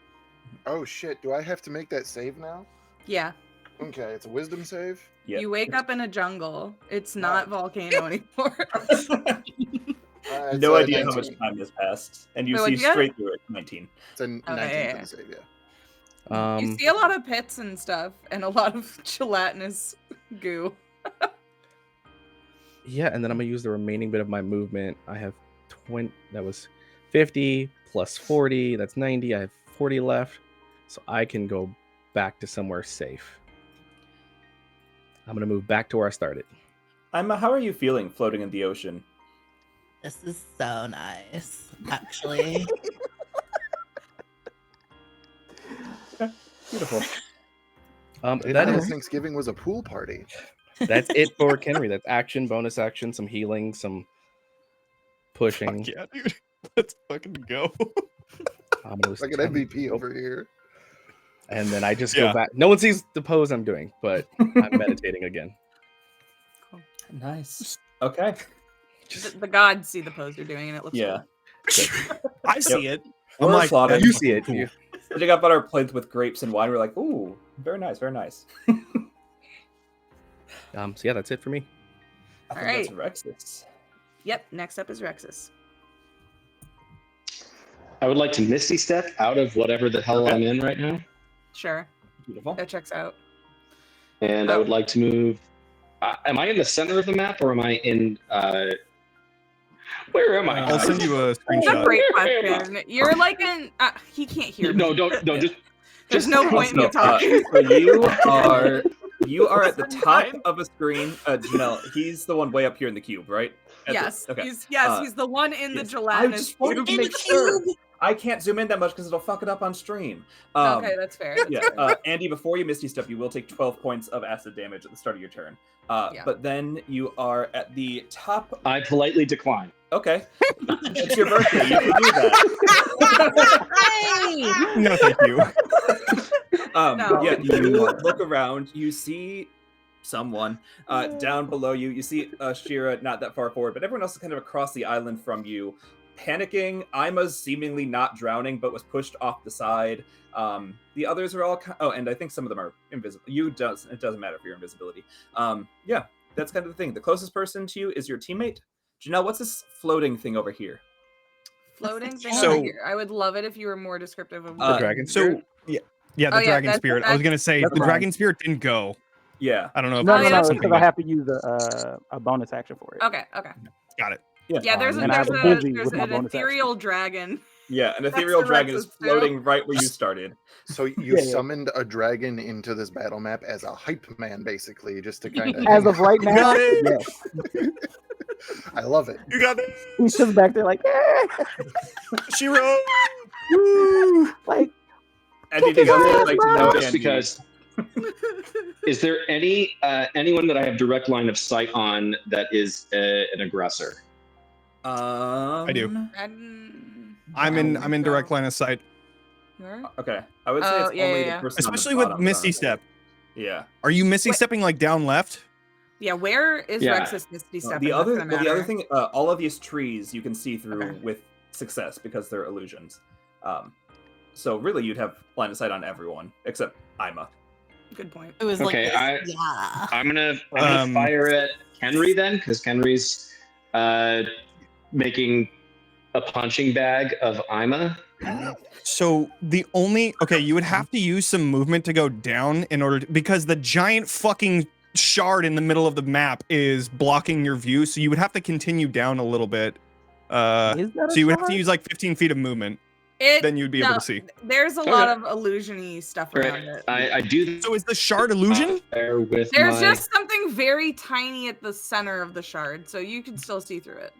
Oh shit! Do I have to make that save now? Yeah. Okay, it's a wisdom save. Yeah. You wake up in a jungle. It's not volcano anymore. It's No a idea how much 19. time has passed, and you Wait, see what'd you get? straight through it. 19. It's a 19 yeah, for yeah. the save. Yeah. You see a lot of pits and stuff, and a lot of gelatinous goo. Yeah, and then I'm going to use the remaining bit of my movement. I have 20. That was 50 plus 40. That's 90. I have 40 left. So I can go back to somewhere safe. I'm going to move back to where I started. How are you feeling floating in the ocean? This is so nice, actually. Beautiful. I didn't That know is Thanksgiving was a pool party. That's it for Kenri. That's action, bonus action, some healing, some pushing. Fuck yeah, dude. Let's fucking go. I'm gonna Like an MVP over here. And then I just Yeah. go back. No one sees the pose I'm doing, but I'm meditating again. Nice. Okay. The gods see the pose you're doing, and it looks Yeah. I see it. We're like, applauding. You see it. Cool. You- Sitting up on our plates with grapes and wine, we're like, ooh, very nice, very nice. So yeah, that's it for me. I All think that's Rexus. Yep. Next up is Rexus. I would like to Misty Step out of whatever the hell Okay. I'm in right now. Sure. Beautiful. That checks out. And I would like to move. Am I in the center of the map or am I in. Where am I? I'll send you a That's a screenshot. great question. You're like in. He can't hear me. No, don't. Just. There's no point in me No, talking. so you are at the top of a screen. Janelle, he's the one way up here in the cube, right? Yes. Okay. He's the one in the yes. I gelatinous just wanted to cube. make sure. I can't zoom in that much because it'll fuck it up on stream. Okay, that's fair. That's Yeah, fair. Andy, before you Misty Step, you will take 12 points of acid damage at the start of your turn. Yeah. But then you are at the top. I politely decline. Okay. It's your birthday. You can do that. Hey! No, thank you. No. Yeah, you look around. You see someone down below you. You see Ashyrra not that far forward, but everyone else is kind of across the island from you. Panicking. Ima's seemingly not drowning, but was pushed off the side. The others are all. And I think some of them are invisible. It doesn't matter for your invisibility. Yeah, that's kind of the thing. The closest person to you is your teammate. Janelle, what's this floating thing over here? Floating thing So- over here. I would love it if you were more descriptive of The what. dragon So spirit? the Oh, yeah, dragon that's- spirit. I was gonna say that's the fine. dragon spirit didn't go. Yeah. I don't know if No, Oh, that's yeah. it's something. because I have to use a bonus action for it. Okay. Got it. Yeah, there's and I have a busy with my an bonus action. ethereal dragon. Yeah, an That's ethereal the dragon is Rexus too. floating right where you started. So you Yeah. summoned a dragon into this battle map as a hype man, basically, just to kind of. As of right now, Got it. yes. I love it. You got it. He's just back there like, Shiro. like, Anything else you'd like to know, Just Andy? because. Is there anyone that I have direct line of sight on that is an aggressor? I do. And- I'm in direct line of sight, Okay, I would say Oh, it's yeah, only yeah, the yeah. person especially on the with bottom Misty row. Step. Yeah. Are you Misty stepping like down left? Yeah, where is Yeah. Rexus Misty stepping? The That's other gonna matter. thing, all of these trees you can see through Okay. with success because they're illusions. So really, you'd have line of sight on everyone except Ima. Good point. It was Okay, like this. Yeah. I'm gonna fire at Kenri then, because Kenri's making a punching bag of Ima. So you would have to use some movement to go down in order to, because the giant fucking shard in the middle of the map is blocking your view. So you would have to continue down a little bit. is that So you would have to use like 15 feet of movement. Then you'd be able to see. There's a lot of illusion-y stuff around it. I do. So is the shard illusion? With There's just something very tiny at the center of the shard, so you can still see through it.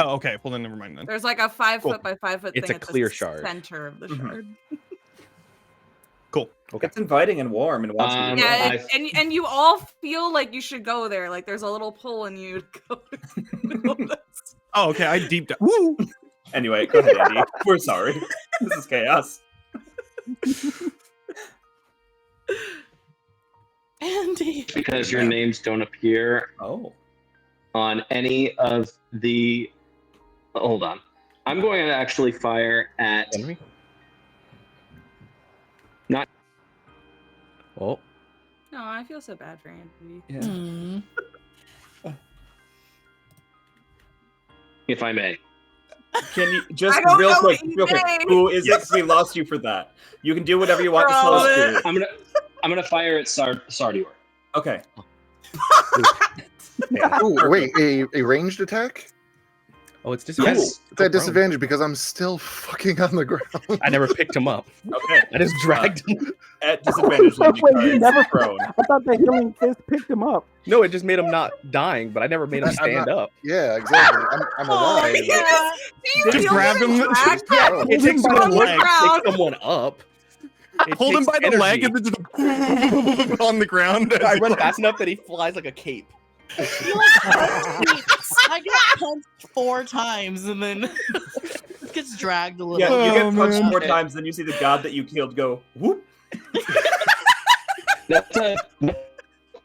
Oh, okay. Well, then never mind then. There's like a 5 Cool. foot by 5 foot It's thing a at clear the shard. center of the Mhm. shard. Cool. It's inviting and warm and wants to be Yeah, warm. and you all feel like you should go there. Like there's a little pull in you to go. Oh, okay. I deep dive. Woo! Anyway, go ahead, Andy. We're sorry. This is chaos. Andy. because your names don't appear Oh. on any of the. Hold on. I'm going to actually fire at. Henry? Not. Oh. No, I feel so bad for Andy. Yeah. Hmm. If I may. Can you just I don't real know quick, what you real quick? say. Who is it? We lost you for that. You can do whatever you want to tell us to. I'm gonna fire at Sardior. Okay. Ooh, wait, a ranged attack? Oh, it's just Yes. It's at disadvantage because I'm still fucking on the ground. I never picked him up. Okay. I just dragged him. At disadvantage then Wait, you because never- prone. I thought the healing fist picked him up. No, it just made him not dying, but I never made him I'm stand not- up. Yeah, exactly. I'm Oh, alive. yeah. Just grab him. Yeah, It takes by someone the to leg. pick someone up. It Hold him takes by the leg energy. and then just on the ground. I run fast enough that he flies like a cape. I get punched 4 times and then gets dragged a little. Yeah, you Oh, get punched man. 4 times, then you see the god that you killed go whoop. That's a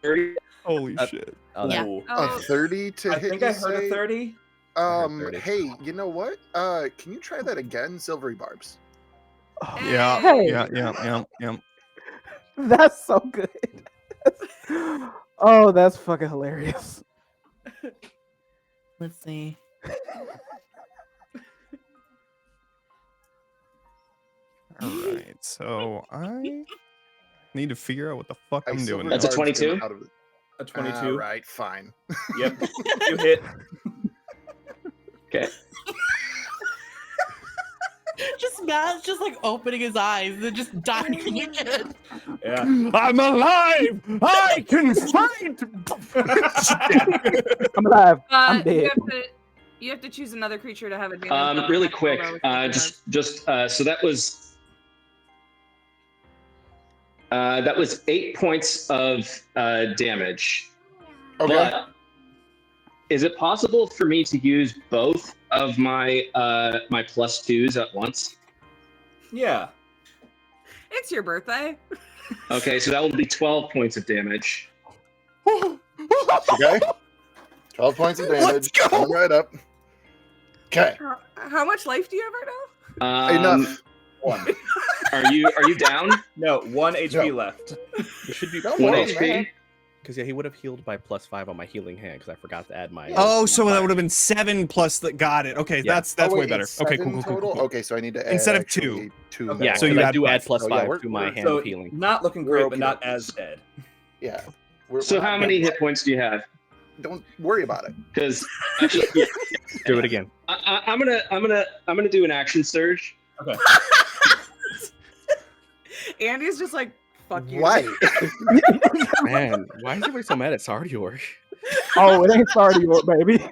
30. Holy Uh, shit. Oh, Yeah. Ooh. A 30 to I hit. think you I heard say? a 30. heard 30. Hey, you know what? Can you try that again? Silvery barbs. Yeah, Hey. yeah. That's so good. Oh, that's fucking hilarious. Let's see. All right, so I need to figure out what the fuck I'm doing. silvery That's a barbs 22? him out of it. A 22. Right, fine. Yep. You hit. Okay. Just Matt's just like opening his eyes and then just dying again. Yeah. I'm alive! I can fight! I'm alive. I'm dead. You have to choose another creature to have advantage. Really quick. Just so that was 8 points of damage. Okay. But is it possible for me to use both of my my +2s at once? Yeah. It's your birthday. Okay, so that will be 12 points of damage. Okay. 12 points of damage. Let's go. Coming right up. Okay. How much life do you have right now? Enough. 1. Are you down? No, 1 HP No. left. It should be No, 1 no, HP. man. because he would have healed by +5 on my healing hand because I forgot to add my. Oh, so that would have been 7 plus that. Got it. Okay, Yeah. that's Oh, way wait, better. it's Okay, 7 cool, cool, total? cool, cool. Okay, so I need to add Instead of actually 2. two. Yeah, So so you I add do add +5. +5 Oh, yeah, to my hand So of healing. not looking We're great, okay but not then. as dead. Yeah. So how many hit points do you have? Don't worry about it. Because actually, yeah, Do it again. I'm gonna do an action surge. Okay. Andy's just like, fuck you. Right. Man, why is everybody so mad at Sardior? Oh, it ain't Sardior, baby.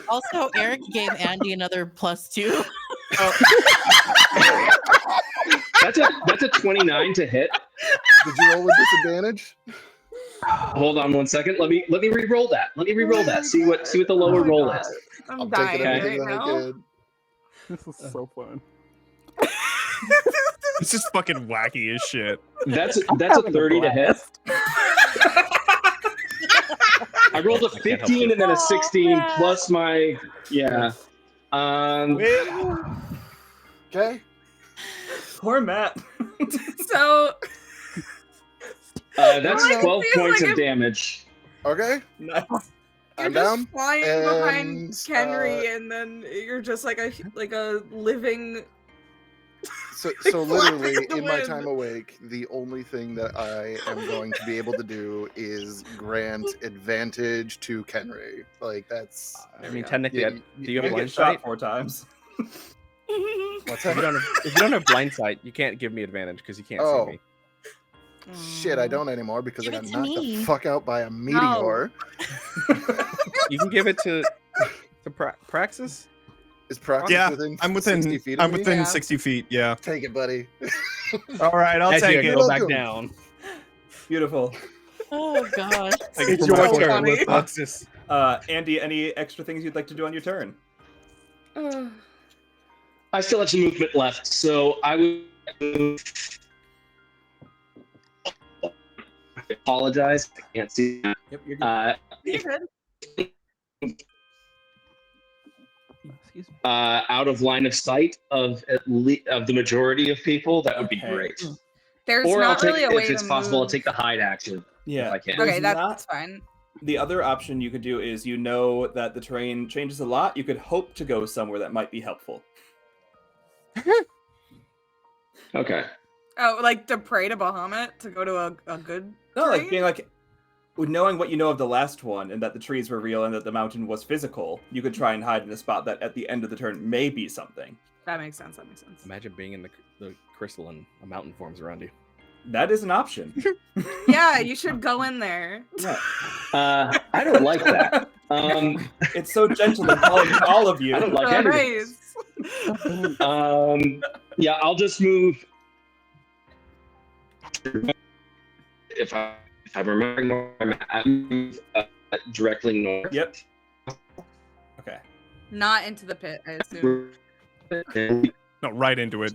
Also, Eric gave Andy another +2. That's a 29 to hit. Did you roll with disadvantage? Hold on 1 second. Let me re-roll that. Let me re-roll that. See what the lower roll is. I'm taking dying everything right that I now. get. This is so fun. It's just fucking wacky as shit. That's a having a 30 to hit. blast. I rolled a can't help 15 you. and then a 16 man. plus my Okay. Poor Matt. So that's Like, 12 feels points like of damage. Okay. Nice. you're I'm just down. flying behind And, Kenri, and then you're just like a living. So flying literally, in the in my wind. time awake, the only thing that I am going to be able to do is grant advantage to Kenri. Like that's. I mean, technically, Yeah, do you You have get blind shot sight? 4 times. What's If you that? don't have blind sight, you can't give me advantage because you can't Oh. see me. Shit, I don't anymore because Give I it got to knocked the me. fuck out by a meteor. You can give it to Praxis. Is Proxus Yeah, within I'm within 60 feet of I'm me? within Yeah. 60 feet. Yeah. Take it, buddy. All right, I'll As you take it. go back Welcome. down. Beautiful. Oh gosh. Thank you It's for my your fortune, turn. Melissa. Proxus. Andy, any extra things you'd like to do on your turn? I still have some movement left, so I would move. I apologize. I can't see. Yep, you're good. You're good. Excuse me. Out of line of sight of of the majority of people, that would be Okay. great. There's Or I'll not take, really a way if it's to possible, I'll move. take the hide action Yeah. if I can. There's Okay, that's not- fine. The other option you could do is you know that the terrain changes a lot. You could hope to go somewhere that might be helpful. Okay. Oh, like to pray to Bahamut to go to a good. No, like terrain? being like, with knowing what you know of the last one and that the trees were real and that the mountain was physical, you could try and hide in a spot that at the end of the turn may be something. That makes sense. That makes sense. Imagine being in the crystal and a mountain forms around you. That is an option. Yeah, you should go in there. Yeah. I don't like that. It's so gentle and calling to all of you. I don't like Oh, any of this. nice. Yeah, I'll just move. If I'm remembering where I'm at, I move directly north. Yep. Okay. Not into the pit, I assume. No, right into it.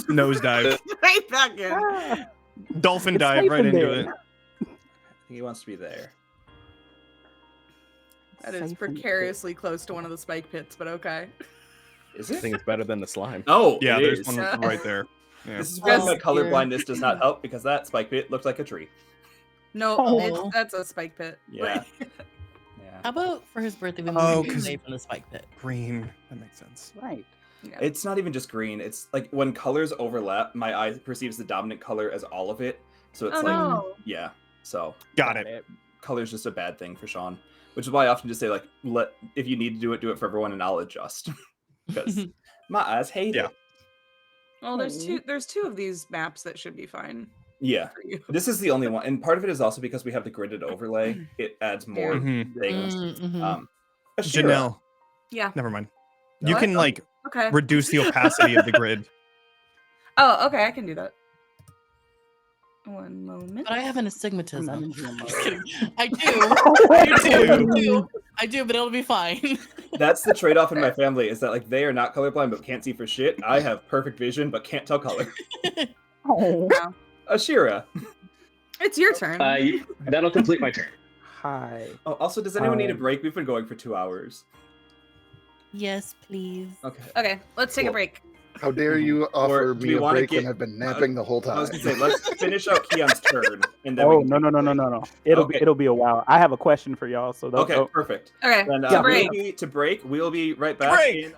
Nosedive. Right back in. Ah, Dolphin it's dive safe right in into there. it. I think he wants to be there. That is Safe in there. precariously close to one of the spike pits, but okay. Is I it? think it's better than the slime. Oh, Yeah, it there's is. one Yeah. right there. Yeah. This is why my Oh, color dear. blindness does not help because that spike pit looks like a tree. No, Oh. that's a spike pit. Yeah. How Yeah. about for his birthday we Oh, move him 'cause- away from the spike pit? Green. That makes sense. Right. Yeah. It's not even just green. It's like when colors overlap, my eye perceives the dominant color as all of it. So it's Oh like, no. yeah. So Got it. color's just a bad thing for Sean, which is why I often just say like, if you need to do it for everyone, and I'll adjust because my eyes hate Yeah. it. Well, there's two of these maps that should be fine Yeah. for you. This is the only one, and part of it is also because we have the gridded overlay. It adds more Mhm. things. Mhm. Ashyrra. Janelle. Yeah. Never mind. You What? can like Okay. reduce the opacity of the grid. Oh, okay. I can do that. One moment. But I have an astigmatism. I'm in GM mode. Just kidding. I do. I do, but it'll be fine. That's the trade-off in my family is that like they are not colorblind but can't see for shit. I have perfect vision but can't tell color. Oh, Ashyrra. It's your turn. That'll complete my turn. hi. Oh, also, does anyone need a break? We've been going for 2 hours. Yes, please. Okay. Okay, let's take a Cool. break. How dare you offer do me we a wanna break when get- I've been napping the whole I time? was gonna say let's finish out Queon's turn and then. Oh we can no. It'll Okay. be a while. I have a question for y'all. So don't. Okay, don't- perfect. Okay, Then to break. to break. We'll be right back. Break! In...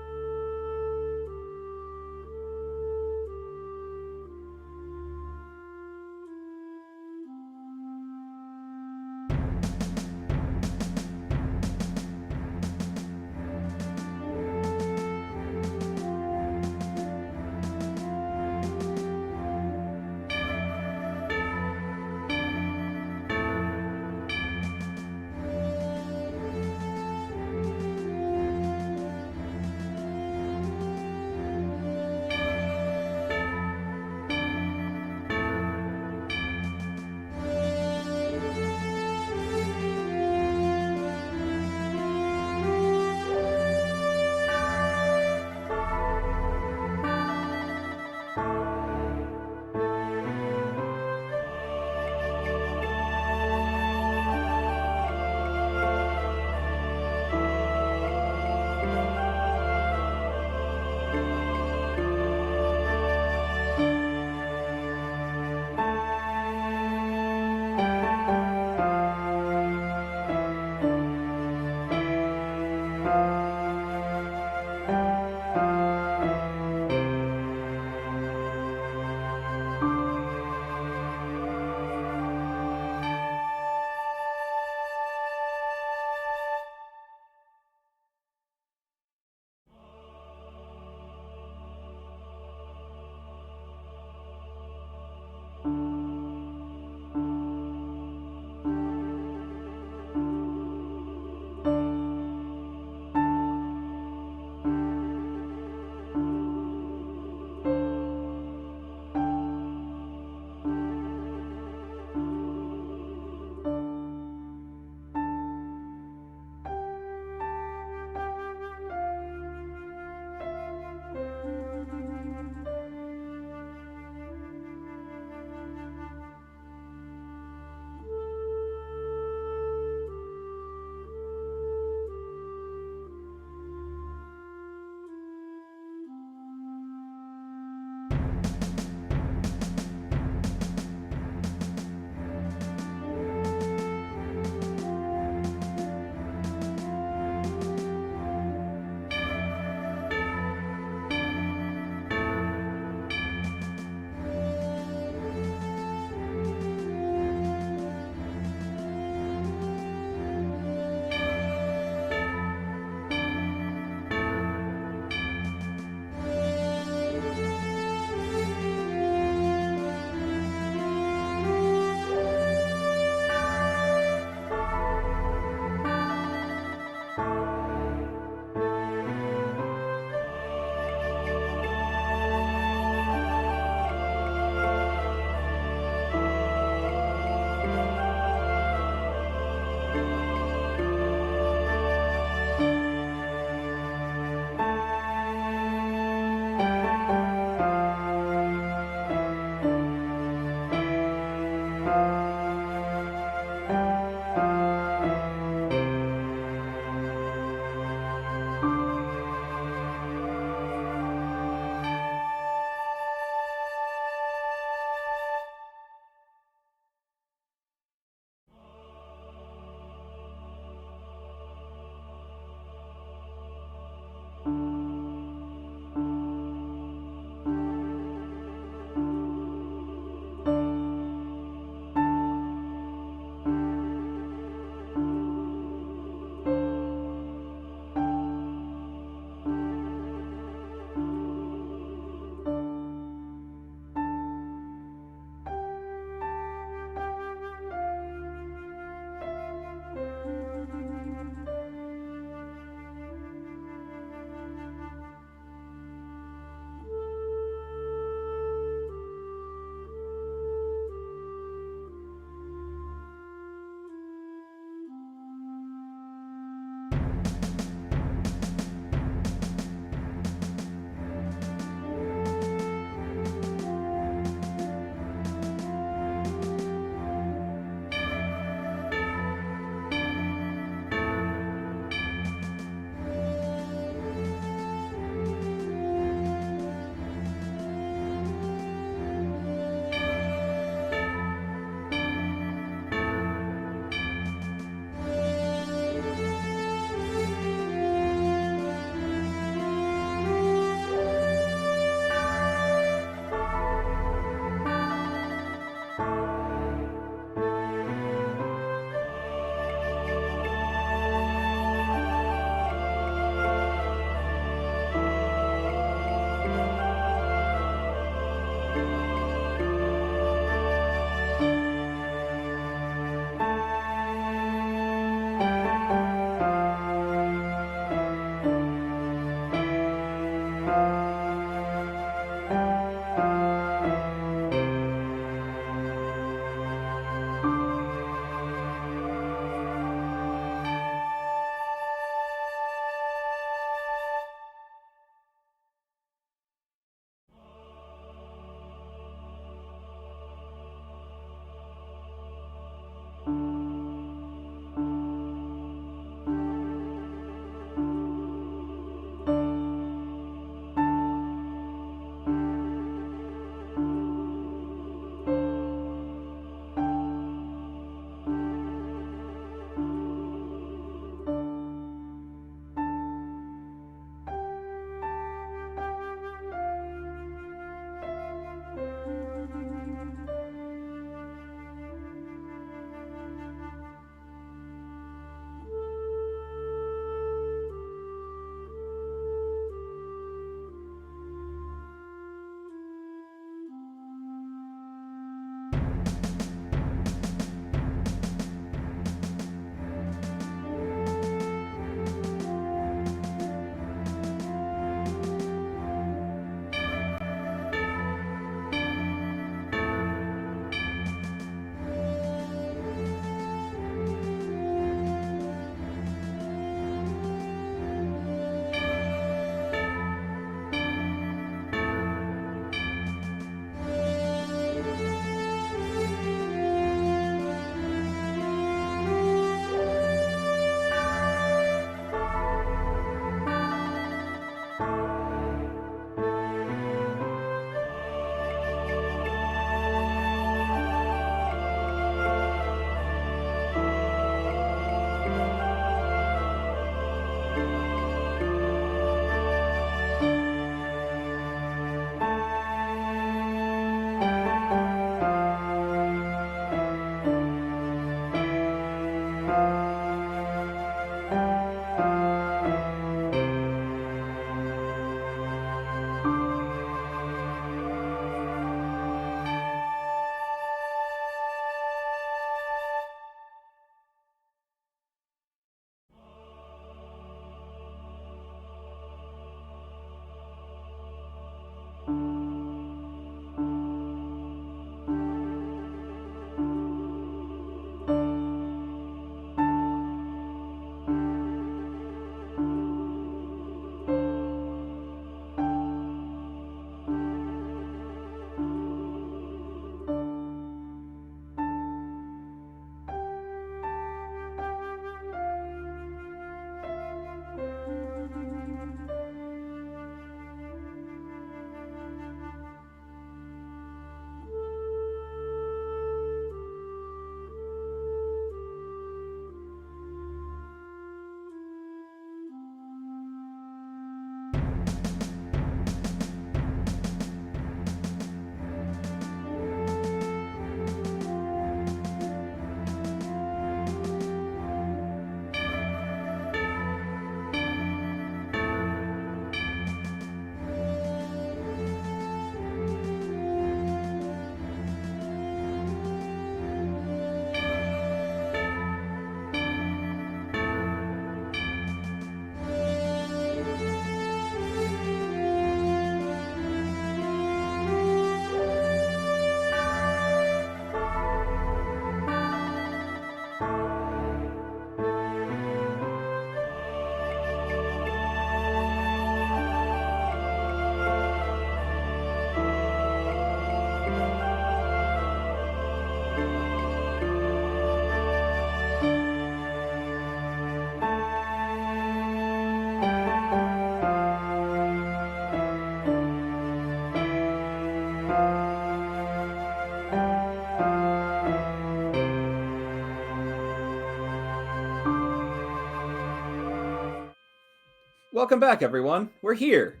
Welcome back, everyone. We're here.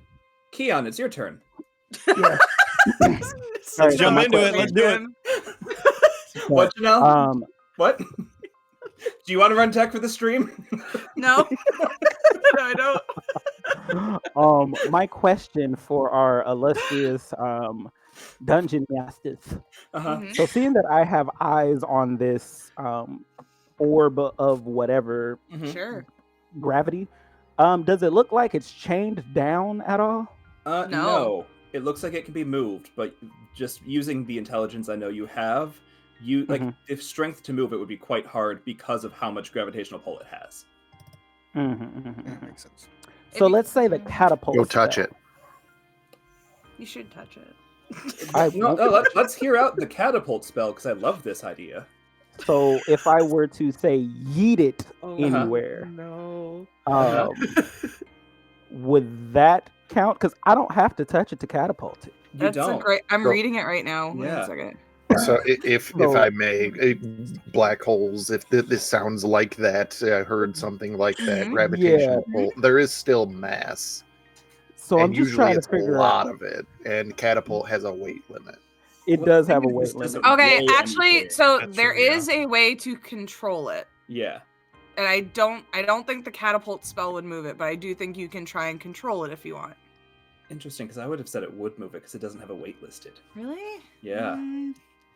Queon, it's your turn. Yeah. Let's jump into it. Let's do it. What, Jenel? What? Um, Do you want to run tech for the stream? No. No, I don't. My question for our illustrious dungeon masters. Uh-huh. Mhm. So, seeing that I have eyes on this orb of whatever Mhm. Sure. gravity, does it look like it's chained down at all? No. No. It looks like it can be moved, but just using the intelligence I know you have, if strength to move it would be quite hard because of how much gravitational pull it has. That makes sense. So If you- let's say the catapult. Go touch spell. it. You should touch it. Let's hear out the catapult spell because I love this idea. So if I were to say yeet it Uh-huh. anywhere, No. would that count? Because I don't have to touch it to catapult it. You That's don't. a great. I'm So- reading it right now. Wait Yeah. a second. So if So- I may, black holes. If this sounds like that, I heard something like that. Mhm. Gravitational pull. There is still mass, So I'm and just usually trying to it's a figure lot out. of it. And catapult has a weight limit. It Well, does the have a thing is, weight this limit. doesn't Okay, roll actually, anything. so That's there true, yeah. is a way to control it, Yeah. and I don't think the catapult spell would move it, but I do think you can try and control it if you want. Interesting, because I would have said it would move it because it doesn't have a weight listed. Really? Yeah.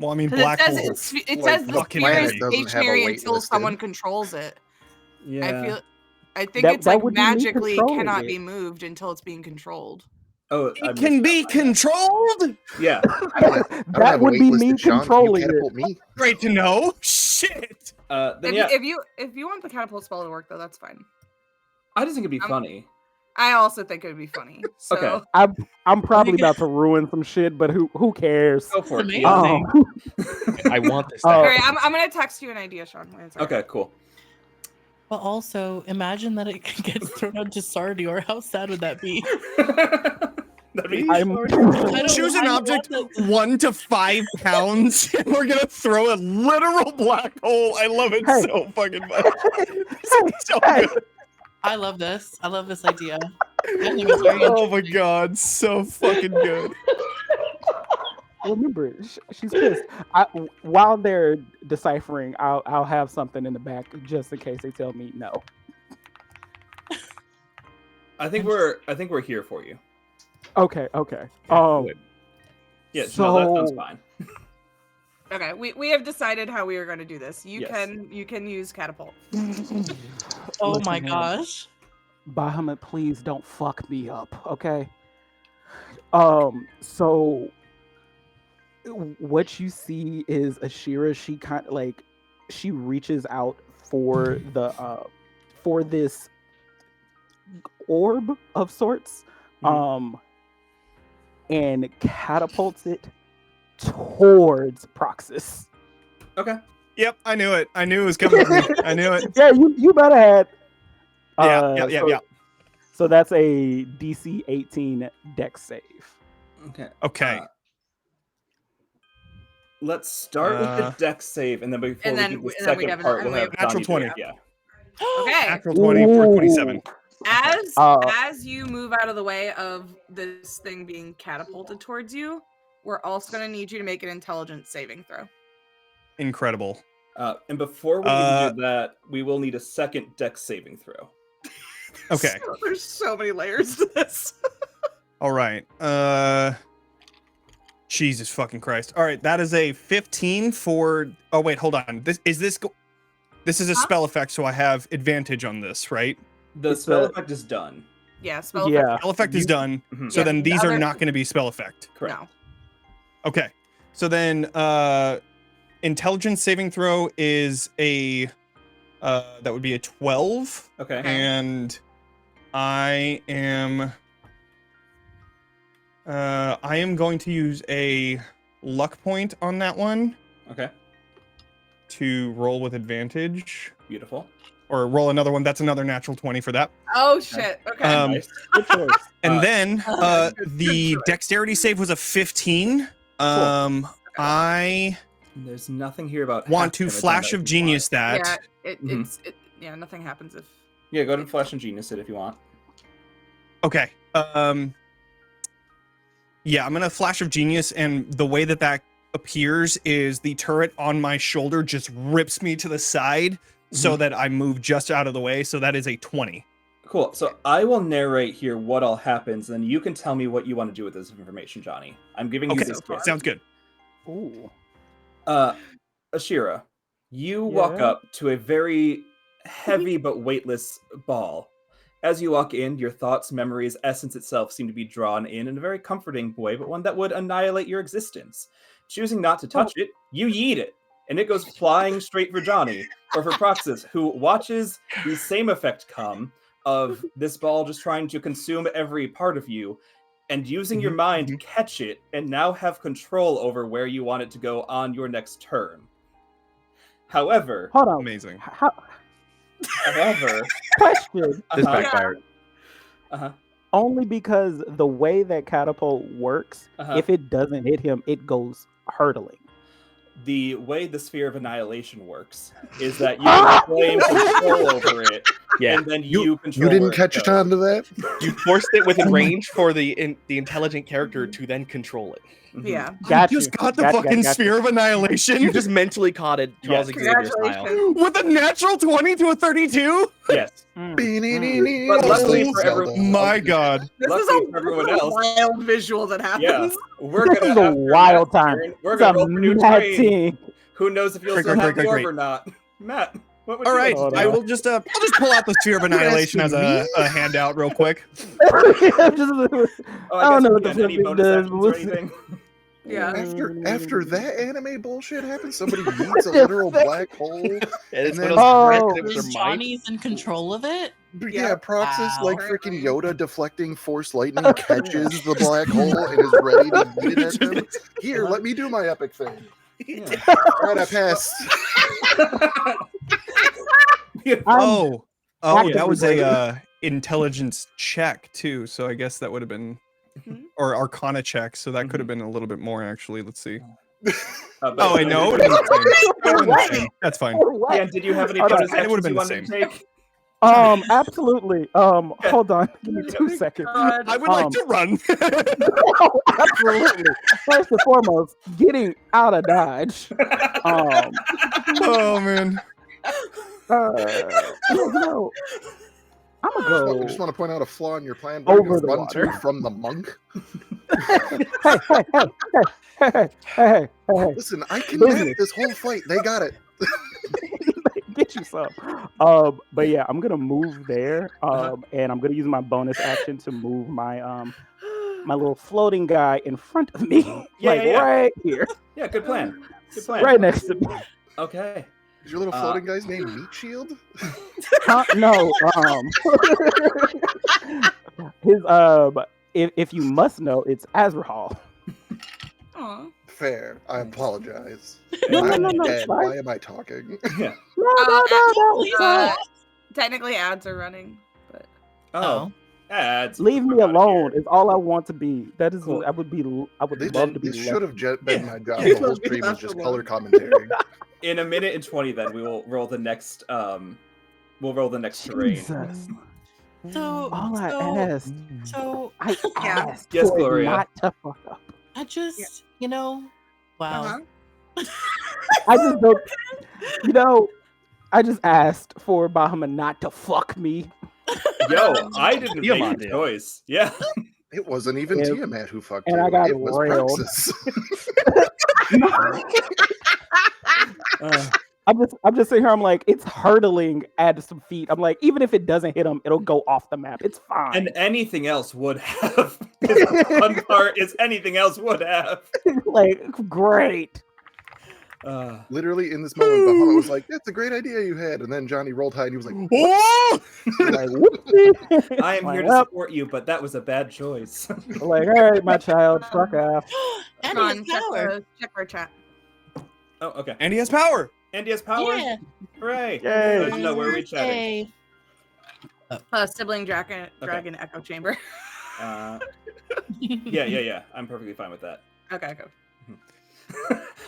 Well, I mean, 'Cause black it says holes. it like says the fucking sphere is planet doesn't have a stationary weight until listed. someone controls it. Yeah. I think That- it's that like would be me magically controlling cannot it. be moved until it's being controlled. Oh, It can be controlled. Yeah. I don't have That a would weight be listed, me Sean. Can you controlling it. catapult me? Great to know. Shit. Then yeah, If you want the catapult spell to work though, that's fine. I just think it'd be funny. I also think it would be funny. So Okay. I'm probably about to ruin some shit, but who cares? Go for it. Amazing. Queon. I want this. Oh. to all happen. right, I'm gonna text you an idea, Sean. Wait a second. Okay, cool. But also, imagine that it gets thrown onto Sardior. How sad would that be? That'd be I'm I don't- Choose I an don't object want that- 1 to 5 pounds, and we're gonna throw a literal black hole. I love it Hey. so fucking much. This is so Hey. good. I love this. I love this idea. I think it's very Oh my god, so fucking good. Remember, she's pissed. While they're deciphering, I'll have something in the back just in case they tell me no. I think we're here for you. Okay. Yeah, no, that sounds So- fine. Okay, we have decided how we are going to do this. You Yes. can use catapult. Oh Listen, my man, gosh. Bahamut, please don't fuck me up, okay? So what you see is Ashyrra. She kind of like she reaches out for the for this orb of sorts, and catapults it towards Proxus. Okay. Yep, I knew it. I knew it was coming. I knew it. Yeah, you better had. Yeah. So that's a DC 18 Dex save. Okay. Okay. Let's start with the dex save, and then before And we then do the we- and then we second have part, an- we'll have Natural Jonny do it. 20. Yeah. Okay. Natural 20 for 27. Uh, As you move out of the way of this thing being catapulted towards you, we're also going to need you to make an intelligence saving throw. Incredible. And before we even do that, we will need a second dex saving throw. Okay. There's so many layers to this. All right. Jesus fucking Christ. All right, that is a 15 for. Oh wait, hold on. This is a spell effect, so I have advantage on this, right? The It's spell a- effect is done. Yeah, spell Yeah. effect. Spell effect is done. Mhm. So Yeah, then the these are other- not going to be spell effect. Correct. No. Okay. So then intelligence saving throw is a that would be a 12, Okay. and I am going to use a luck point on that one Okay. to roll with advantage, Beautiful. or roll another one. That's another natural 20 for that. Oh shit. Okay. Nice. Good choice. And Uh, then good the choice. dexterity save was a 15. I There's nothing here about want half to damage on flash that of if you want. genius that. yeah, Mhm. it's nothing happens if Yeah, go ahead and flash and genius it if you want. Okay. Yeah, I'm gonna flash of genius, and the way that appears is the turret on my shoulder just rips me to the side so that I move just out of the way. So that is a 20. Cool. So I will narrate here what all happens, and you can tell me what you want to do with this information, Johnny. I'm giving you this gift. Sounds good. Ooh. Ashyrra, you walk up to a very heavy but weightless ball. As you walk in, your thoughts, memories, essence itself seem to be drawn in a very comforting way, but one that would annihilate your existence. Choosing not to touch it, you yeet it, and it goes flying straight for Johnny, or for Proxus, who watches the same effect come of this ball just trying to consume every part of you, and using your mind catch it, and now have control over where you want it to go on your next turn. However... Hold on. Amazing. However... Question. This backfired. Only because the way that catapult works, if it doesn't hit him, it goes hurtling. The way the Sphere of Annihilation works is that you can claim control over it, and then you control. You didn't catch on to that. You forced it within range for the intelligent character to then control it. Yeah. I just got the fucking Sphere of Annihilation. You just mentally caught it, Charles Xavier style. With a natural 20 to a 32? Yes. But luckily for everyone, my God. This is for everyone else. wild visual that happens. Yeah, we're This gonna is a after wild Matt's time. turn, We're It's gonna a roll for new mad terrain. team. Who knows if you'll Great, still great, have great, Dwarf great. or not? Matt, what would All you right, like to I do? will just I'll just pull out the Sphere of Annihilation as a handout real quick. I I don't know what the any fuck it bonus does. actions or anything. Yeah. After that anime bullshit happens, somebody yeets a literal black hole. And it's then- one of those Oh. it was Is their mind. Johnny's in control of it? But Yeah. yeah, Proxus, Wow. like freaking Yoda deflecting force lightning, catches the black hole and is ready to yeet it at him. Here, let me do my epic thing. Yeah. Alright, I passed. Oh, actively that was waiting. a intelligence check too. So I guess that would have been, or Arcana check. So that could have been a little bit more actually. Let's see. Oh, wait, no, it would have been the same. That's fine. Yeah, did you have any Hold on, bonus it actions would've been you the wanted to same. take? Absolutely. Hold on. Give me 2 seconds. I would like to run. Oh, absolutely. First and foremost, getting out of Dodge. Oh man. No. I'm I gonna just go. want to point out a flaw in your plan. Where Over you the run water. to from the monk. Hey. Listen, I can Business. manage this whole fight. They got it. Get you some. But yeah, I'm gonna move there. And I'm gonna use my bonus action to move my my little floating guy in front of me. Yeah. Right here. Yeah, good plan. Good plan. Right next to me. Okay. Is your little floating guy's name Meat Shield? No. His if you must know, it's Azrahal. Aw. Fair. I apologize. No, I'm it's dead. fine. Why am I talking? Yeah. No. Technically, ads are running, but Oh. Ads. Leave me alone is all I want to be. That is, Cool. I would This, love to be. this should have been my job. Yeah. The whole stream was just color commentary. In a minute and 20, then we will roll the next. We'll roll the next terrain. Jesus. So, All I asked, so I Yeah. asked Yes, for it Gloria. not to fuck up. I just, wow. I just don't, I just asked for Bahamut not to fuck me. Yo, I didn't Tiamat make the did. choice. Yeah. It wasn't even And- Tiamat who fucked and you. I got it was railed. Proxus. I'm just sitting here. I'm like, it's hurtling at some feet. I'm like, even if it doesn't hit him, it'll go off the map. It's fine. And anything else would have. The fun part is anything else would have. Like, great. Literally in this moment, Bahamut was like, "That's a great idea you had," and then Johnny rolled high and he was like, Oh! Like, whoopsie. I am here to Well, support you, but that was a bad choice. like, all right, my child, fuck off. And Come on, his power. check our chat. Oh, okay. And he has power. Andy has power. Yeah. Hooray! Yay. No, where are we chatting? Sibling dragon echo chamber. Yeah. I'm perfectly fine with that. Okay, go.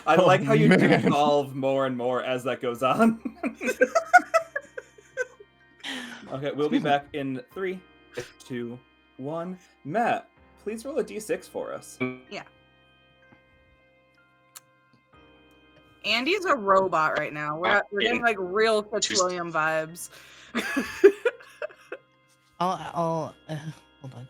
I Oh, like how you man. devolve more and more as that goes on. Okay, we'll be back in 3, 2, 1. Matt, please roll a d6 for us. Andy's a robot right now. We're getting like real Fitzwilliam vibes. I'll hold on.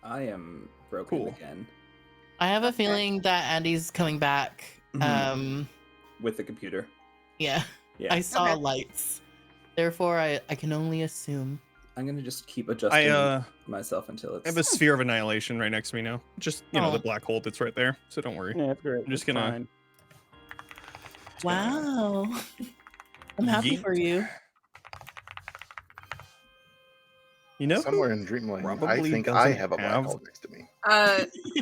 I am broken Cool. again. I have a feeling that Andy's coming back. With the computer. Yeah. Yeah. I saw Okay. lights. Therefore, I can only assume. I'm gonna just keep adjusting I myself until it's. have a sphere of annihilation right next to me now. Just Oh. the black hole that's right there. So don't worry. Yeah, it's great. I'm just It's gonna- fine. Wow. I'm happy Yeet. for you. You know, Somewhere in Dreamland, I probably think I doesn't have a black have- hole next to me.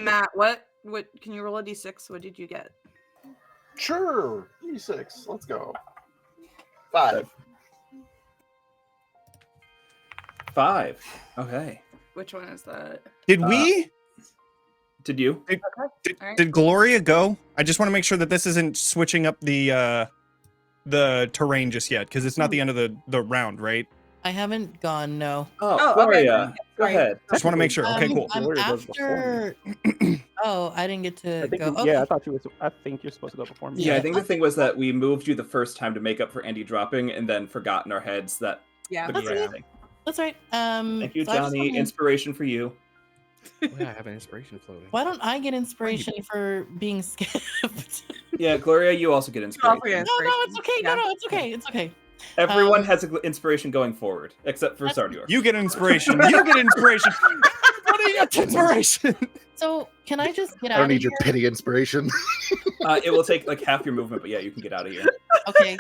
Matt, what can you roll a d6? What did you get? Sure. E6. Let's go. 5. 5. Okay. Which one is that? Did we? Did you? Alright. Did Gloria go? I just want to make sure that this isn't switching up the terrain just yet, because it's not the end of the round, right? I haven't gone, no. Oh, okay. Gloria, go Sorry. ahead. Just want to make sure. Okay, cool. I'm Gloria goes before after. Oh, I didn't get to I think go. yeah, Okay. I thought you was. I think you're supposed to go before me. Yeah, I Yeah. think the thing was that we moved you the first time to make up for Andy dropping, and then forgot in our heads that Yeah. the That's correct right. thing. That's right. Thank you, so I just Johnny. wanna- Inspiration for you. Oh, yeah, I have an inspiration floating. Why don't I get inspiration for being skipped? Yeah, Gloria, you also get You inspiration. also get No, it's okay. Yeah. No, it's okay. It's okay. Everyone Um, has inspiration going forward, except for That's- Sardior. You get inspiration. You get inspiration. Everybody gets inspiration. So can I just get I out don't of need here? your pity inspiration. It will take like half your movement, but yeah, you can get out of here. Okay.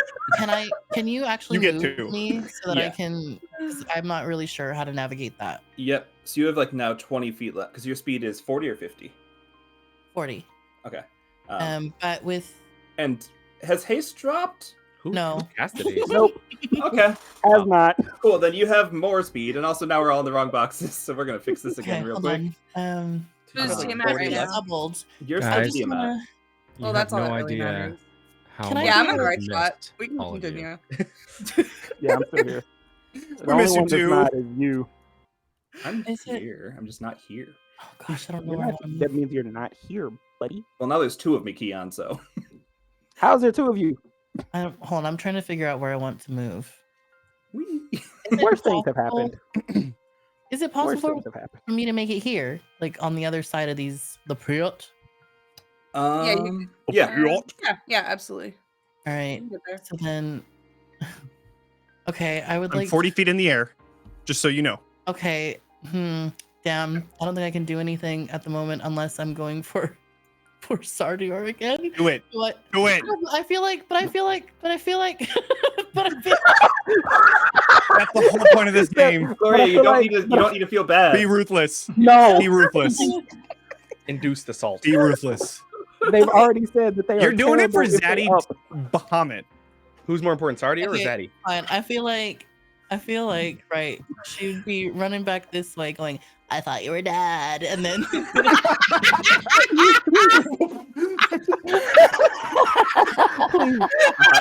Can you actually You get move two. me so that I Yeah. can? 'Cause I'm not really sure how to navigate that. Yep. So you have like now 20 feet left because your speed is 40 or 50. 40. Okay. But with And has haste dropped? Who No. casted it? Nope, Okay. has not. Cool. Then you have more speed, and also now we're all in the wrong boxes, so we're gonna fix this again okay, real hold quick. on. Who's Uh, Tiamat right 40 now? left. Doubled. You're Guys. still I just Tiamat. wanna. You Well, have that's all no that really idea matters. how Can I much Yeah, I'm in do- the right I've spot. missed We can all of you. continue. Yeah, I'm still here. The We only miss you one that's too. not is you. I'm Is it- here. I'm just not here. Oh gosh, I don't know You're where not, I'm. that means you're not here, buddy. Well, now there's 2 of me, Queon. So How's there 2 of you? Hold on, I'm trying to figure out where I want to move. Whee. Is it Worse things have possible- happened. Is it Worse possible things have happened. for me to make it here, like on the other side of the Priot? Um. Yeah, Yeah. yeah, absolutely. All You right. can get there. So then, okay, I would I'm like. 40 feet in the air, just so you know. Okay. Damn. I don't think I can do anything at the moment unless I'm going for Sardior again. Do it. What? Do it. I feel like. But I feel like. That's the whole point of this game. Gloria, I you feel don't like- need to. You don't need to feel bad. Be ruthless. No, Be ruthless. Induce the salt. Be ruthless. they've already said that they are. You're doing it for terrible if they Zaddy up. Bahamut. Who's more important, Sardior Okay. or Zaddy? Fine. I feel like right. She'd be running back this way, going, "I thought you were dad," and then.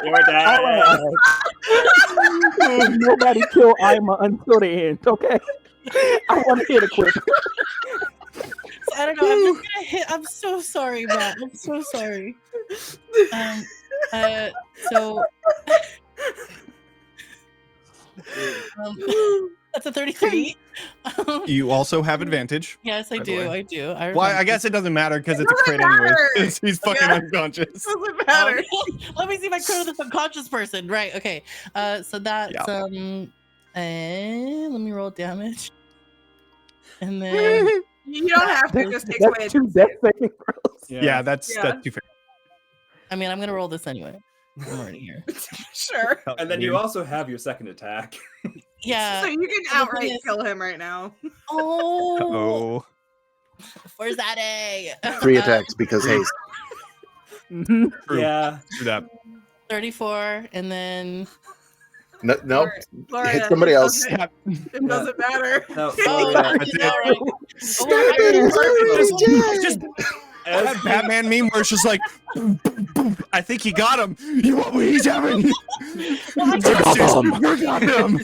Your dad. Nobody kill Ima until the end, okay? I want to hear the clip. I don't know. I'm just gonna hit. I'm so sorry, Matt. I'm so sorry. So. That's a 33. You also have advantage. Yes, I By the do. way. I do. I Well, I remember. guess it doesn't matter because it's a Doesn't crit anyway. matter. He's fucking Yeah. unconscious. Doesn't matter. Let me see if I crit with a subconscious person. Right. Okay. So that's let me roll damage, and then You don't have to. It just takes away. That's 2 death saving throws. Yeah, that's Yeah. too fair. I mean I'm gonna roll this anyway. I'm already here. Sure. And then you also have your second attack. Yeah. So you can thing outright is- kill him right now. Oh, Oh, where's that A? 3 attacks because haste. Mhm. true. Yeah. Do that. 34, and then No, nope. Gloria, Hit somebody it else. doesn't- It doesn't matter. No. oh, Gloria, That's it. all right. Oh, well, I didn't- Just That Batman meme where it's just like, boom, boom, boom. I think he got him. You know what he's having? Forgot him.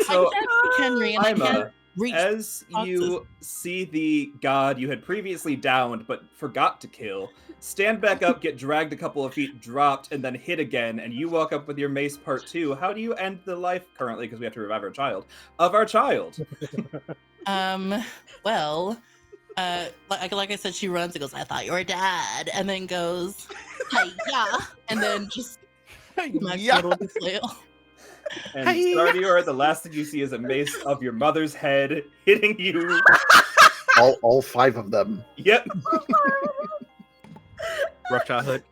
So, Kenri, and I Ima, can't reach. as you see the god you had previously downed but forgot to kill, stand back up, get dragged a couple of feet, dropped, and then hit again, and you walk up with your mace part 2. How do you end the life currently, because we have to revive our child, of our child? Well, like I said, she runs and goes, "I thought you were dead," and then goes, "Hi-ya," and then just smacks Yeah. her with the flail. And Sardior, the last thing you see is a mace of your mother's head hitting you. All 5 of them. Yep. Rough childhood.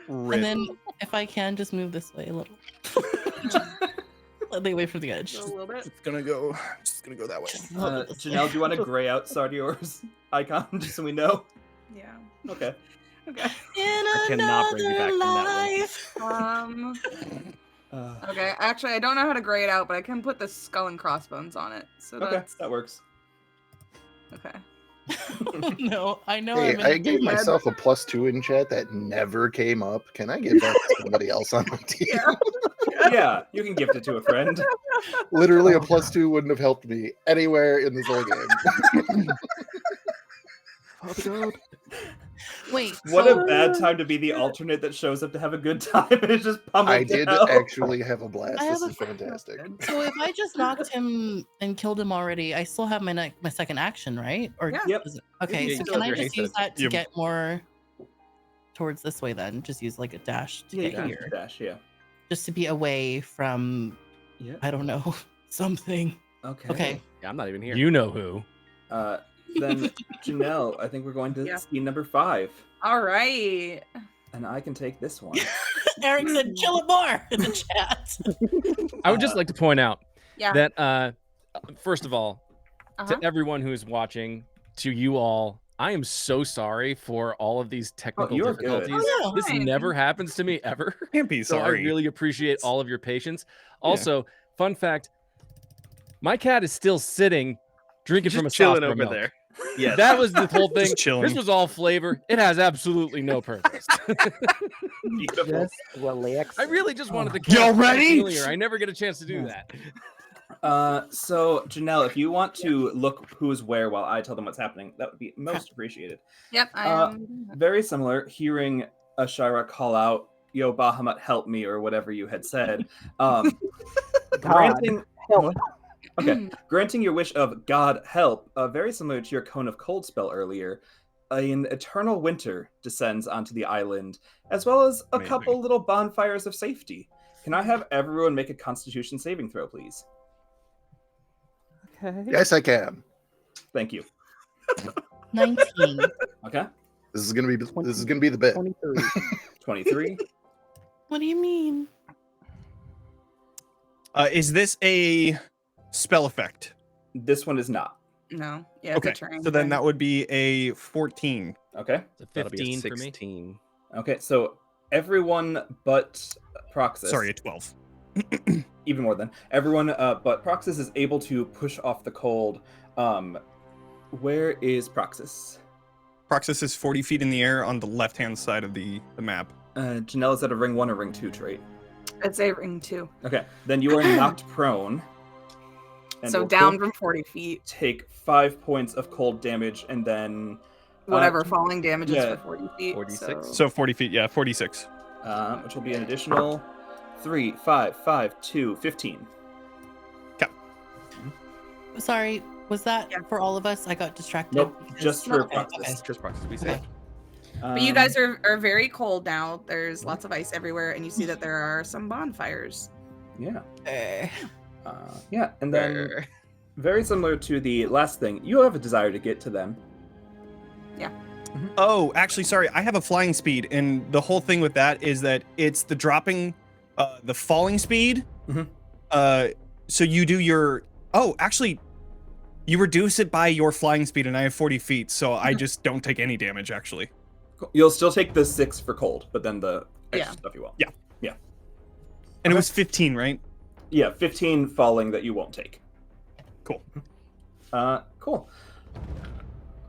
And then, if I can, just move this way a little. Let me away from the edge. A little bit. It's gonna go that way. Just a little bit this way. Janelle, do you want to gray out Sardior's icon just so we know? Yeah. Okay. Okay. I cannot bring you back from that Okay. Actually, I don't know how to gray it out, but I can put the skull and crossbones on it. So Okay, that's that works. okay. No, I know. Hey, I'm I in gave myself a +2 in chat that never came up. Can I give that to somebody else on my team? Yeah, you can gift it to a friend. Literally, a +2 wouldn't have helped me anywhere in this whole game. Oh, God. Wait. What so, a bad time to be the alternate that shows up to have a good time and is just pummeled I did down. actually have a blast. I This have is fantastic. So if I just knocked him and killed him already, I still have my second action, right? Or Yeah. Yep. okay, you so still can have I your just haste use that to Yep. get more towards this way then? Just use like a dash to Yeah, you get can here. dash, yeah. Just to be away from, Yeah. I don't know, something. Okay. Okay. Yeah, I'm not even here. You know who. Then Janelle, I think we're going to Yeah. scene number 5. All right. And I can take this one. Eric said, kill it more in the chat. I would just like to point out Yeah. that, first of all, Uh-huh. to everyone who is watching, to you all, I am so sorry for all of these technical you're good. difficulties. Oh, yeah, This fine. never happens to me ever. Can't be So I sorry. really appreciate all of your patience. Also, fun fact, my cat is still sitting, drinking from a Just chilling saucer of over milk. there. Yes. That was the whole thing. Just chilling. This was all flavor. It has absolutely no purpose. Beautiful. Just relax. I really just wanted to Y'all catch ready? earlier. I never get a chance to do that. So Janelle, if you want to look who's where while I tell them what's happening, that would be most appreciated. Yep. I am. Very similar, hearing Ashyrra call out, "Yo, Bahamut, help me," or whatever you had said. Granting, Help. okay, granting your wish of God help, very similar to your Cone of Cold spell earlier, an eternal winter descends onto the island, as well as a Amazing. couple little bonfires of safety. Can I have everyone make a Constitution saving throw, please? Okay. Yes, I can. Thank you. 19. Okay, This is gonna be the bit. 23. 23. What do you mean? Is this a spell effect? This one is not. No. Yeah. Okay, It's a terrain so then thing. that would be a 14. Okay. It's a That'll be a 15 for me. 16. Okay, so everyone but Proxus. Sorry, a 12. Even more than everyone but Proxus is able to push off the cold. Where is Proxus? Proxus is 40 feet in the air on the left-hand side of the map. Janelle, is that a ring 1 or ring 2 trait? It's a ring 2. Okay, then you are knocked prone. And So will down both from 40 feet. take 5 points of cold damage, and then Whatever falling damage yeah, is for 40 feet. 46. So, So 40 feet, yeah, 46. which will be an additional 3, 5, 5, 2, 15. Sorry, was that Yeah. for all of us? I got distracted. Nope, because- just for Okay, Proxus. okay. Just Proxus, be Okay. safe. but you guys are very cold now. There's lots of ice everywhere, and you see that there are some bonfires. Yeah. Eh. Yeah, and then very similar to the last thing, you have a desire to get to them. Oh, actually, sorry, I have a flying speed, and the whole thing with that is that it's the dropping, the falling speed. Mhm. So you do your. Oh, actually, you reduce it by your flying speed, and I have 40 feet, so I just don't take any damage. Actually, Cool. You'll still take the 6 for cold, but then the extra Yeah. stuff you won't. Yeah. Yeah. and Okay. it was 15, right? Yeah, 15 falling that you won't take. Cool. Cool.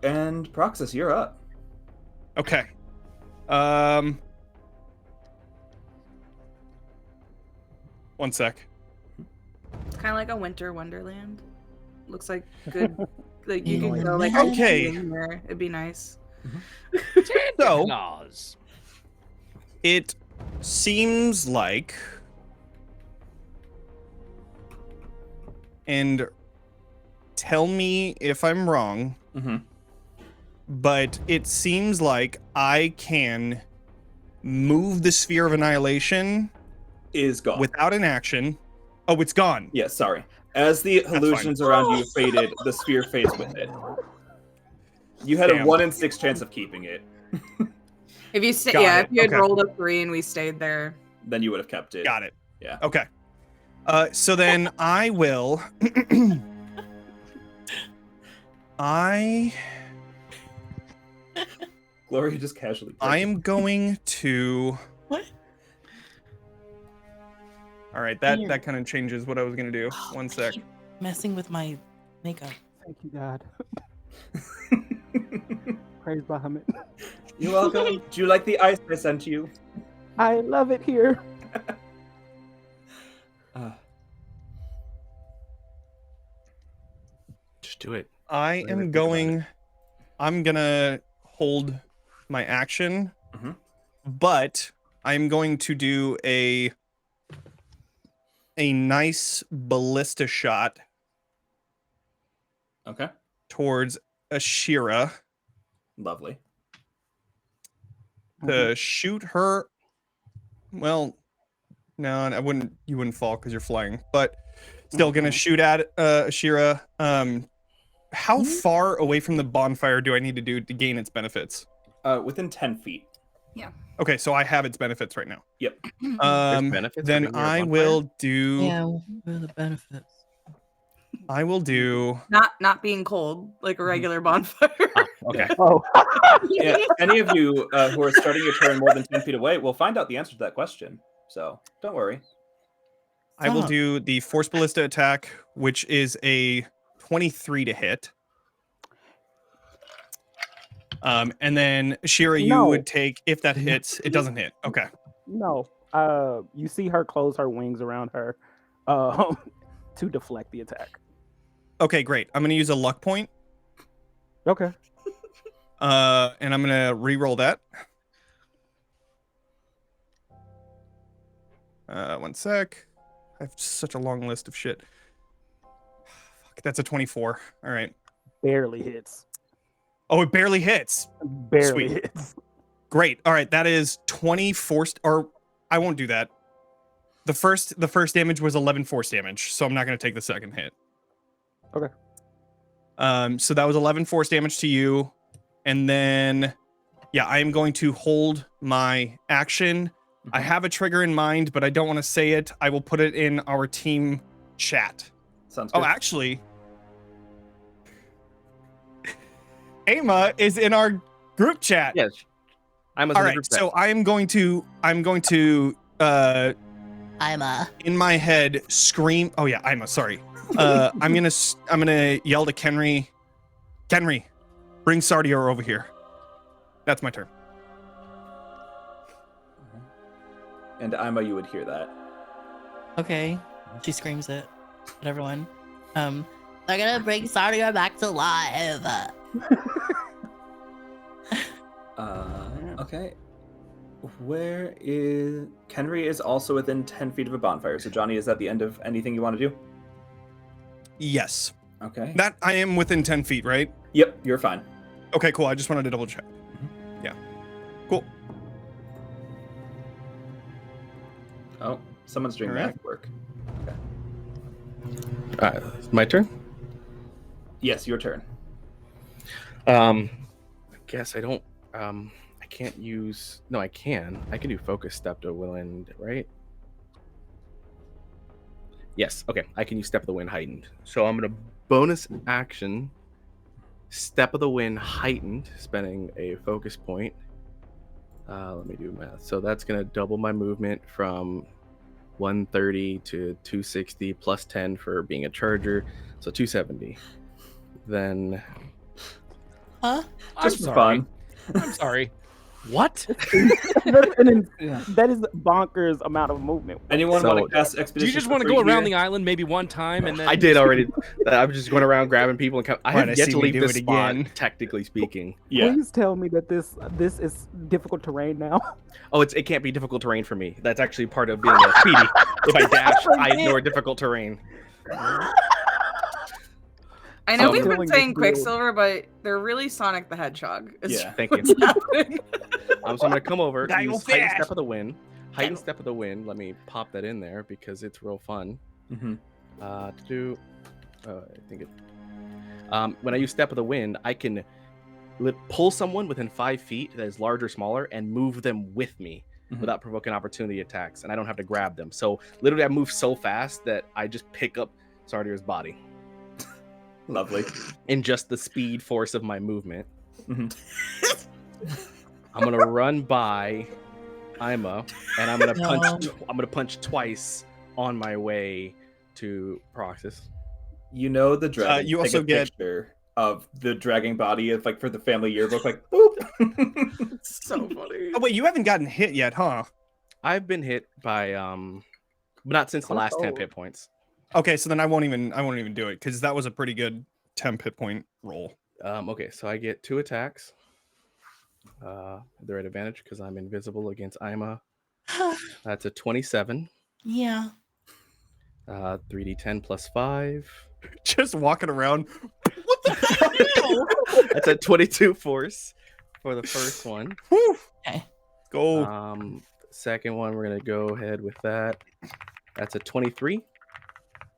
And Proxus, you're up. Okay. One sec. It's kind of like a winter wonderland. Looks like good. Like you could go like Okay. in here. It'd be nice. So Claus. it seems like, and tell me if I'm wrong, Mm-hmm. but it seems like I can move the sphere of annihilation Is gone. without an action. Oh, it's gone. Yeah, sorry. As the fine. illusions around you faded, the sphere fades with it. You had Damn. a 1 in 6 chance of keeping it. If you stay, Got yeah, it. if you had Okay. rolled a 3 and we stayed there. Then you would have kept it. Got it. Yeah. Okay. So then I will. Gloria just casually. I am going to. What? All right, that kind of changes what I was gonna do. One sec. Keep messing with my makeup. Thank you, God. Praise Bahamut. You're welcome. Do you like the ice I sent you? I love it here. Just do it. I Never am think about going. I'm gonna hold my action, Mhm. but I'm going to do a nice ballista shot Okay. towards Ashyrra Lovely. to shoot her. Well, no, I wouldn't. You wouldn't fall because you're flying, but still gonna shoot at Ashyrra. How far away from the bonfire do I need to do to gain its benefits? Within 10 feet. Okay, so I have its benefits right now. Yep. benefits for Then being near a I bonfire? will do. Yeah, what are the benefits? I will do. Not being cold like a regular bonfire. Okay. Oh, Yeah. Any of you who are starting your turn more than 10 feet away will find out the answer to that question. So don't worry. I will Stop. do the force ballista attack, which is a 23 to hit. And then Shira, you No. would take if that hits. It doesn't hit. Okay. no. You see her close her wings around her to deflect the attack. Okay, great. I'm gonna use a luck point. Okay. And I'm gonna re-roll that. One sec. I have such a long list of shit. Fuck, that's a 24. All right. Barely hits. Oh, it barely hits. Barely Sweet. hits. Great. All right, that is 20 force, or I won't do that. The first damage was 11 force damage, so I'm not going to take the second hit. Okay. So that was 11 force damage to you, and then yeah, I am going to hold my action. I have a trigger in mind, but I don't want to say it. I will put it in our team chat. Sounds good. Oh, actually, Ama is in our group chat. Yes. I'm All right, so I'm going to I'm a. in my head scream. Oh yeah, sorry. I'm gonna yell to Kenri. Kenri, bring Sardior over here. That's my turn. And Ima, you would hear that. Okay. She screams it at everyone. They're gonna bring Sardior back to life. Okay. Where is Kenri? Is also within 10 feet of a bonfire. So Jonny, is that the end of anything you want to do? Yes, Okay. that I am within 10 feet, right? Yep, you're fine. Okay, cool. I just wanted to double check. Yeah, cool. Oh, someone's doing All right. math work. My turn. Yes, your turn. I guess I don't. I can't use. No, I can. I can do focus step to wind, right? Yes. Okay. I can use step of the wind heightened. So I'm gonna bonus action, step of the wind heightened, spending a focus point. Let me do math. So that's gonna double my movement from 130 to 260 plus 10 for being a charger, so 270. Then Huh? I'm Just for sorry. fun. I'm sorry. What? That is bonkers amount of movement. Anyone So- want to cast Do expedition? you just for want to free go around here? the island maybe one time and then I did already. I'm just going around grabbing people and I Wanna have yet see to me leave do this it spot, again? technically speaking. Yeah. Please tell me that this is difficult terrain now. Oh, it can't be difficult terrain for me. That's actually part of being a speedy. If I dash, I ignore difficult terrain. I know So- we've been Killing saying this build. Quicksilver, but they're really Sonic the Hedgehog. Is Yeah. Thank you. what's happening. So I'm gonna come over, Gotta go use heightened fast. step of the wind. Heightened step of the wind. Let me pop that in there because it's real fun. Mhm. I think it. When I use step of the wind, I can pull someone within 5 feet that is large or smaller and move them with me Mhm. without provoking opportunity attacks, and I don't have to grab them. So literally, I move so fast that I just pick up Sardior's body Lovely. in just the speed force of my movement. Mhm. I'm gonna run by Ima, and I'm gonna punch. No. I'm gonna punch twice on my way to Proxus. You know the dragon. you take also a get- picture of the dragging body of for the family yearbook, like boop. So funny. Oh wait, you haven't gotten hit yet, huh? I've been hit by but not since the last 10 hit points. Okay, so then I won't even do it because that was a pretty good 10 hit point roll. Okay, so I get 2 attacks. They're at advantage because I'm invisible against Ima. That's a 27. Yeah. 3d10 plus 5. Just walking around. That's a 22 force for the first one. Whew. Okay. Go. Second one, we're gonna go ahead with that. That's a 23.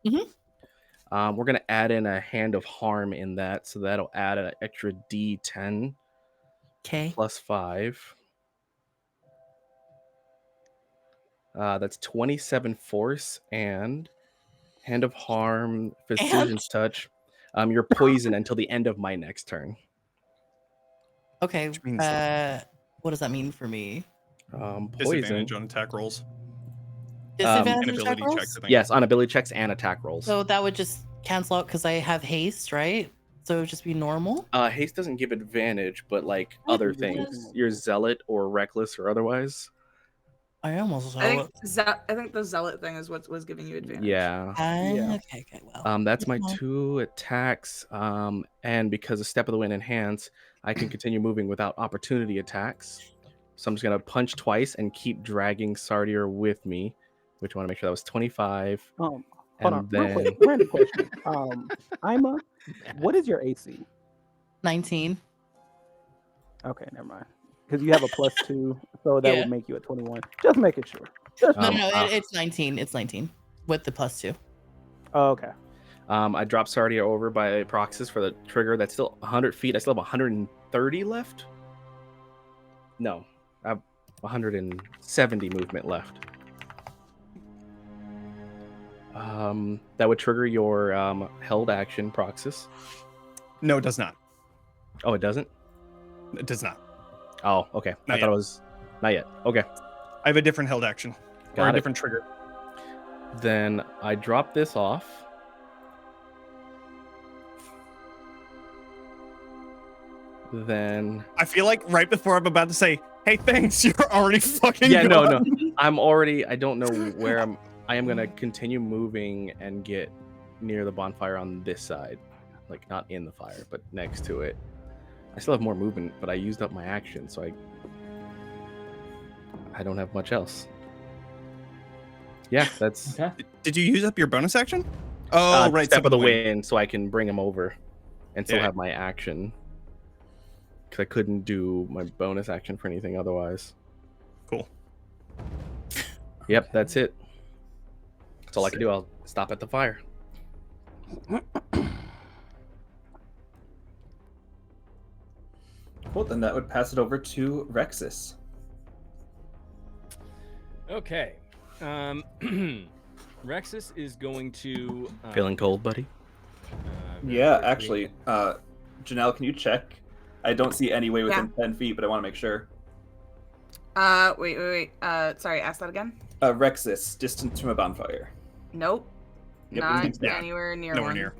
Mhm. We're gonna add in a hand of harm in that, so that'll add an extra d10 Okay. plus 5. That's 27 force and hand of harm, precision's touch. You're poisoned until the end of my next turn. Okay. Which means What does that mean for me? Poison. Disadvantage on attack rolls Disadvantage and on ability attack checks. rolls? I think. Yes, on ability checks and attack rolls. So that would just cancel out because I have haste, right? So it would just be normal. Haste doesn't give advantage, but like other it things, does. you're zealot or reckless or otherwise. I almost I think the zealot thing is what was giving you advantage. Yeah. Yeah. Okay. Well. That's my Mhm. 2 attacks. And because of Step of the Wind enhance, I can continue moving without opportunity attacks. So I'm just gonna punch twice and keep dragging Sardior with me, which I want to make sure that was 25. Hold And on, real then quick, random question. Ima, what is your AC? 19. Okay, never mind. Because you have a +2, so that Yeah. would make you a 21. Just making sure. No, it's 19. It's 19 with the +2. Oh, okay. I dropped Sardior over by Proxus for the trigger. That's still 100 feet. I still have 130 left. No, I have 170 movement left. That would trigger your held action, Proxus. No, it does not. Oh, it doesn't? It does not. Oh, okay. I Not thought yet. it was not yet. Okay. I have a different held action or Got a it. different trigger. Then I drop this off. Then I feel like right before I'm about to say, "Hey, thanks," you're already fucking. yeah, no, gone. no. I'm already. I don't know where I'm. I am gonna continue moving and get near the bonfire on this side, like not in the fire, but next to it. I still have more movement, but I used up my action, so I don't have much else. Yeah, that's Okay. Did you use up your bonus action? Oh, right. Step of the wind, so I can bring him over, and still Yeah. have my action. Because I couldn't do my bonus action for anything otherwise. Cool. Yep, that's it. That's all I can do. I'll stop at the fire. Cool. Then that would pass it over to Rexus. Okay. Rexus is going to Feeling cold, buddy? very Yeah, quickly- actually, Jenel, can you check? I don't see any way within 10 feet, but I want to make sure. Wait. Sorry, ask that again. Rexus, distance from a bonfire. Nope. Yep, Not yeah. anywhere near Nowhere one. near.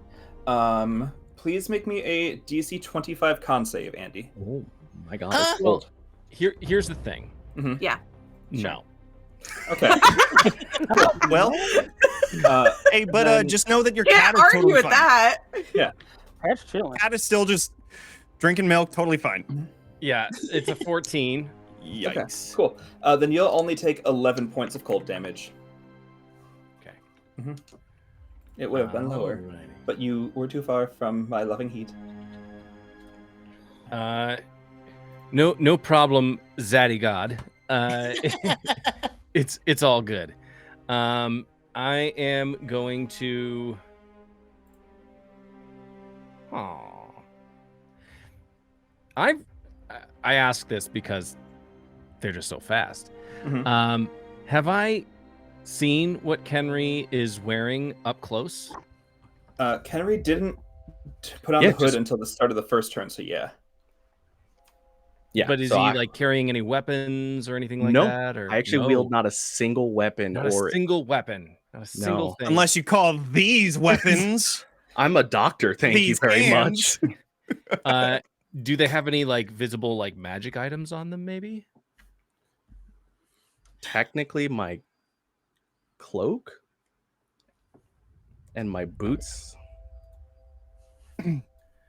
please make me a DC 25 con save, Andy. Oh my god. It's Well, cold. here's the thing. Mhm. Yeah. No. Okay. Well, hey, but then- just know that your Can't cat is argue totally with fine. that. That's chilling. Cat is still just drinking milk, totally fine. Yeah, it's a 14. Yikes. Cool. Then you'll only take 11 points of cold damage. Okay. It would have been lower, Alrighty. but you were too far from my loving heat. No problem, Zaddy God. It's all good. I am going to. I ask this because they're just so fast. Mhm. Have I seen what Kenri is wearing up close? Kenri didn't put on Yeah, the hood just- until the start of the first turn, so yeah. Yeah. But is so he I, like carrying any weapons or anything like No, that? Or I actually wield not a single weapon not or a single weapon, not a single No. thing. Unless you call these weapons. I'm a doctor, thank you These very hands. much. Do they have any like visible like magic items on them? Maybe. Technically my cloak and my boots.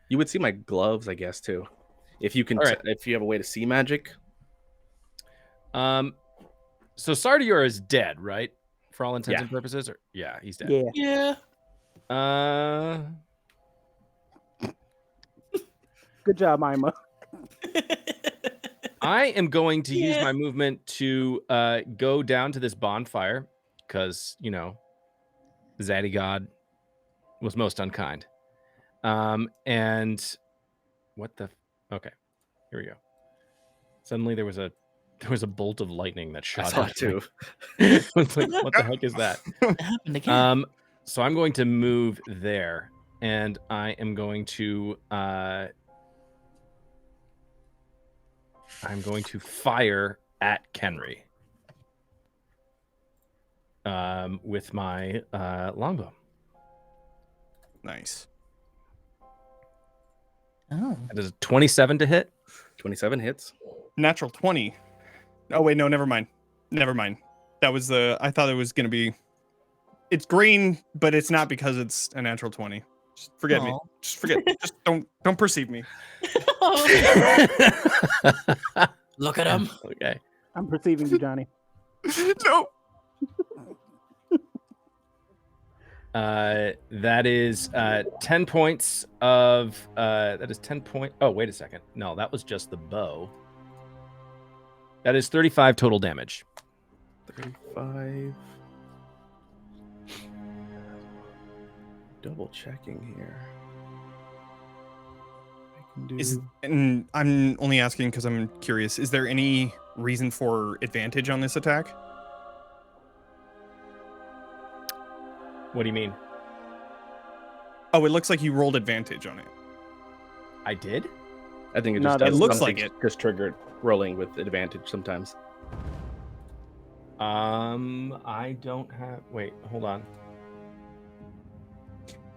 You would see my gloves, I guess, too. If you can, All right. if you have a way to see magic. So Sardior is dead, right? For all intents Yeah. and purposes, or yeah, he's dead. Yeah. Yeah. Good job, Mima. I am going to use Yeah. my movement to go down to this bonfire because Zaddy God was most unkind. And what the? Okay, here we go. Suddenly there was a bolt of lightning that I shot saw at it too. me. I was like, what the heck is that? It happened again. So I'm going to move there, and I am going to fire at Kenri with my longbow. Nice. Oh. That is a 27 to hit. 27 hits. Natural 20. Oh, wait, no, never mind. Never mind. That was I thought it was going to be. It's green, but it's not because it's a natural 20. Just forget me. Aw. Just forget. Just don't perceive me. Look at him. Okay. I'm perceiving you, Johnny. No. That is 10 points of that is 10 point. Oh, wait a second. No, that was just the bow. That is 35 total damage. 35. Double checking here. I can do... And I'm only asking because I'm curious. Is there any reason for advantage on this attack? What do you mean? Oh, it looks like you rolled advantage on it. I did? I think it No, just that does looks something like it. just triggered rolling with advantage sometimes. I don't have. Wait, hold on.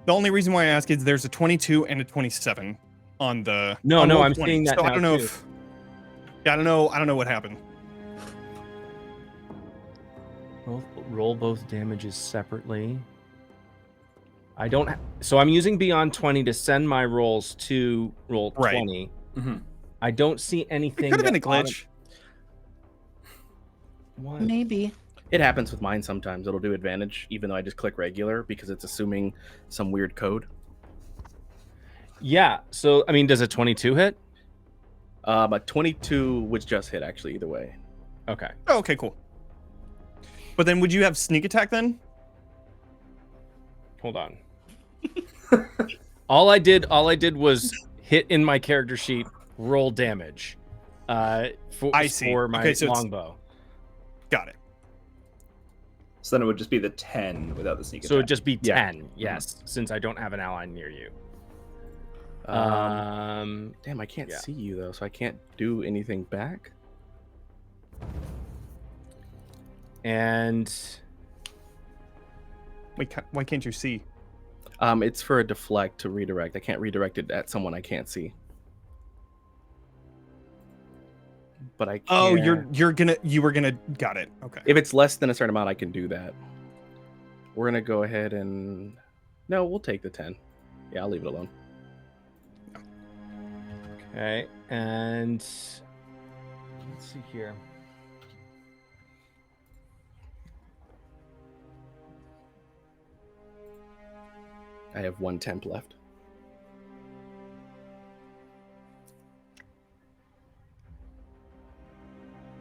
The only reason why I ask is there's a 22 and a 27 on the. No, on no, roll I'm 20. seeing that So I now, don't know too. if. Yeah, I don't know. I don't know what happened. Roll both damages separately. I don't. So I'm using Beyond 20 to send my rolls to roll Right. 20. Mhm. I don't see anything. It could have been a that auto- glitch. What? Maybe. It happens with mine sometimes. It'll do advantage, even though I just click regular because it's assuming some weird code. Yeah. So I mean, does a 22 hit? But 22 would just hit actually either way. Okay. Oh, okay, cool. But then would you have sneak attack then? Hold on. all I did was hit in my character sheet, roll damage. For, I see. for my Okay, so it's- longbow. Got it. So then it would just be the 10 without the sneak So attack. it'd just be Yeah. 10, yes, since I don't have an ally near you. Damn, I can't yeah. see you though, so I can't do anything back. And Wait, why can't you see? It's for a deflect to redirect. I can't redirect it at someone I can't see. But I can. Oh, you were gonna. Got it. Okay. If it's less than a certain amount, I can do that. We're gonna go ahead and no, we'll take the 10. Yeah, I'll leave it alone. Okay, and let's see here. I have 1 temp left.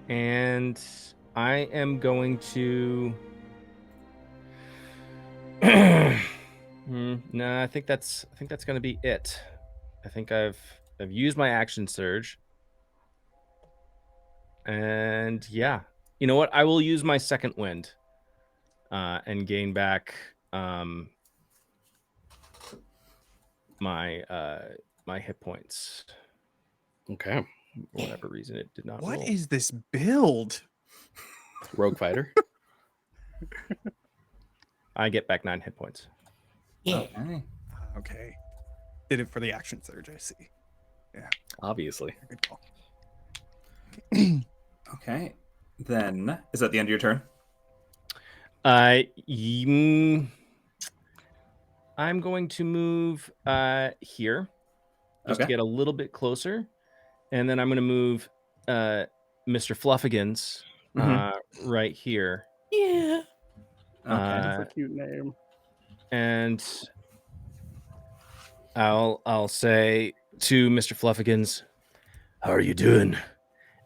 And I am going to. No, I think that's going to be it. I think I've used my action surge, and yeah, you know what? I will use my second wind, and gain back my hit points. Okay. For whatever reason, it did not. What roll. is this build? Rogue fighter. I get back 9 hit points. Yeah. Okay. Okay. Did it for the action surge, I see. Yeah. Obviously. Good call. Okay. Then, is that the end of your turn? I'm going to move here just to get a little bit closer, and then I'm going to move Mr. Fluffigans right here. Yeah. Okay. That's a cute name. And I'll say to Mr. Fluffigans, "How are you doing?"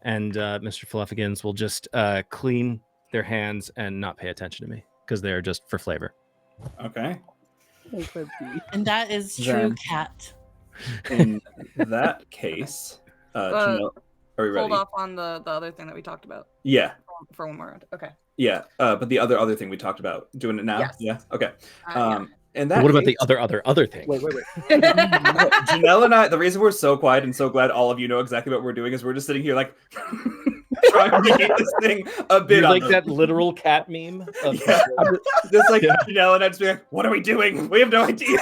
And Mr. Fluffigans will just clean their hands and not pay attention to me because they're just for flavor. Okay. And that is true Then- cat. In that case, Jenel, are we ready? Hold off on the other thing that we talked about Yeah. for one more round. Okay. Yeah. But the other thing we talked about, doing it now? Yes. Yeah. Okay. Yeah. And But that what about case, the other thing? Wait. Jenel and I, the reason we're so quiet and so glad all of you know exactly what we're doing is we're just sitting here like trying to keep this thing a bit You're on like the- that literal cat meme of Yeah. Just like Jenel and I just be like, what are we doing? We have no idea.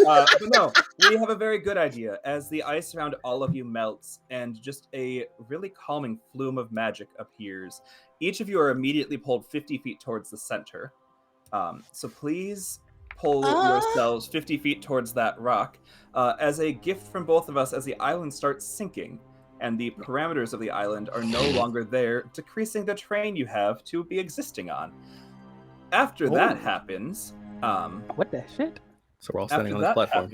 But no, we have a very good idea as the ice around all of you melts and just a really calming flume of magic appears. Each of you are immediately pulled 50 feet towards the center. So please pull yourselves 50 feet towards that rock as a gift from both of us as the island starts sinking and the parameters of the island are no longer there, decreasing the terrain you have to be existing on. After that happens, What the shit? So we're all standing on this platform.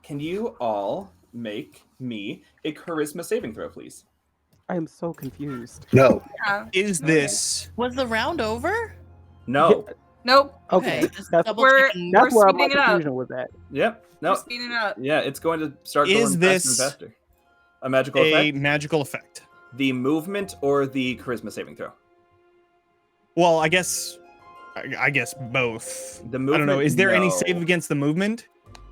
Can you all make me a charisma saving throw, please? I am so confused. No. Yeah. Is this Was the round over? No. Nope. Okay, just that's, double We're- checking. that's where my speeding it up. confusion was at. Yep. No. We're speeding it up. Yeah, it's going to start Is going this faster and faster. A magical a effect? magical effect? The movement or the charisma saving throw? Well, I guess both. The I don't know. movement, Is there any no. save against the movement?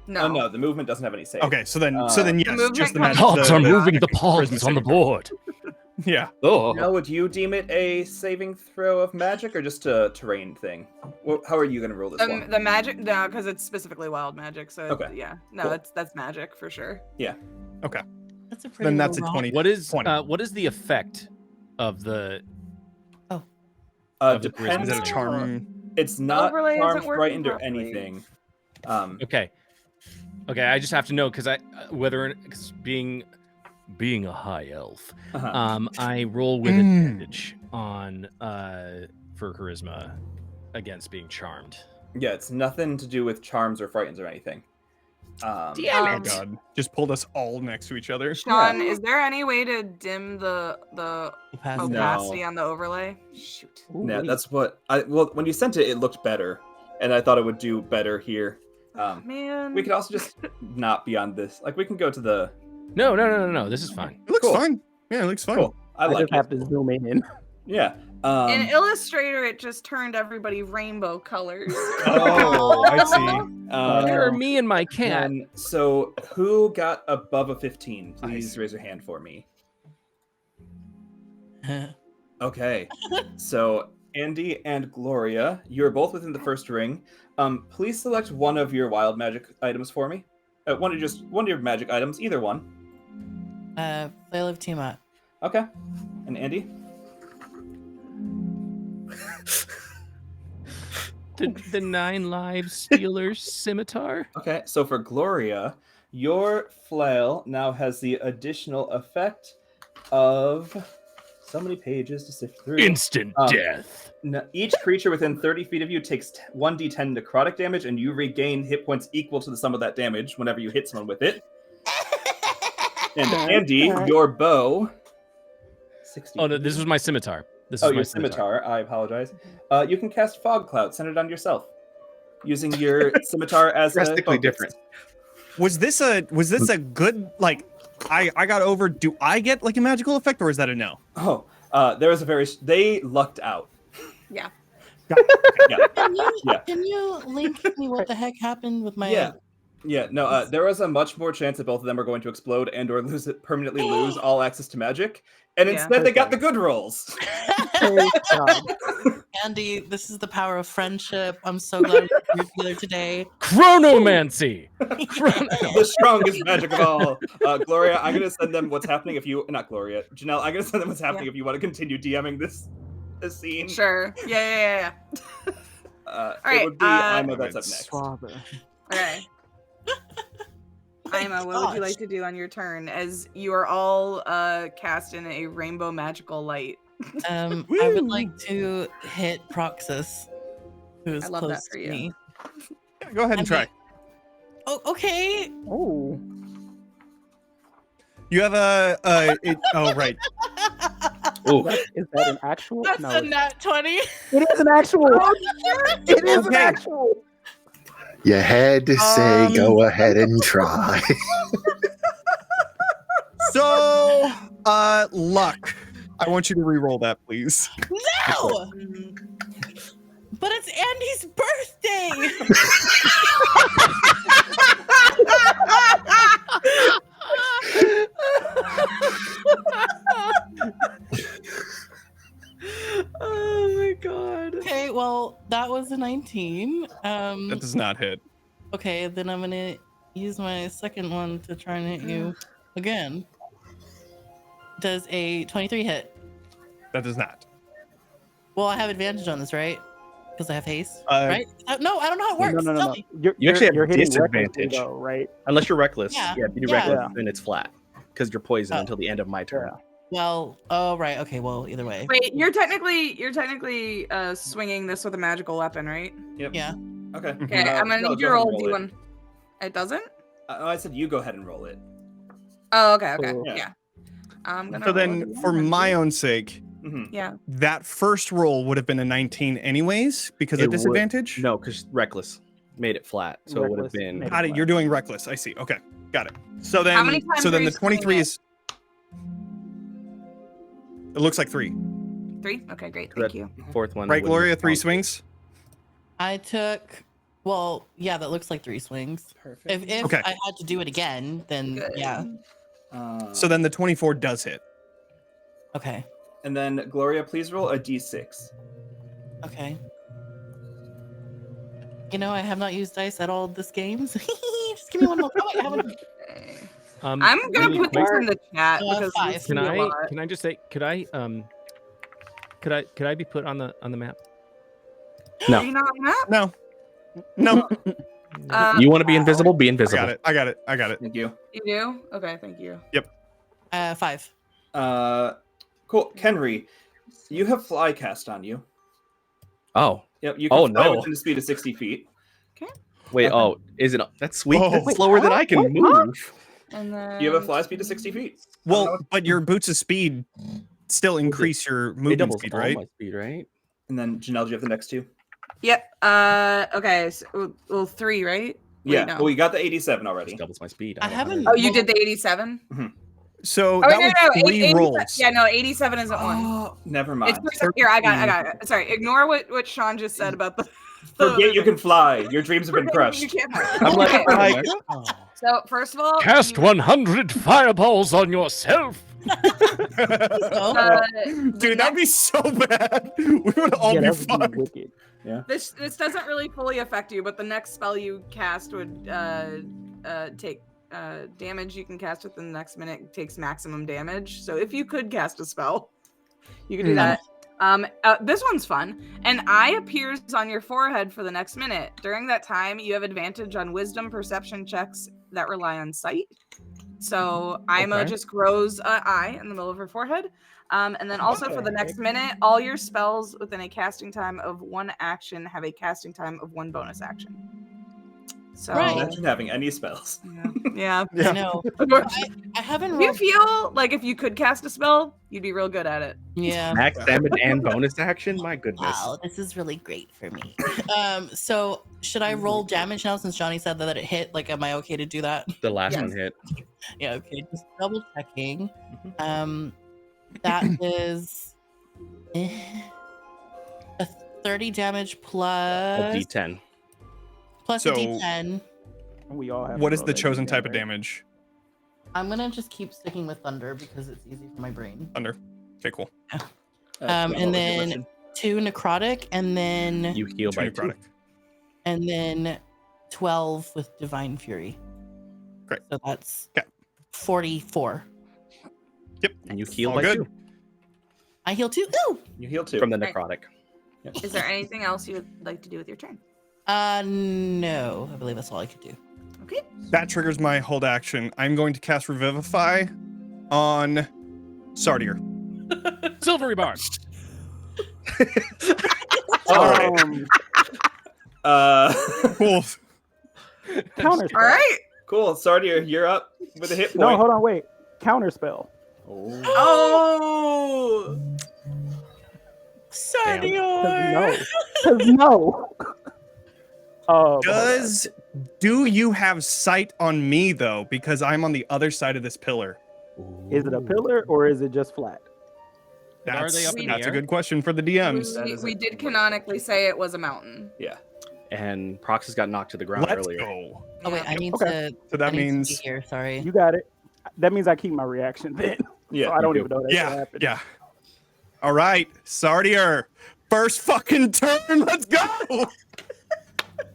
No. Oh, no, the movement doesn't have any save. Okay, so then yes, movement just the comes- magic. Gods are the- moving the charisma pawns on the saving throw. board. Yeah. Oh, Now, would you deem it a saving throw of magic or just a terrain thing? Well, how are you going to rule this one? The magic, no, because it's specifically wild magic. So Okay. yeah, no, Cool. that's magic for sure. Okay. That's a pretty Then that's a low roll. 20. what is 20. what is the effect of the? the charisma. Depends. Is it a charm? It's not Overlay isn't charmed, working frightened, or properly. anything. Okay, I just have to know because because being a high elf, I roll with advantage on for charisma against being charmed. Yeah, it's nothing to do with charms or frightens or anything. Oh Damn god. Just pulled us all next to each other. Sean, is there any way to dim the Opacity. opacity on the overlay? Shoot. Yeah, that's what well, when you sent it, it looked better, and I thought it would do better here. Man. We could also just not be on this. Like, we can go to the. No. This is fine. It looks Cool. fine. Yeah, it looks fine. Cool. I I like just it. have to zoom in. Yeah. In Illustrator, it just turned everybody rainbow colors. Oh, I see. There are me and my cat. And so, who got above a 15? Please raise your hand for me. Okay. So, Andy and Gloria, you're both within the first ring. Please select one of your wild magic items for me. One of your magic items, either one. Flail of Tiamat. Okay. And Andy? The 9 lives stealer's scimitar. Okay, so for Gloria, your flail now has the additional effect of so many pages to sift through. Instant death. Each creature within 30 feet of you takes 1d10 necrotic damage, and you regain hit points equal to the sum of that damage whenever you hit someone with it. And Andy, your bow. 60. Oh no, this was my scimitar. Your scimitar. I apologize. You can cast fog cloud centered on yourself, using your scimitar as Drastically a different. Was this a good, like, I got over, do I get like a magical effect, or is that a no? Oh, there was they lucked out. Yeah. Yeah. Can you link me what the heck happened with my... No, there was a much more chance that both of them are going to explode and or permanently lose all access to magic. And instead they got the good rolls. Andy, this is the power of friendship. I'm so glad we're together today. Chronomancy. The strongest magic of all. Gloria, I'm gonna send them what's happening if you not Gloria. Janelle, I'm gonna send them what's happening if you want to continue DMing this scene. Sure. Yeah. All right, it would be Ima that's up next. Okay. Ima, what would you like to do on your turn as you are all cast in a rainbow magical light? I would like to hit Proxus, who is I love close that for to you. me. Yeah, go ahead and try. Oh, okay. Oh. You have oh, right. Ooh. Is that an actual? That's No. a nat 20. It is an actual. It is an Okay. actual. You had to say, go ahead and try. So, luck. I want you to re-roll that, please. No! But it's Andy's birthday! Oh my god. Okay, well, that was a 19. That does not hit. Okay, then I'm gonna use my second one to try and hit you again. Does a 23 hit? That does not. Well, I have advantage on this, right? Because I have haste, Uh, right? No, I don't know how it works. No. Tell me. You actually have you're hitting disadvantage. recklessly, though, right? Unless you're reckless. Yeah. If you do Yeah. reckless, then it's flat. Because you're poisoned Oh. until the end of my turn. Well, oh, right. Okay, well, either way. Wait, you're technically swinging this with a magical weapon, right? Yep. Yeah. Okay. Okay, I'm gonna no, need you go to ahead roll and D1. It doesn't? I said you go ahead and roll it. Oh, okay. Cool. Yeah. I'm gonna So roll then, a D1 for and my see. own sake, Yeah. that first roll would have been a 19 anyways because It of would- disadvantage? No, because reckless made it flat. So it would have Reckless been. made Got it. You're doing reckless. I see. Okay. Got it. So How many then, times so are then you the 23 swinging is. It looks like 3. 3? Okay, great. That- Thank you. Fourth one. Right, wouldn't Gloria? have 3 counted. swings? I took, well, yeah, that looks like 3 swings. Perfect. If Okay. I had to do it again, then Good. yeah. So then the 24 does hit. Okay. And then Gloria, please roll a d6. Okay. You know, I have not used dice at all this game. So just give me one more. Oh, wait, I have one. Okay. I'm I'm gonna really put quick. this in the chat because 5. this Can can be a lot. I just say could I be put on the map? Are you not on that? No. No. You want to be invisible? Be I invisible. got it. I got it. I got it. Thank you. You do? Okay, thank you. 5. Cool. Kenri, you have fly cast on you. Oh, Yep. You can Oh, fly no. within the speed of 60 feet. wait. Oh, is it? That's sweet. Whoa. That's Wait, slower than I can move. And then You have a fly speed of 60 feet. Well, but your boots of speed still increase your It movement doubles speed, all right? my speed, right? And then Janelle, do you have the next two? Yep. Okay. So, well, 3, right? Wait, Yeah. no. Well, you got the 87 already. Just doubles my speed. I haven't- Oh, you did the 87? So Oh, that wait, was no, 3 87 rolls. Yeah, no, 87 isn't one. Oh, never mind. It's here. I got it. Sorry. Ignore what Sean just said about the. Forget you can fly. Your dreams have been You crushed. can't. I'm like, Okay. like So first of all, Cast you- 100 fireballs on yourself. Dude, that'd be so bad. We would all Yeah, be that would fucked. be wicked. This doesn't really fully affect you, but the next spell you cast would take damage you can cast within the next minute takes maximum damage. So if you could cast a spell, you could do that. This one's fun. An eye appears on your forehead for the next minute. During that time, you have advantage on wisdom perception checks that rely on sight. So Ima just grows an eye in the middle of her forehead. And then also for the next minute, all your spells within a casting time of 1 action have a casting time of 1 bonus action. So imagine having any spells. Yeah. I know. I haven't. You feel like if you could cast a spell, you'd be real good at it. Yeah. Max damage and bonus action. My goodness. Wow, this is really great for me. So should I roll damage now since Johnny said that it hit? Like, am I okay to do that? The last one hit. Yeah. Okay. Just double checking. That is a 30 damage plus A D10. plus So- a D10. We all have. What to is roll the that chosen D10, type of right? damage? I'm gonna just keep sticking with thunder because it's easy for my brain. Thunder. Okay, cool. And then 2 necrotic, and then You heal by 2. Necrotic. and then 12 with divine fury. Great. So that's Okay. 44. Yep. And you heal All by good. 2 I heal 2. Ooh. You heal 2. from the Right. necrotic. Is there anything else you would like to do with your turn? No, I believe that's all I could do. Okay. That triggers my hold action. I'm going to cast Revivify on Sardior. Silvery Barn. All right. Cool. Counter. All right. Cool. Sardior, you're up with a hit point. No, hold on, wait. Counter spell. Oh. Sardior. No. Oh. Do you have sight on me though? Because I'm on the other side of this pillar. Is it a pillar or is it just flat? Are they up in the That's a air? good question for the DMs. We did canonically say it was a mountain. Yeah. And Proxus got knocked to the ground Let's earlier. go. Oh wait, I need Okay. to. So that I need to means be here. Sorry. You got it. That means I keep my reaction then. Yeah. So I don't you even know that yeah, happened. yeah. All right, Sardior, first fucking turn. Let's go.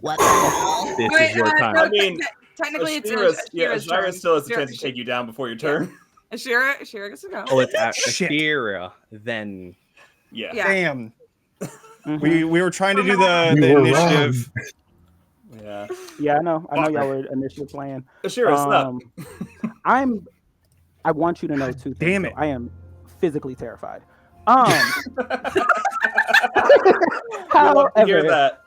What the hell? This Wait, is your time. I mean, technically it's Ashyrra turn. still has a chance to take you down before your turn. Ashyrra gets to go. Oh, it's at Shit. Ashyrra. Then Yeah. Yeah. Damn. Mhm. We were trying to do the You were initiative. Yeah. Yeah, I know y'all were initially playing. Ashyrra, stop. I want you to know 2 things. Damn though. it. I am physically terrified. We love to hear However, that.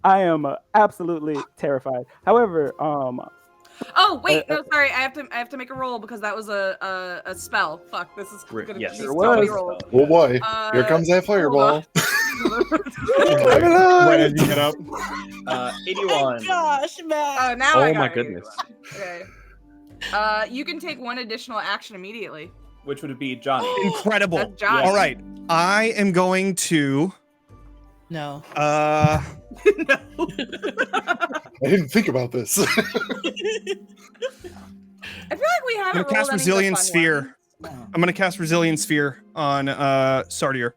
I am absolutely terrified. However, Oh wait, no, sorry. I have to make a roll because that was a spell. Fuck, this is gonna Yes. be There so many was. rolls. Oh boy, here comes that hold fireball. Right as you get up. 81. Gosh, Matt. Oh, now Oh I got my it. goodness. Okay. You can take 1 additional action immediately. Which would be Johnny. Incredible. That's Johnny. All right, I am going to. No. No. I didn't think about this. I feel like we I'm haven't gonna rolled cast any of the Resilient fun Sphere. I'm gonna cast Resilient Sphere on Sardior.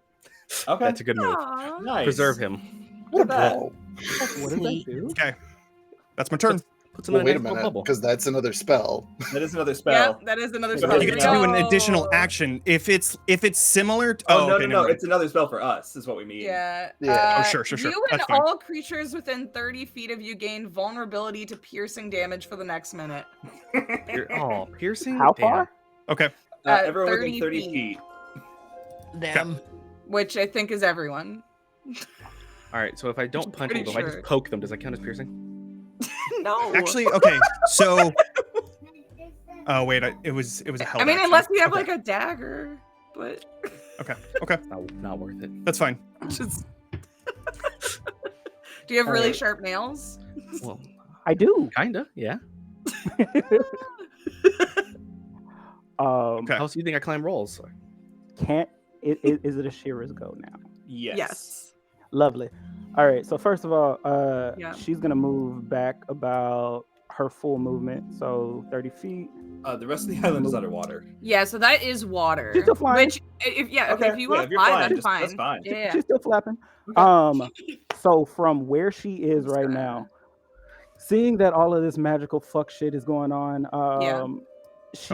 Okay. that's a good move. ones. Aw. Nice. Preserve him. Look at that. Oh, what does that do? Okay, that's my turn. Put some well, in wait a a nice little minute, bubble. because that's another spell. That is another spell. Yeah, that is another So spell. you You can get to do an No. additional action if it's similar. To, Oh, no, okay, no, never no. mind. It's another spell for us, is what we mean. Yeah. Yeah. Oh, sure. You and That's fine. all creatures within 30 feet of you gain vulnerability to piercing damage for the next minute. Oh, piercing. How Damn. far? Okay. Everyone 30 within 30 feet. feet. Damn. Which I think is everyone. All right. So if I don't punch them, Pretty if I sure. just poke them, does that count as piercing? No. Actually, okay. So. Oh wait, it was a hell. I mean, unless you have like a dagger, but Okay, Not worth it. that's fine. just. Do you have really sharp nails? Well, I do. kinda. Yeah. Okay. How else do you think I climb rolls? Can't. Is it Ashyrra's go now? Yes. Yes. Lovely. All right. So first of all, Yeah. she's gonna move back about her full movement, so 30 feet. The rest of the island is underwater. Yeah, so that is water. She's still flying. Which, if you want if to you're fly, flying, that's fine. that's fine. Yeah. She's still flapping. So from where she is right now, seeing that all of this magical fuck shit is going on, she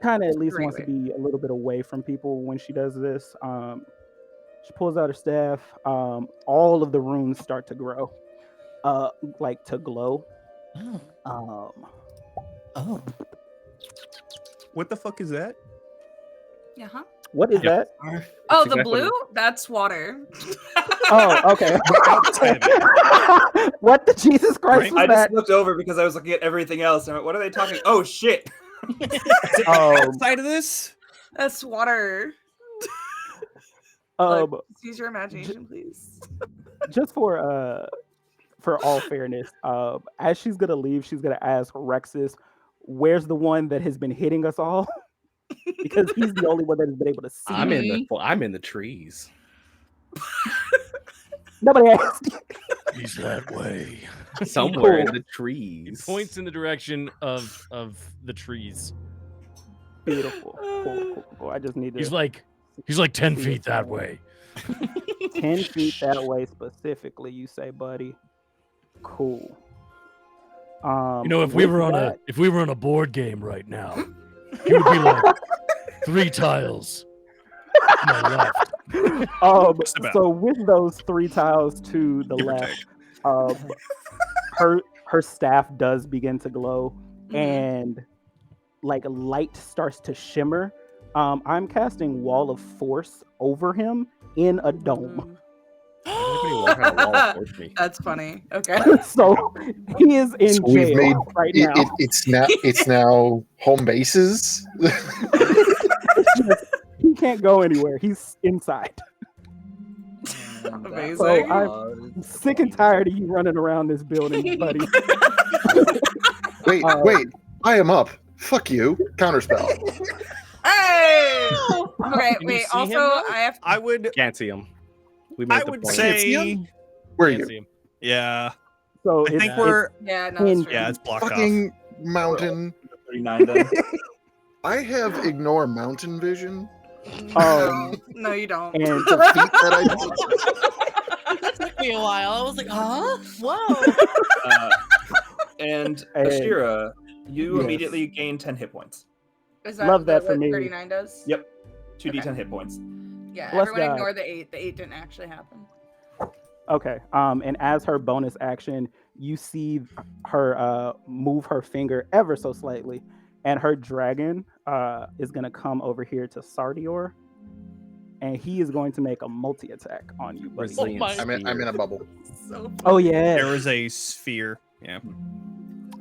kind of at least wants to be a little bit away from people when she does this. She pulls out her staff. All of the runes start to grow, like to glow. What the fuck is that? Yeah, huh? What is that? Oh, the blue? That's water. Oh, okay. What the Jesus Christ was I that? just looked over because I was looking at everything else. And I went, what are they talking? Oh, shit. Outside of this? That's water. Use your imagination, please. Just for all fairness, as she's gonna leave, she's gonna ask Rexus, "Where's the one that has been hitting us all?" Because he's the only one that has been able to see. I'm in the trees. Nobody asked. He's that way. Somewhere in the trees. He points in the direction of the trees. Beautiful. Cool. I just need to. He's like 10 feet that way. 10 feet that way specifically, you say, buddy. Cool. If we were on a board game right now, he would be like 3 tiles to my left. So with those 3 tiles to the left, her staff does begin to glow, and like light starts to shimmer. I'm casting Wall of Force over him in a dome. That's funny. Okay. So he is in jail right now. It's now home bases. He can't go anywhere. He's inside. Amazing. So I'm sick and tired of you running around this building, buddy. Wait. I am up. Fuck you. Counterspell. Hey! Okay, Can you wait. see Also, him, I would Can't see him. We made the point. say Where are Can't you? see him. So I think we're it's blocked off. Fucking mountain. 39 then. I have ignore mountain vision. No, you don't. And The feat that I That took me a while. I was like, huh? Whoa. And Ashyrra, you immediately gain 10 hit points. Is that love that for what me. 39 does? Yep. 2d10 hit points. Yeah, Bless everyone God. ignore the 8. The 8 didn't actually happen. Okay. And as her bonus action, you see her move her finger ever so slightly, and her dragon is gonna come over here to Sardior, and he is going to make a multi-attack on you, buddy. I'm in a bubble. Oh yeah. There is a sphere. Yeah.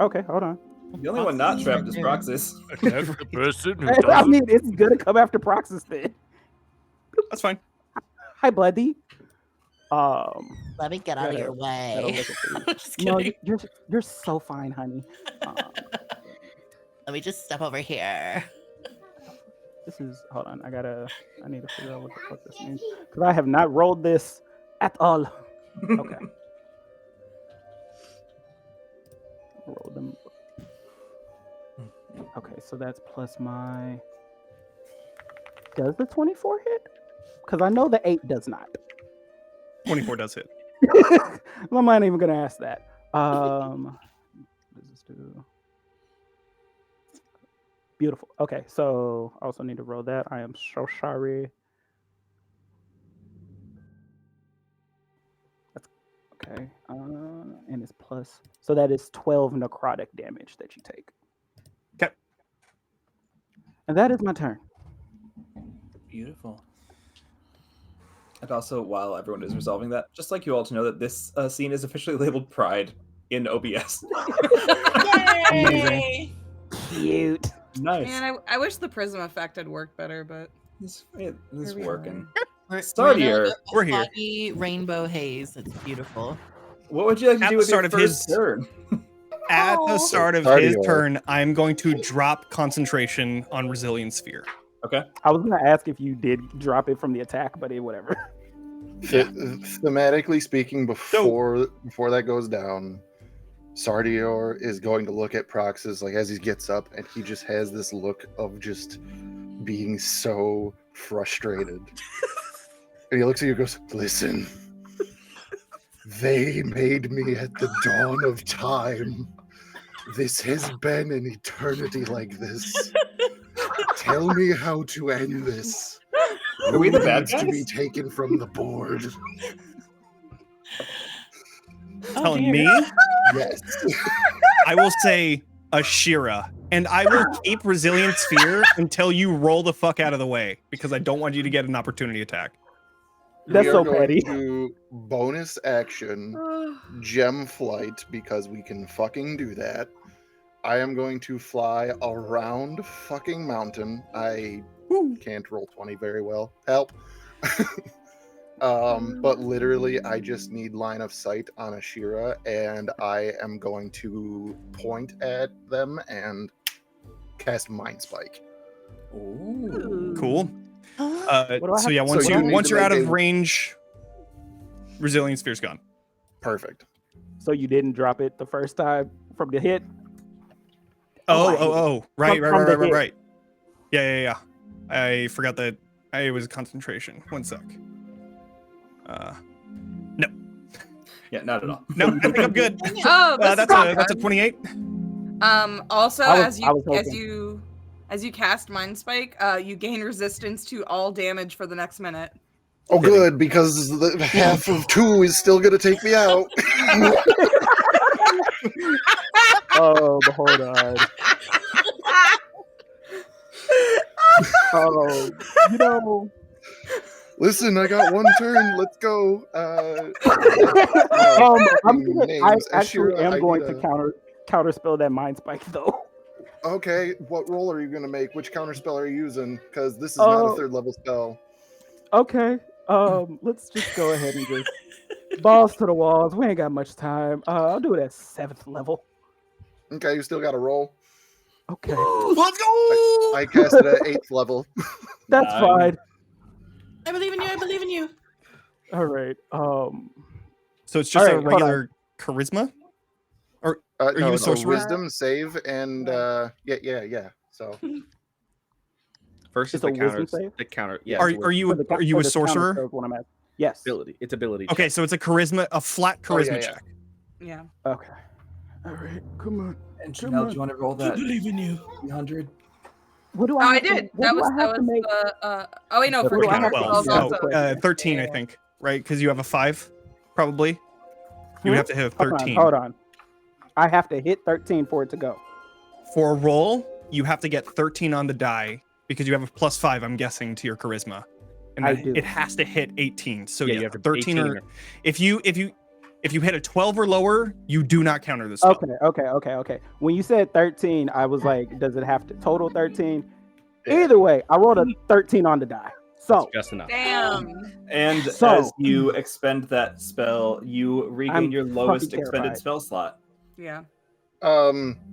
Okay, hold on. The only one not trapped is Proxus. That's the person who I mean, it's gonna come after Proxus then. That's fine. Hi, buddy. Let me get out of your that'll way. look at you. I'm just No, kidding. you're so fine, honey. Let me just step over here. This is hold on. I need to figure out what the fuck this means because I have not rolled this at all. Okay. Roll them. Okay, so that's plus my. Does the 24 hit? Because I know the 8 does not. 24 does hit. I'm not even gonna ask that. What does this do? Beautiful. Okay, so I also need to roll that. I am so sorry. That's okay. And it's plus. So that is 12 necrotic damage that you take. Okay. And that is my turn. Beautiful. And also, while everyone is resolving that, just like you all to know that this scene is officially labeled Pride in OBS. Yay! Cute. Nice. Man, I wish the prism effect had worked better, but This is Here we working. We're Sardior, in a we're here. foggy rainbow haze. It's beautiful. What would you like to At do the with your start of first his- turn? At the start of his Sardior. turn, I'm going to drop concentration on Resilient Sphere. Okay. I was gonna ask if you did drop it from the attack, but whatever. Thematically speaking, before that goes down, Sardior is going to look at Proxus like as he gets up, and he just has this look of just being so frustrated. And he looks at you and goes, "Listen, they made me at the dawn of time. This has been an eternity like this. Tell me how to end this. Are we the bad needs to be guys? taken from the board?" Telling me, Yes. I will say Ashyrra, and I will keep Resilient Sphere until you roll the fuck out of the way, because I don't want you to get an opportunity attack. That's We are so going petty. to bonus action gem flight because we can fucking do that. I am going to fly around fucking mountain. I can't roll 20 very well. Help. But literally, I just need line of sight on Ashyrra, and I am going to point at them and cast Mind Spike. Ooh. Cool. What do I So yeah, have- once So you need once to you're out make of a- range, Resilient Sphere's gone. Perfect. So you didn't drop it the first time from the hit? Oh, right. From the hit. Yeah. I forgot that it was concentration. One sec. Yeah, not at all. No, I think I'm good. Oh, this That's is a 28. Also, I was as hoping. you cast Mind Spike, you gain resistance to all damage for the next minute. Oh, good, because the half of 2 is still going to take me out. Oh, but hold on. Oh, you know. Listen, I got one turn. Let's go. I Names. actually Ashyrra, am I going need to counterspell that Mind Spike though. Okay, what roll are you going to make? Which counterspell are you using? Because this is not a 3rd level spell. Okay. Let's just go ahead and just balls to the walls. We ain't got much time. I'll do it at 7th level. Okay, you still got to roll. Okay. Let's go. I cast it at 8th level. That's fine. I believe in you. I believe in you. All right. So it's just All a right, hold on. regular charisma? Are No, you a it's sorcerer? wisdom save and yeah. So First is It's the a wisdom counter. save? The counter. Yeah. Are it's wisdom. you for the are you for a the sorcerer? counterspell is what I'm at. Yes. ability? It's ability. Okay, check. so it's a flat charisma yeah. check. Yeah. Okay. All right. Come on. And Come Jenel, on. do you want to roll that believe in you. 300? What do Oh, I? I have to- did. what That do was I have to make? Oh wait, no, for What do I have to counterspells do? also. Oh, 13, I Yeah. think, right? Because you have a 5, probably. You would have to hit a Hold on, 13. Hold on. I have to hit 13 for it to go. For a roll, you have to get 13 on the die because you have a +5, I'm guessing, to your charisma. And I that- do. it has to hit 18. So Yeah, yeah, you have to 13 18 or if you hit a 12 or lower, you do not counter the spell. Okay. When you said 13, I was like, does it have to total 13? Either way, I rolled a 13 on the die. So Just enough. Damn. And So- as you expend that spell, you regain I'm your lowest fucking expended terrified. spell slot. Yeah.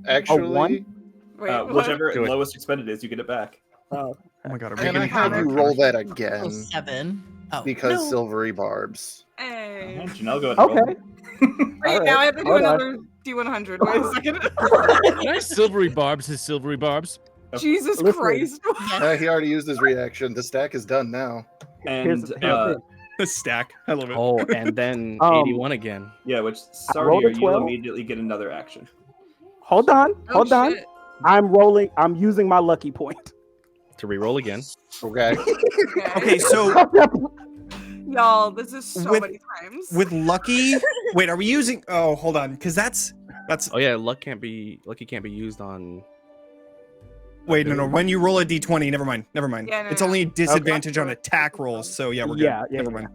Actually, Wait, what? Whichever Do it. lowest expended is, you get it back. Oh my god, are we can gonna I have counter? you roll that Oh, again? 7. Oh, Because no. silvery barbs. Hey. Janelle, go ahead and roll. okay. Wait, All now right, I have to do hold on. another D100. Wait a second. Nice silvery barbs, his silvery barbs. Jesus Listen. Christ. He already used his reaction. The stack is done now. Here's And the thing. the stack? I love it. Oh, and then Um, 81 again. yeah, which rolled a Sardior, you'll 12. immediately get another action. Hold on. Oh, Hold on. shit. I'm rolling. I'm using my lucky point. To re-roll again. Okay. Okay, so Y'all, this is so With- many times. with lucky, wait, are we using? Oh, hold on, because that's Oh yeah, lucky can't be used on. wait, no. When you roll a d20, never mind. Yeah, no, It's no. only a disadvantage on attack rolls. So yeah, we're good. Yeah, Never yeah. mind.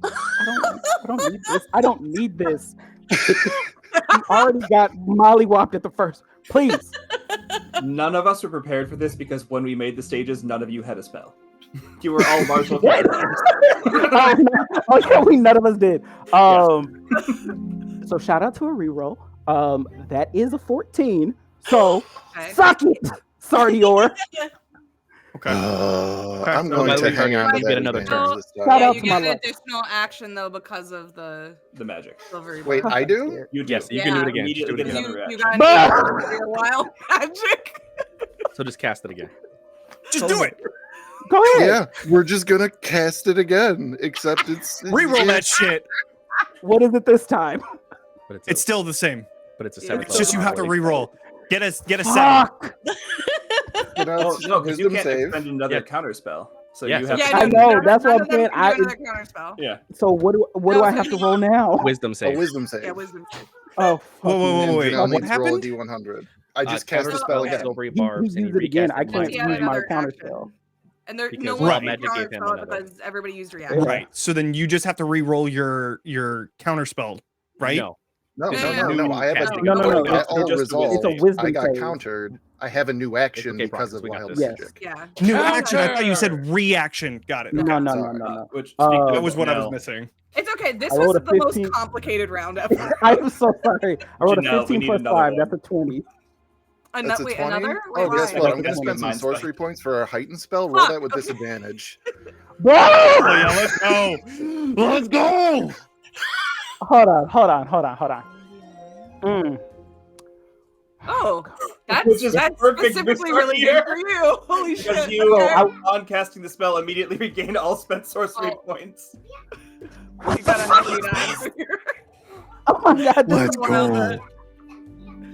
I don't need this. I don't need this. You already got mollywopped at the first. Please. None of us were prepared for this because when we made the stages, none of you had a spell. You were all martial characters. Okay, none of us did. So shout out to a reroll. That is a 14. So Okay. suck it, Sardior. Okay. I'm So going by the to way, hang on to you that get another advantage turn. this Yeah, time. out you to my get an luck. additional action though because of the The magic. silvery Wait, bar. I do? You do. Yes, you can do it again. Just do Immediately it get again. another You reaction. got an your wild magic. So just cast it again. Just do it. Go ahead. Yeah, we're just gonna cast it again. Except it's Reroll yeah. that shit. What is it this time? But It's still the same. but it's a Yeah, seventh. it's It's just you Oh, have to re-roll. Get a 7. Fuck. You know, Oh, it's no, because you wisdom can't save. expend another Yeah. counter spell. So Yeah, you so- have Yeah, to I no, know, none- that's what none I'm of them saying. can do another counter spell. Yeah. So what do No, I so have to he- roll now? Wisdom A save. wisdom save. Yeah, wisdom save. Oh, fuck Whoa, whoa, you. whoa, And wait. Janelle What needs to roll a happened? D100. I just cast the counter spell okay. again. silvery He barbs, and used it again. recast I it can't He use had my another counter action. spell. And there, Because no Wild one can Magic gave counter him spell it another. because everybody used reaction. Yeah. Right. So then you just have to re-roll your counter spell, right? No. No, It's no, a no, new no. I have a casting No, no, no. that It's all just a wisdom resolved. It's a save. wisdom I got save. countered. I have a new action okay, because Proxus, of we got wild this. Yes. magic. Yeah. New Counter! action. I thought you said reaction. Got it. No, Okay. no, no, Sorry. no, no. Which That was what I was Janelle, missing. It's okay. This I rolled was a the most 15. complicated round ever. I'm so sorry. I rolled a Janelle, we 15 need plus another 5. one. That's a 20. That's a Wait, 20? another? Oh, Wait, guess why? what? I I'm think going to it's spend some Mind sorcery Spike. points for a heightened spell. Roll that with Okay. disadvantage. Oh, yeah, let's go. Let's go. Hold on. Oh, Which is that's perfect specifically for really here. good for you. Holy because shit. you, Okay. on casting the spell, immediately regain all spent sorcery Oh. points. You got a 99 for your- Oh my god, this Let's is one of go. the-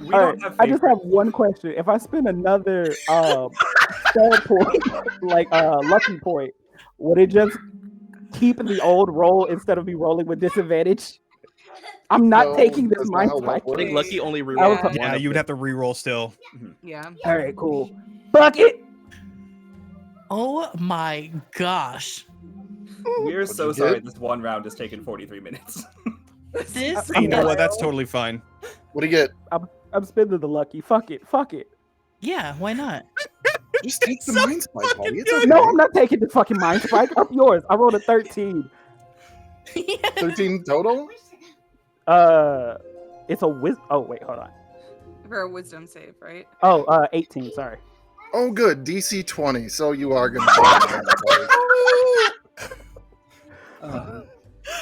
We All don't right, have I just have favorites. one question. If I spend another spell point, like lucky point, would it just keep the old roll instead of me rolling with disadvantage? I'm not No, taking this that's not mind how spike. luck I think works. Lucky only I was rerolls like- one. Yeah, of you would the- have to re-roll still. Yeah. All right, cool. Fuck it. Oh my gosh. We're What'd so you sorry get? this one round has taken 43 minutes. This Hey, you know is- what? That's totally fine. What do you get? I'm spending the lucky. Fuck it. Yeah, why not? Just take the mind spike, buddy. It's good. okay. No, I'm not taking the fucking mind spike. Up yours. I rolled a 13. 13 total? It's a Oh wait, hold on. For a wisdom save, right? Oh, 18. Sorry. Oh, good. DC 20. So you are going to.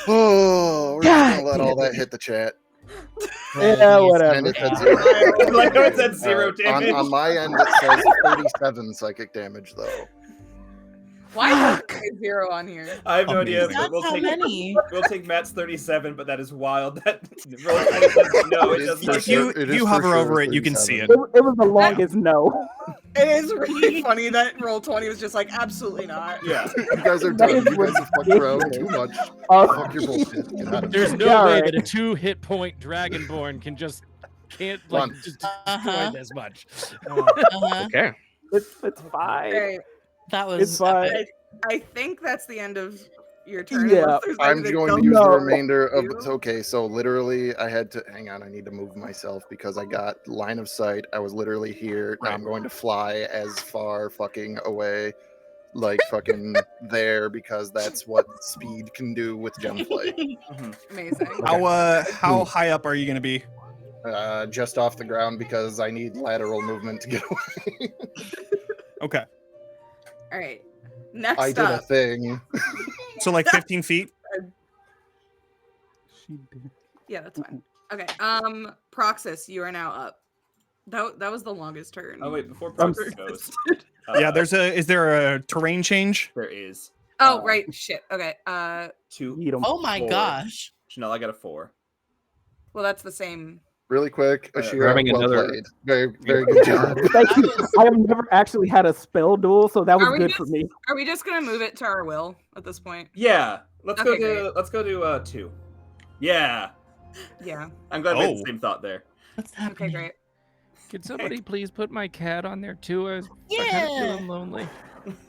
Oh, we're just going to let all that hit the chat. Yeah, And whatever. it's at 0. Like how it's at 0 damage. On my end, it says 37 psychic damage, though. Why does it say 0 on here? I have no idea, Amazing. but That's how many. we'll take Matt's 37, but that is wild. That roll 20 says no, it It is does for not. sure. If It you is for hover sure over it, you can see 37. it. It was the longest no. It is really funny that roll 20 was just like, absolutely not. Yeah. You guys are That done. is You guys have fucked around too much. Fuck your bullshit. Get out of There's here. no Yeah, way right. that a 2-hit point Dragonborn can't Run. just destroy Uh-huh. this much. Uh-huh. Okay. It's fine. Okay, That It's was fine. I think that's the end of your turn. Yeah, unless there's I'm anything going else to use the No. remainder of you. it's okay. So literally, I had to hang on. I need to move myself because I got line of sight. I was literally here. Now I'm going to fly as far fucking away, like fucking there, because that's what speed can do with Gemflight. Amazing. How high up are you gonna be? Just off the ground because I need lateral movement to get away. Okay, All right. Next I did a up. thing. so like 15 feet. Yeah, that's fine. Okay. Proxus, you are now up. That was the longest turn. Oh wait, before I'm Proxus goes. Yeah, is there a terrain change? There is. Oh right, shit. Okay. 2. Eat 'em. Oh my 4. gosh. Chanel, I got a 4. well, that's the same. Really quick, Ashyrra, grabbing well another- played. Very, very good job. Thank you. I have never actually had a spell duel, so that was Are we good just- for me. Are we just gonna move it to our will at this point? Yeah. Let's Okay, go to 2. Yeah. Yeah. I'm glad we had Oh. the same thought there. What's Okay, happening? great. Can somebody please put my cat on there too? I kind of Yeah. feeling lonely.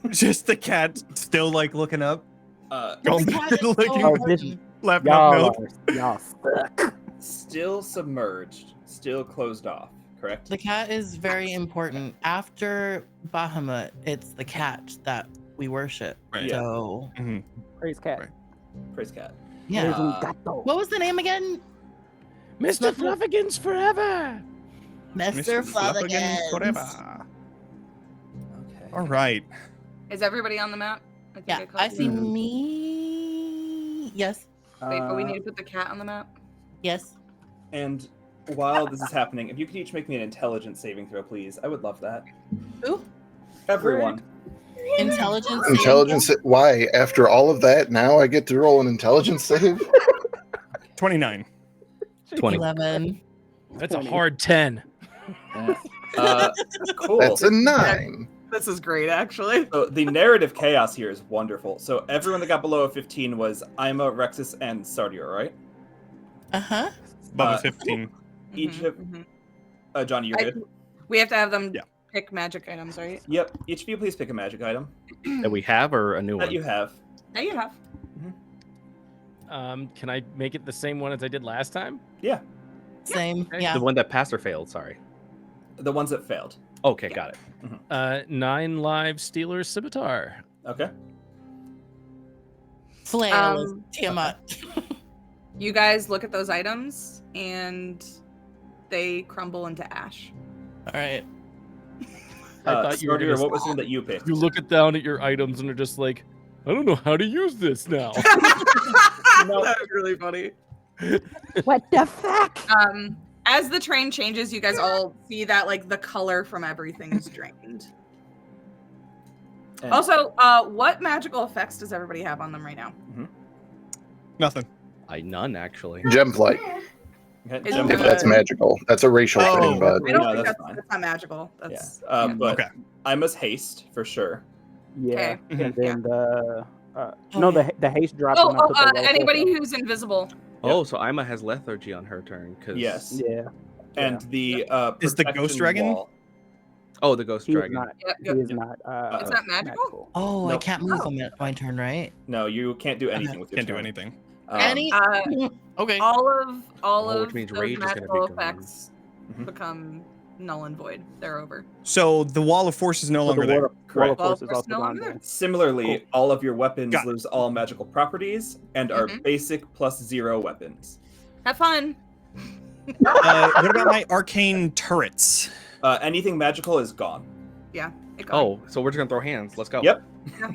Just the cat still like looking up, The cat is so licking, Oh, important. lapping up Y'all, milk. y'all stuck. Still submerged. Still closed off. Correct? The cat is very important. After Bahamut, it's the cat that we worship. Right. Yeah. So Praise cat. Right. Praise cat. yeah. Praise un gato. What was the name again? Mr. Fluffigans forever. Mr. Fluffigan. forever. Okay. All right. Is everybody on the map? I think Yeah, caught I you. see me. Yes. Wait, but we need to put the cat on the map. Yes. And while this is happening, if you could each make me an intelligence saving throw, please. I would love that. Who? Everyone. Intelligence. saving Intelligence. Why? After all of that, now I get to roll an intelligence save? 29. 20. 11. That's a hard 10. Cool. That's a 9. This is great, actually. So the narrative chaos here is wonderful. So everyone that got below a 15 was Ima, Rexus, and Sardior, right? Uh-huh. Above a 15. Each of Jonny, you're good. We have to have them Yeah. pick magic items, right? Yep. Each of you, please pick a magic item That we have or a new that one? you have. That you have. Can I make it the same one as I did last time? Yeah. Same. Yeah. The one that passed or failed, sorry. The ones that failed. Okay, got it. 9 live Stealer Scimitar. Okay. Flail is Tiamat. You guys look at those items, and they crumble into ash. All right. I thought you were Sardior, gonna what was the one that you picked? You look down at your items and are just like, I don't know how to use this now. That was really funny. What the fuck? As the train changes, you guys all see that like the color from everything is drained. And- Also, what magical effects does everybody have on them right now? Nothing. None, actually. Gem flight. Okay, Is Gem it If flight. that's magical. That's a racial Oh. thing, but I don't No, think that's that's, fine. that's not magical. That's But Okay. Ima's haste for sure. Yeah. Okay. And then the Oh, no, yeah. the haste drop. when I put the roll anybody full who's invisible. Oh, so Ima has lethargy on her turn. Yes. down. Yeah. And the Is the ghost protection dragon? wall- Oh, the ghost He is dragon. not. Yep, He yep. is not. It's not magical? Oh, I Nope. can't move on my turn, right? No, you can't do anything with your Can't do turn. anything. Any? All Okay. of Oh, which of means those rage is gonna magical be gone. effects Mhm. become null and void. They're over. So the wall of force is no So longer the there. wall of Correct. force is Well, also no gone longer there. there. Similarly, Cool. all of your weapons Got it. lose all magical properties and are Mhm. basic plus 0 weapons. Have fun. What about my arcane turrets? Anything magical is gone. Yeah. Oh, so we're just gonna throw hands. Let's go. Yep.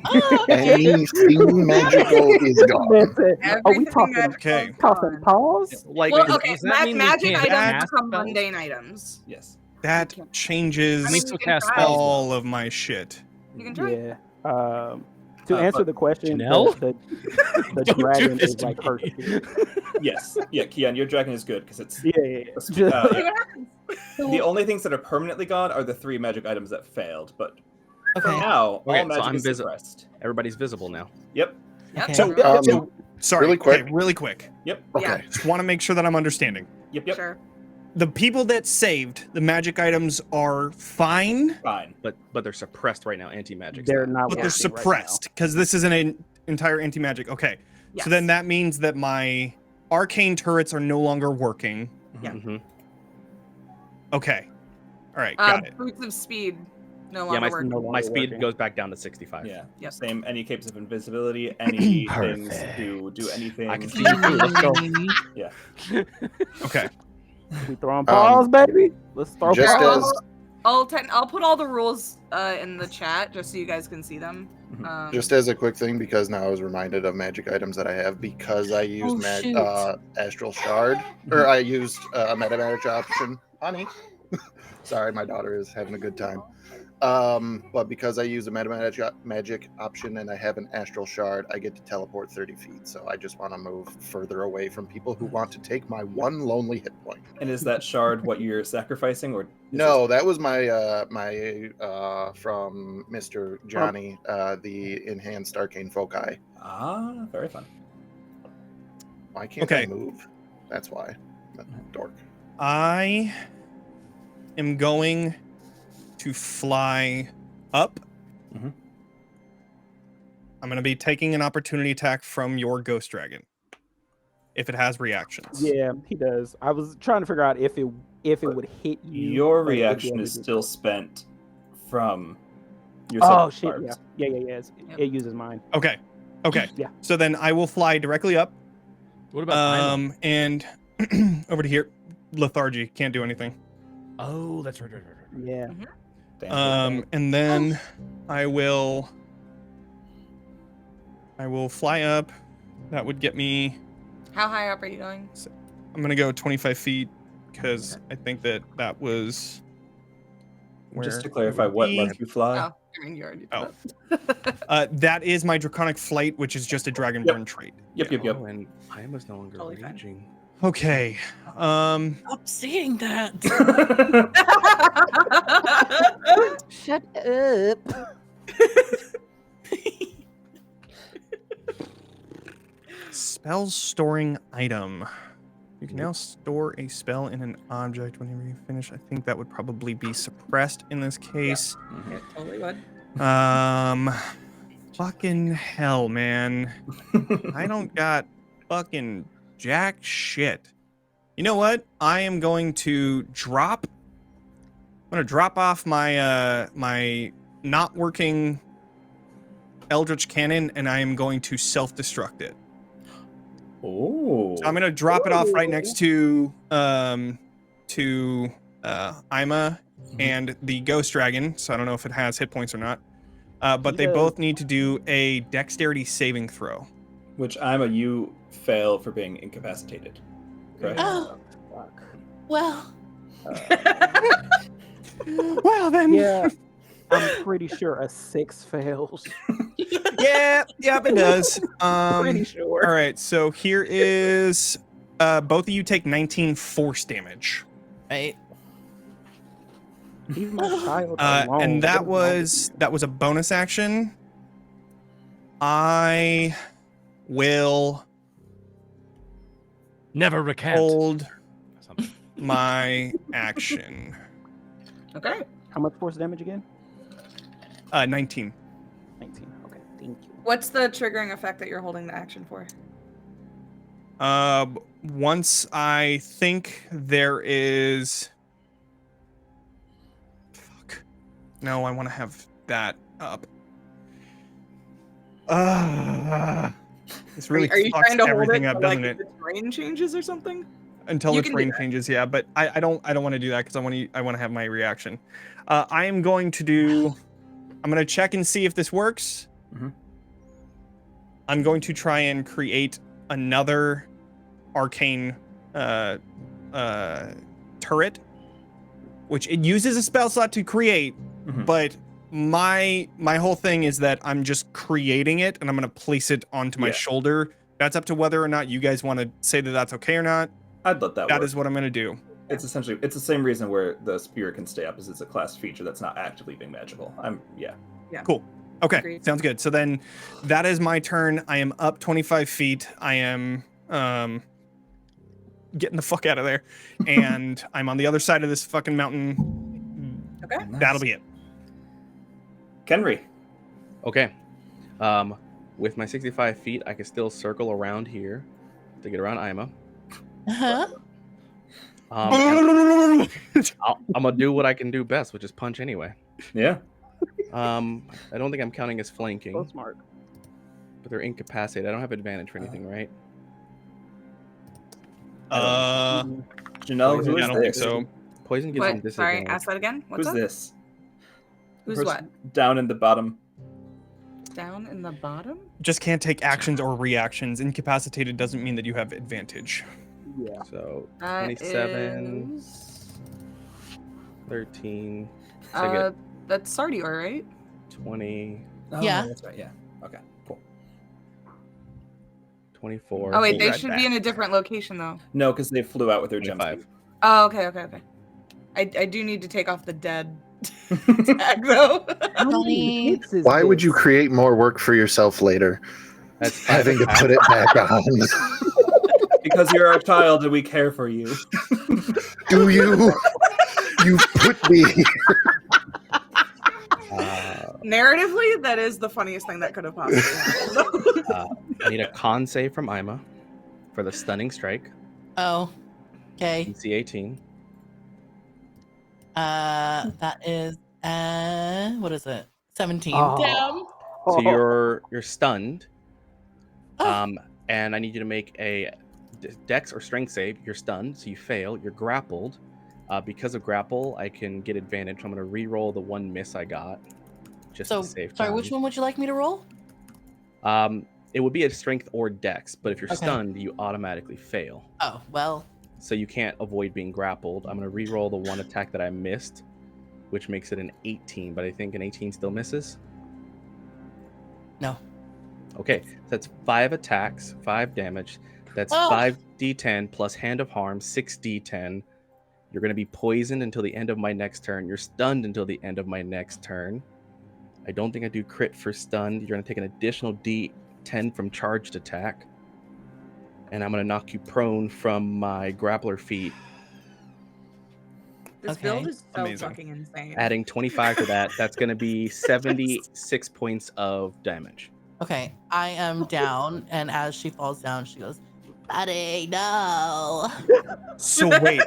Oh, okay. anything magical is gone. That's it. Oh, we Everything talking magical Okay. is talking gone. pause? Like, Well, does- okay, does that mean we magic can't items cast become spells? mundane items. Yes. That changes I mean, still you can cast try. spells. all of my shit. You can try. Yeah. To answer but the question, Janelle? the Don't do dragon this is to like me. her spirit. Yes. Yeah, Queon, your dragon is good because it's Yeah, yeah, yeah. Just- Just- uh, See what happens. the only things that are permanently gone are the 3 magic items that failed. But for Okay. now, Okay, all so magic I'm is suppressed. Everybody's visible now. Yep. Yep. Okay. So, Um, so sorry, really quick. okay, really quick. Okay. Just want to make sure that I'm understanding. Yep. Yep. Sure. The people that saved the magic items are fine, Fine. But they're suppressed right now, anti-magic. They're stuff. not. but they're working right suppressed because this is an entire anti-magic. Okay, Yes. so then that means that my arcane turrets are no longer working. Yeah. Mhm. Okay, all right, got it. Boots of speed no Yeah, longer my, working. No longer my speed working. goes back down to 65. Yeah. Yep. Same. Any capes of invisibility. Any things to do anything. I can see you too. Let's go. Okay, now. We throwing pause, baby. Let's throw Just pause. as I'll put all the rules in the chat just so you guys can see them. Mhm. Just as a quick thing, because now I was reminded of magic items that I have because I used shoot. Astral Shard, or I used a meta magic option. Honey, sorry, my daughter is having a good time. But because I use a meta magic option and I have an Astral Shard, I get to teleport 30 feet. So I just want to move further away from people who want to take my one lonely hit point. And is that shard what you're sacrificing, or is No, that was my from Mr. Jonny, the enhanced arcane foci. Very fun. Why can't Okay. I move? That's why. Dork. I am going to fly up. Mhm. I'm going to be taking an opportunity attack from your ghost dragon if it has reactions. Yeah, he does. I was trying to figure out if it would hit you. Your but it reaction didn't. is still spent from your Oh second shit! barbs. Yeah. It Yep. uses mine. Okay. Okay. Yeah. So then I will fly directly up. What about Ima? And over to here. Lethargy can't do anything. Oh, that's right. Yeah. Damn. And then I will I will fly up. That would get me. How high up are you going? I'm gonna go 25 feet because I think that was. Just to where clarify, it would what be. lets you fly? Oh, I mean, you already did That is my draconic flight, which is just a dragonborn trait. Yep. Oh, and Ima's no longer Totally fine. raging. Okay. Stop saying that. Shut up. Spell storing item. You can now store a spell in an object whenever you finish. I think that would probably be suppressed in this case. Yeah, totally would. Fucking hell, man. I don't got fucking jack shit. You know what? I am going to drop. I'm gonna drop off my my not working Eldritch Cannon, and I am going to self-destruct it. Oh. So I'm gonna drop it off right next to Ima and the Ghost Dragon. So I don't know if it has hit points or not. But they both need to do a Dexterity saving throw. Which you fail for being incapacitated. Correct? Oh, well. Well then. Yeah, I'm pretty sure a 6 fails. Yep, it does. Pretty sure. All right, so here is both of you take 19 force damage. Right. Leave my child And alone. that was a bonus action. I will Never recant. hold Something. my action. Okay. How much force damage again? 19. 19. Okay, thank you. What's the triggering effect that you're holding the action for? Once I think there is. Fuck. No, I want to have that up. This really Are you fucks trying to hold everything it up, till, doesn't like, it? the terrain changes or something? Until You the can do terrain that. changes, yeah. But I don't want to do that because I want to have my reaction. I am going to do. I'm going to check and see if this works. Mhm. I'm going to try and create another arcane turret, which it uses a spell slot to create, Mhm. but my whole thing is that I'm just creating it and I'm going to place it onto my Yeah. shoulder. That's up to whether or not you guys want to say that that's okay or not. I'd let that That work. is what I'm going to do. It's the same reason where the spear can stay up, is it's a class feature that's not actively being magical. Cool. Okay, Agreed. sounds good. So then that is my turn. I am up 25 feet. I am getting the fuck out of there. And I'm on the other side of this fucking mountain. Okay. That'll be it. Kenri. Okay. With my 65 feet, I can still circle around here to get around Ima. Huh? I'm gonna do what I can do best, which is punch anyway. Yeah. I don't think I'm counting as flanking, So smart. but they're incapacitated. I don't have advantage for anything, right? Janelle, who I is don't think this? so. Poison gives them What? Sorry, disadvantage. ask that again. What's Who's up? this? Who's Person what? Down in the bottom. Down in the bottom? Just can't take actions or reactions. Incapacitated doesn't mean that you have advantage. Yeah. So That 27, is... 13, so I get That's Sardior, right? 20, Oh, Yeah. That's right. Yeah. Okay. Cool. 24. Oh, wait, they right should back. be in a different location, though. No, because they flew out with their gem 25. speed. Oh, okay. I do need to take off the dead tag, though. How many Johnny. hits is Why would this? you create more work for yourself later, That's having to put it back on? Because you're our child and we care for you. Do you? You put me here. Narratively, that is the funniest thing that could have possibly happened. I need a con save from Ima for the stunning strike. Oh. Okay. DC 18. That is what is it? 17. Oh. Damn. So you're stunned. Oh. And I need you to make a dex or strength save. You're stunned, so you fail. You're grappled. Because of grapple, I can get advantage. I'm going to re-roll the one miss I got. Just So, to save sorry, time. which one would you like me to roll? It would be a strength or dex, but if you're Okay. stunned, you automatically fail. Oh, well. So you can't avoid being grappled. I'm going to re-roll the one attack that I missed, which makes it an 18, but I think an 18 still misses. No. Okay, so that's 5 attacks, 5 damage. That's Oh. 5d10 plus Hand of Harm, 6d10. You're going to be poisoned until the end of my next turn. You're stunned until the end of my next turn. I don't think I do crit for stunned. You're going to take an additional d10 from charged attack. And I'm going to knock you prone from my grappler feat, This Okay. build is so Amazing. fucking insane. adding 25 to that. That's going to be 76 points of damage. Okay, I am down, and as she falls down, she goes, "Daddy, no." So wait,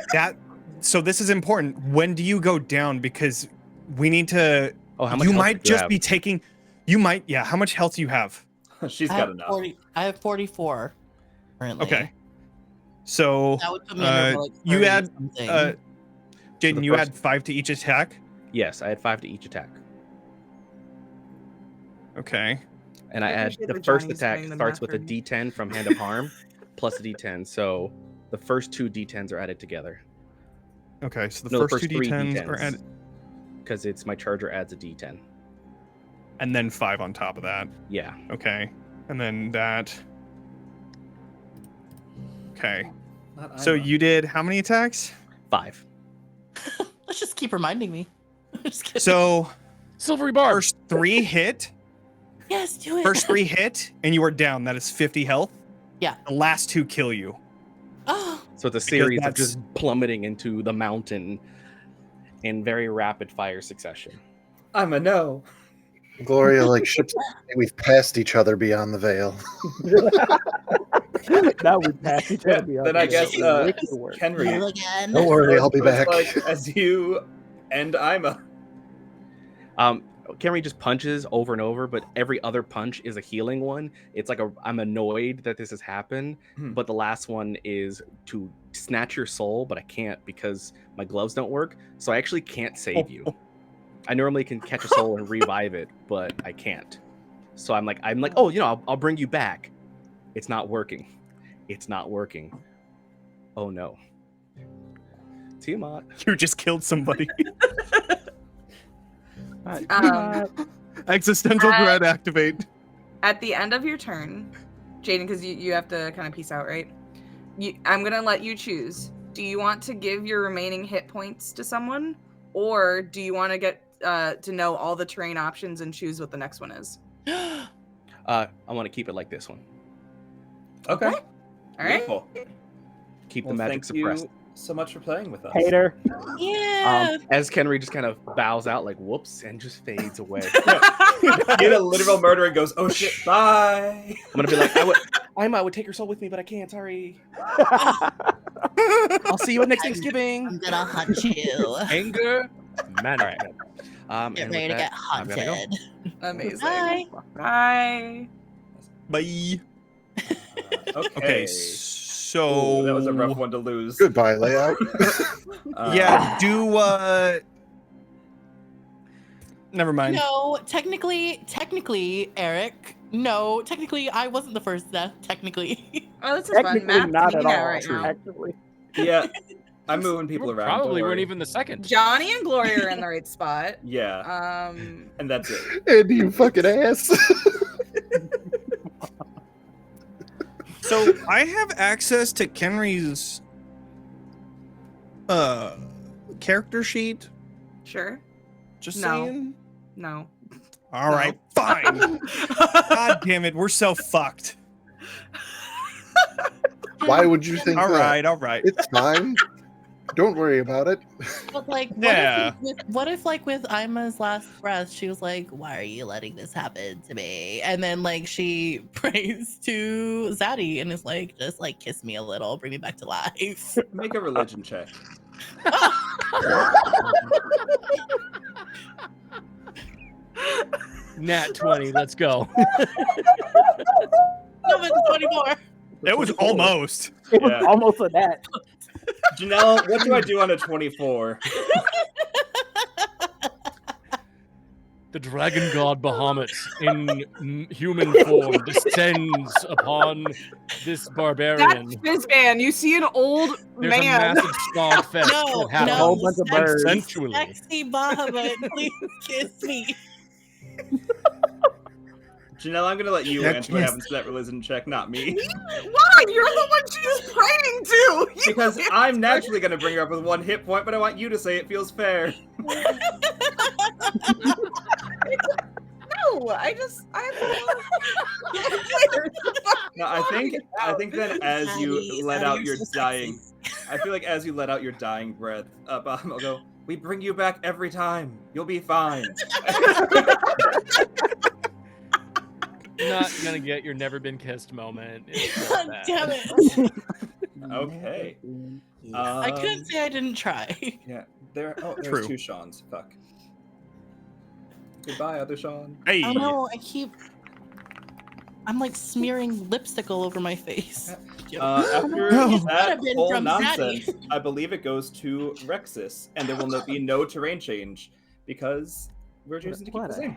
so this is important. When do you go down? Because we need to. Oh, how much You health might do you just have? be taking. You might. Yeah. How much health do you have? She's I got have enough. 40. I have 44 currently. Okay. So That would put me under like you 30 add. something. the Jayden, you first- add 5 to each attack. Yes, I had 5 to each attack. Okay. And I I add appreciate the that first Johnny's attack doing the starts math with for a me. d10 from Hand of Harm plus a d10. So the first 2 d10s are added together. Okay. So the No, first 2 3 d10s are added, because it's my charger adds a d10. and then 5 on top of that. Yeah. Okay. And then that. Okay. Not So Ima. you did how many attacks? 5. Let's just keep reminding me. Just kidding. So Silvery barb. first 3 hit. yes, do it. First 3 hit, and you are down. That is 50 health. Yeah. The last 2 kill you. Oh, So it's a series of that's- just plummeting into the mountain in very rapid fire succession. I'm a no. Gloria, like ships, we've passed each other beyond the veil. Now we pass each Yeah, other. beyond then I the guess veil. Wicked work. Kenri. you again. Don't worry, I'll be looks back. Like, as you and Ima. Kenri just punches over and over, but every other punch is a healing one. It's like I'm annoyed that this has happened, but the last one is to snatch your soul, but I can't because my gloves don't work. So I actually can't save you. I normally can catch a soul and revive it, but I can't. So I'm like, oh, I'll bring you back. It's not working. It's not working. Oh no. Tiamat. You just killed somebody. Uh, Existential dread activate. At the end of your turn, Jayden, because you have to kind of peace out, right? I'm going to let you choose. Do you want to give your remaining hit points to someone? Or do you want to get to know all the terrain options and choose what the next one is? I want to keep it like this one. Okay. All right. Beautiful. Keep Well, the magic thank suppressed. you so much for playing with us. Hater. Yeah. As Kenri just kind of bows out like whoops and just fades away. Get a literal murderer and goes, oh shit, bye. I'm gonna be like, I would take your soul with me, but I can't. Sorry. I'll see you at next Thanksgiving. I'm gonna hunt you. Anger. Man. All right. Get and ready with to get that, I'm gonna go. hunted. Amazing. Bye. Bye. Bye. Okay. Okay. So Ooh, that was a rough one to lose. Goodbye, layout. Yeah. Never mind. No, technically, Eric. No, technically, I wasn't the first death. Technically. Oh, this is fun. Technically, Matt's not at hanging out all. right now. Actually, Yeah. I'm moving people around. don't Probably weren't worry. even the second. Johnny and Gloria are in the right spot. Yeah. And that's it. And you fucking ass. So I have access to Kenri's character sheet. Sure. Just No. saying. No. All right, fine. God damn it, we're so fucked. Why would you think All that? right, all right. It's fine. Don't worry about it. But like, Yeah. what if like with Ima's last breath, she was like, "Why are you letting this happen to me?" And then like she prays to Zaddy and is like, "Just like kiss me a little, bring me back to life." Make a religion check. Nat 20. Let's go. No, it's 24. It was almost. it was Yeah. almost a that. Janelle, what do I do on a 24? The dragon god Bahamut in human form descends upon this barbarian. That's Fizzban. You see an old There's a man. massive snog fest No, that happens. no, whole bunch of birds. Consensually. Sexy Bahamut, please kiss me. Janelle, I'm gonna let you That answer what kiss. happens to that religion check, not me. Why? You're the one she's praying to. Because I'm naturally gonna bring her up with 1 hit point, but I want you to say it feels fair. No, I No, I think then as you Zaddy, let Zaddy, out you're your so dying, sexy. I feel like as you let out your dying breath, I'll go, we bring you back every time. You'll be fine. Not gonna get your never been kissed moment. It's so God bad. damn it. Okay. I couldn't say I didn't try. Yeah, there's True. 2 Seans. Fuck. Goodbye, other Sean. Hey. I know, I'm like smearing lipstick all over my face. After No. It could that have been whole from nonsense, I believe it goes to Rexus, and there will be no terrain change because we're choosing to keep the same.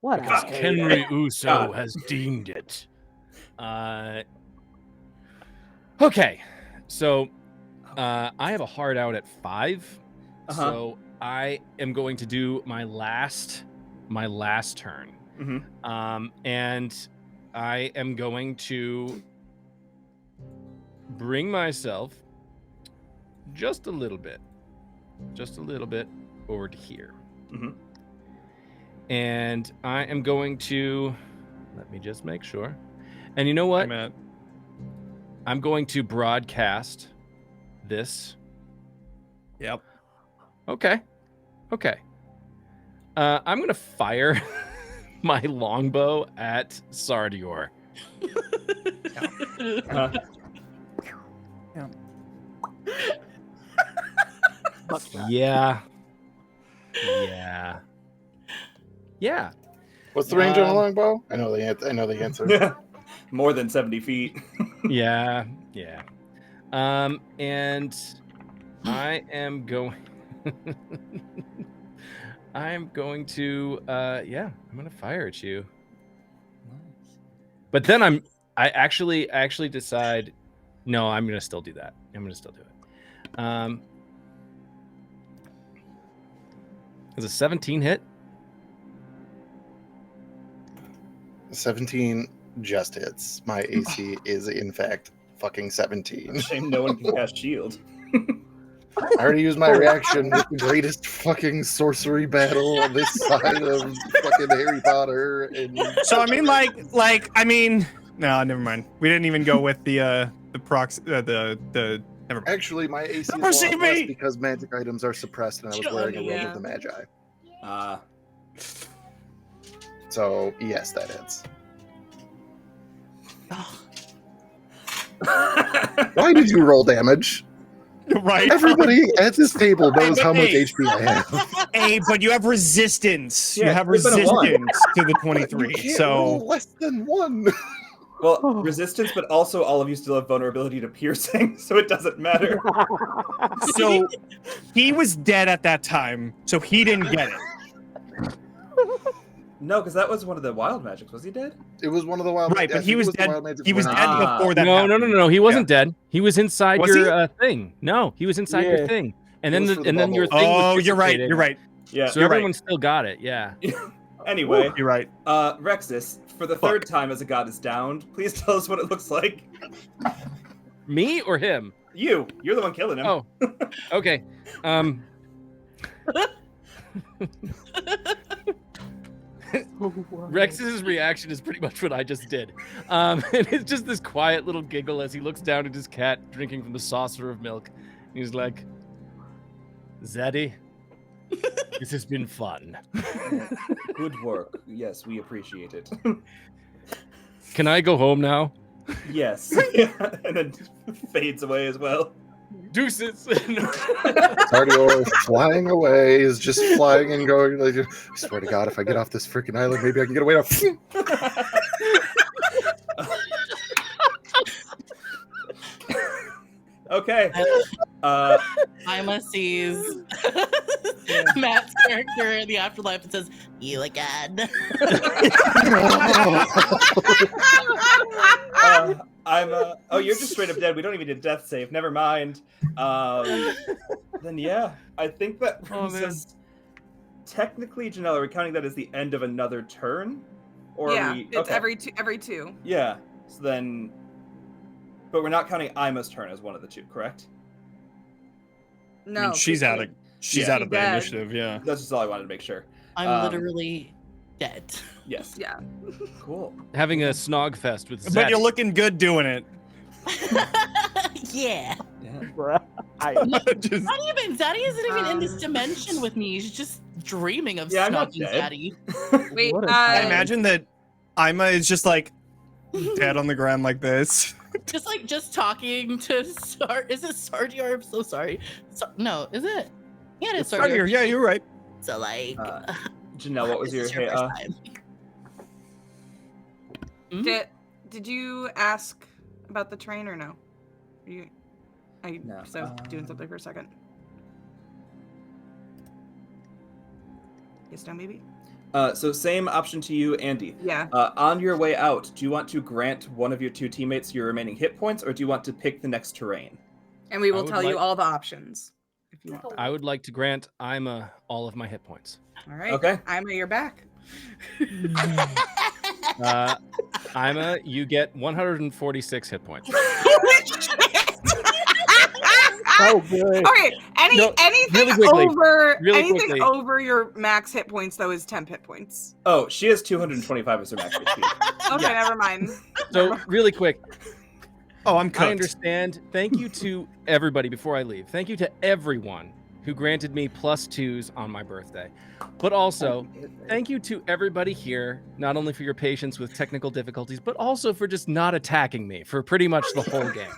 What? Because God. Kenri Uso God. has deemed it. Okay, so I have a hard out at 5, so I am going to do my last turn, and I am going to bring myself just a little bit over to here. And I am going to, let me just make sure. And you know what? I'm going to broadcast this. Yep. Okay. I'm going to fire my longbow at Sardior. Yeah. What's the range on a longbow? I know the answer. More than 70 feet. Yeah. And I am going I'm going to I'm gonna fire at you. But then I actually decide, no, I'm gonna still do that. I'm gonna still do it. Is a 17 hit? 17 just hits. My AC is in fact fucking 17. Shame no one can cast shield. I already used my reaction with the greatest fucking sorcery battle on this side of fucking Harry Potter. And So I mean, no, never mind. We didn't even go with the prox the never mind. actually, my AC is a lot Perceive less me! because magic items are suppressed, and I was wearing a robe Yeah. of the Magi. So yes, that hits. Why did you roll damage? Right. Everybody at this table knows how much HP I have. Hey, but you have resistance. You Yeah, have it's been a one. resistance to the You 23. can't So roll less than 1. Well, resistance, but also all of you still have vulnerability to piercing, so it doesn't matter. so he was dead at that time, so he didn't get it. No, because that was one of the wild magics. Was he dead? It was one of the wild. Right, I but think he it was the dead. wild magic He was when dead I- before that. No, happened. he wasn't dead. He was inside Was your thing. No, he was inside your Yeah. thing. And It then was for the and then your bubble. thing was Oh, you're right. dissipated. You're right. Yeah. So You're everyone right. still got it. Yeah. Anyway, You're right. Rexus, for the third time as a god is downed, please tell us what it looks like. Me or him? You're the one killing him. Oh. Okay. Rex's reaction is pretty much what I just did. And it's just this quiet little giggle as he looks down at his cat drinking from the saucer of milk. He's like, Zaddy, this has been fun. Good work. Yes, we appreciate it. Can I go home now? Yes. And then fades away as well. Deuces. Sardior flying away is just flying and going like, I swear to God, if I get off this freaking island, maybe I can get away now. Okay. Ima sees Matt's character in the afterlife and says, "You again." Oh, you're just straight up dead. We don't even need a death save. Never mind. Then yeah, I think that brings us. Technically, Jenel, are we counting that as the end of another turn? Or yeah, are we... it's every two. Yeah. So then, but we're not counting Ima's turn as one of the two, correct? No, I mean, she's out of Yeah. out of the Dead. initiative. Yeah. That's just all I wanted to make sure. I'm literally dead. Yes. Yeah. Cool. Having a snog fest with But Zaddy. you're looking good doing it. Yeah. Bruh. Just- Not even Zaddy isn't even in this dimension with me. She's just dreaming of Yeah, I'm not snogging dead. Zaddy. Wait, What a I time. imagine that Ima is just like dead on the ground like this. just talking to is it Sardior? I'm so sorry. No, is it? Yeah, it's Sardior. Sardior, yeah, you're right. So like, Janelle, what was this your... is first time. Did you ask about the train or no? No, Doing something for a second. Yes, no, maybe. So same option to you, Andy. Yeah. On your way out, do you want to grant one of your two teammates your remaining hit points, or do you want to pick the next terrain? And we will would tell you like- all the options if you want. That. I would like to grant Ima all of my hit points. All right. Okay. Ima, you're back. Ima, you get 146 hit points. So good. Okay. No, Anything really quickly, anything quickly. over your max hit points though is 10 hit points. Oh, she has 225 as her max HP. Okay, never mind. So really quick, Oh, I'm cooked. I understand. Thank you to everybody before I leave. Thank you to everyone who granted me +2s on my birthday. But also, thank you to everybody here, not only for your patience with technical difficulties, but also for just not attacking me for pretty much the whole game.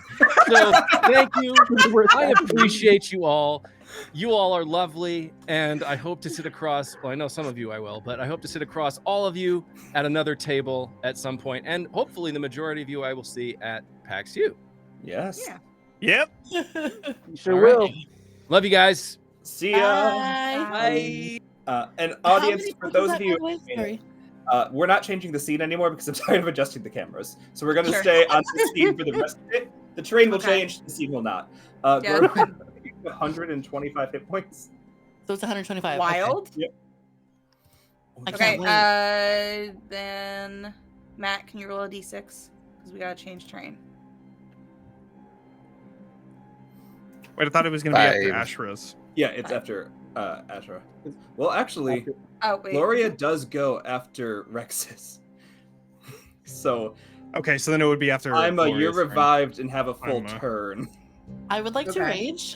So thank you. I appreciate you all. You all are lovely, and I hope to sit across, well, I know some of you I will, but I hope to sit across all of you at another table at some point, and hopefully the majority of you I will see at PAX U. Yes. Yeah. Yep. You sure All will. right. Love you guys. See ya. Bye. And How audience, many for points those is of that, you, by the way? Sorry. we're not changing the scene anymore because I'm tired of adjusting the cameras. So we're going to Sure. stay on the scene for the rest of it. The train will Okay. change, the scene will not. Yeah, Gordon, that's fine. 125 hit points. So it's 125. Wild. I Okay. can't wait. Then Matt, can you roll a d6? Because we gotta change train. Wait, I thought it was going to be after Five. Ashyrra's. Yeah, it's after Ashyrra. Well, actually, Oh wait. Gloria does go after Rexus. So, Okay, so then it would be after. Ima, you're Gloria's turn. revived and have a full Ima. turn. I would like to Okay. rage.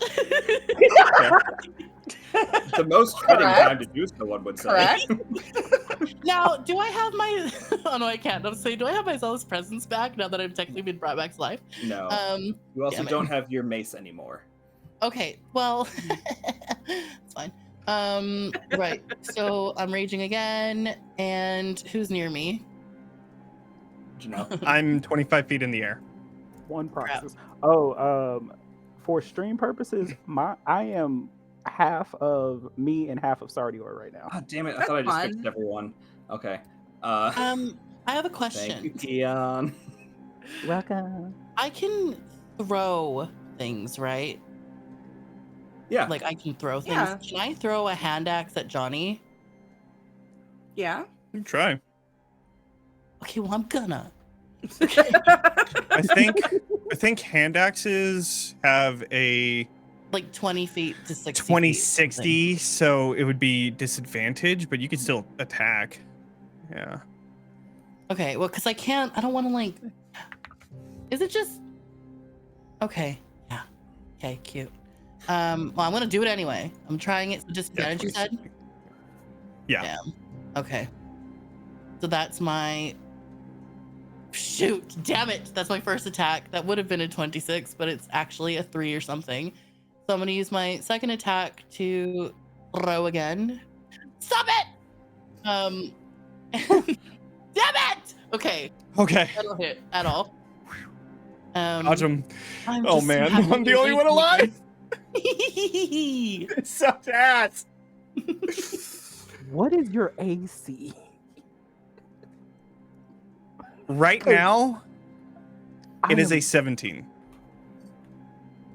The most fitting Correct. time to do so, one would say. Correct. Now, do I have my? Oh no, I can't. I'm saying, do I have my Zealous presence back now that I've technically been brought back to life? No. You also damn it. don't have your mace anymore. Okay, well, it's fine. Right. So I'm raging again, and who's near me? Janelle. I'm 25 feet in the air. One Crap. Proxus. Oh, for stream purposes, I am half of me and half of Sardior right now. Oh, damn it. I That's thought I just fun. fixed everyone. Okay. I have a Thank question. you, Queon. Welcome. I can throw things, right? Yeah. Like I can throw things. Yeah. Can I throw a hand axe at Jonny? Yeah. You can try. Okay, well I'm gonna. I think hand axes have a Like 20 feet to 60 feet, 2060, so it would be disadvantage, but you can still attack. Yeah. Okay, well, because I don't want to like. Is it just? Okay, yeah. Okay, cute. Well, I'm gonna do it anyway. I'm trying it. So disadvantage, you said? 2060. Yeah. Damn. Okay. So that's my. Shoot! Damn it! That's my first attack. That would have been a 26, but it's actually a 3 or something. So I'm gonna use my second attack to throw again. Stop it! Damn it! Okay. Okay. I don't hit at all. Dodge 'em. I'm Oh just so man, happy I'm the to only be one alive. It's such ass. What is your AC? Right now, it is I a am- 17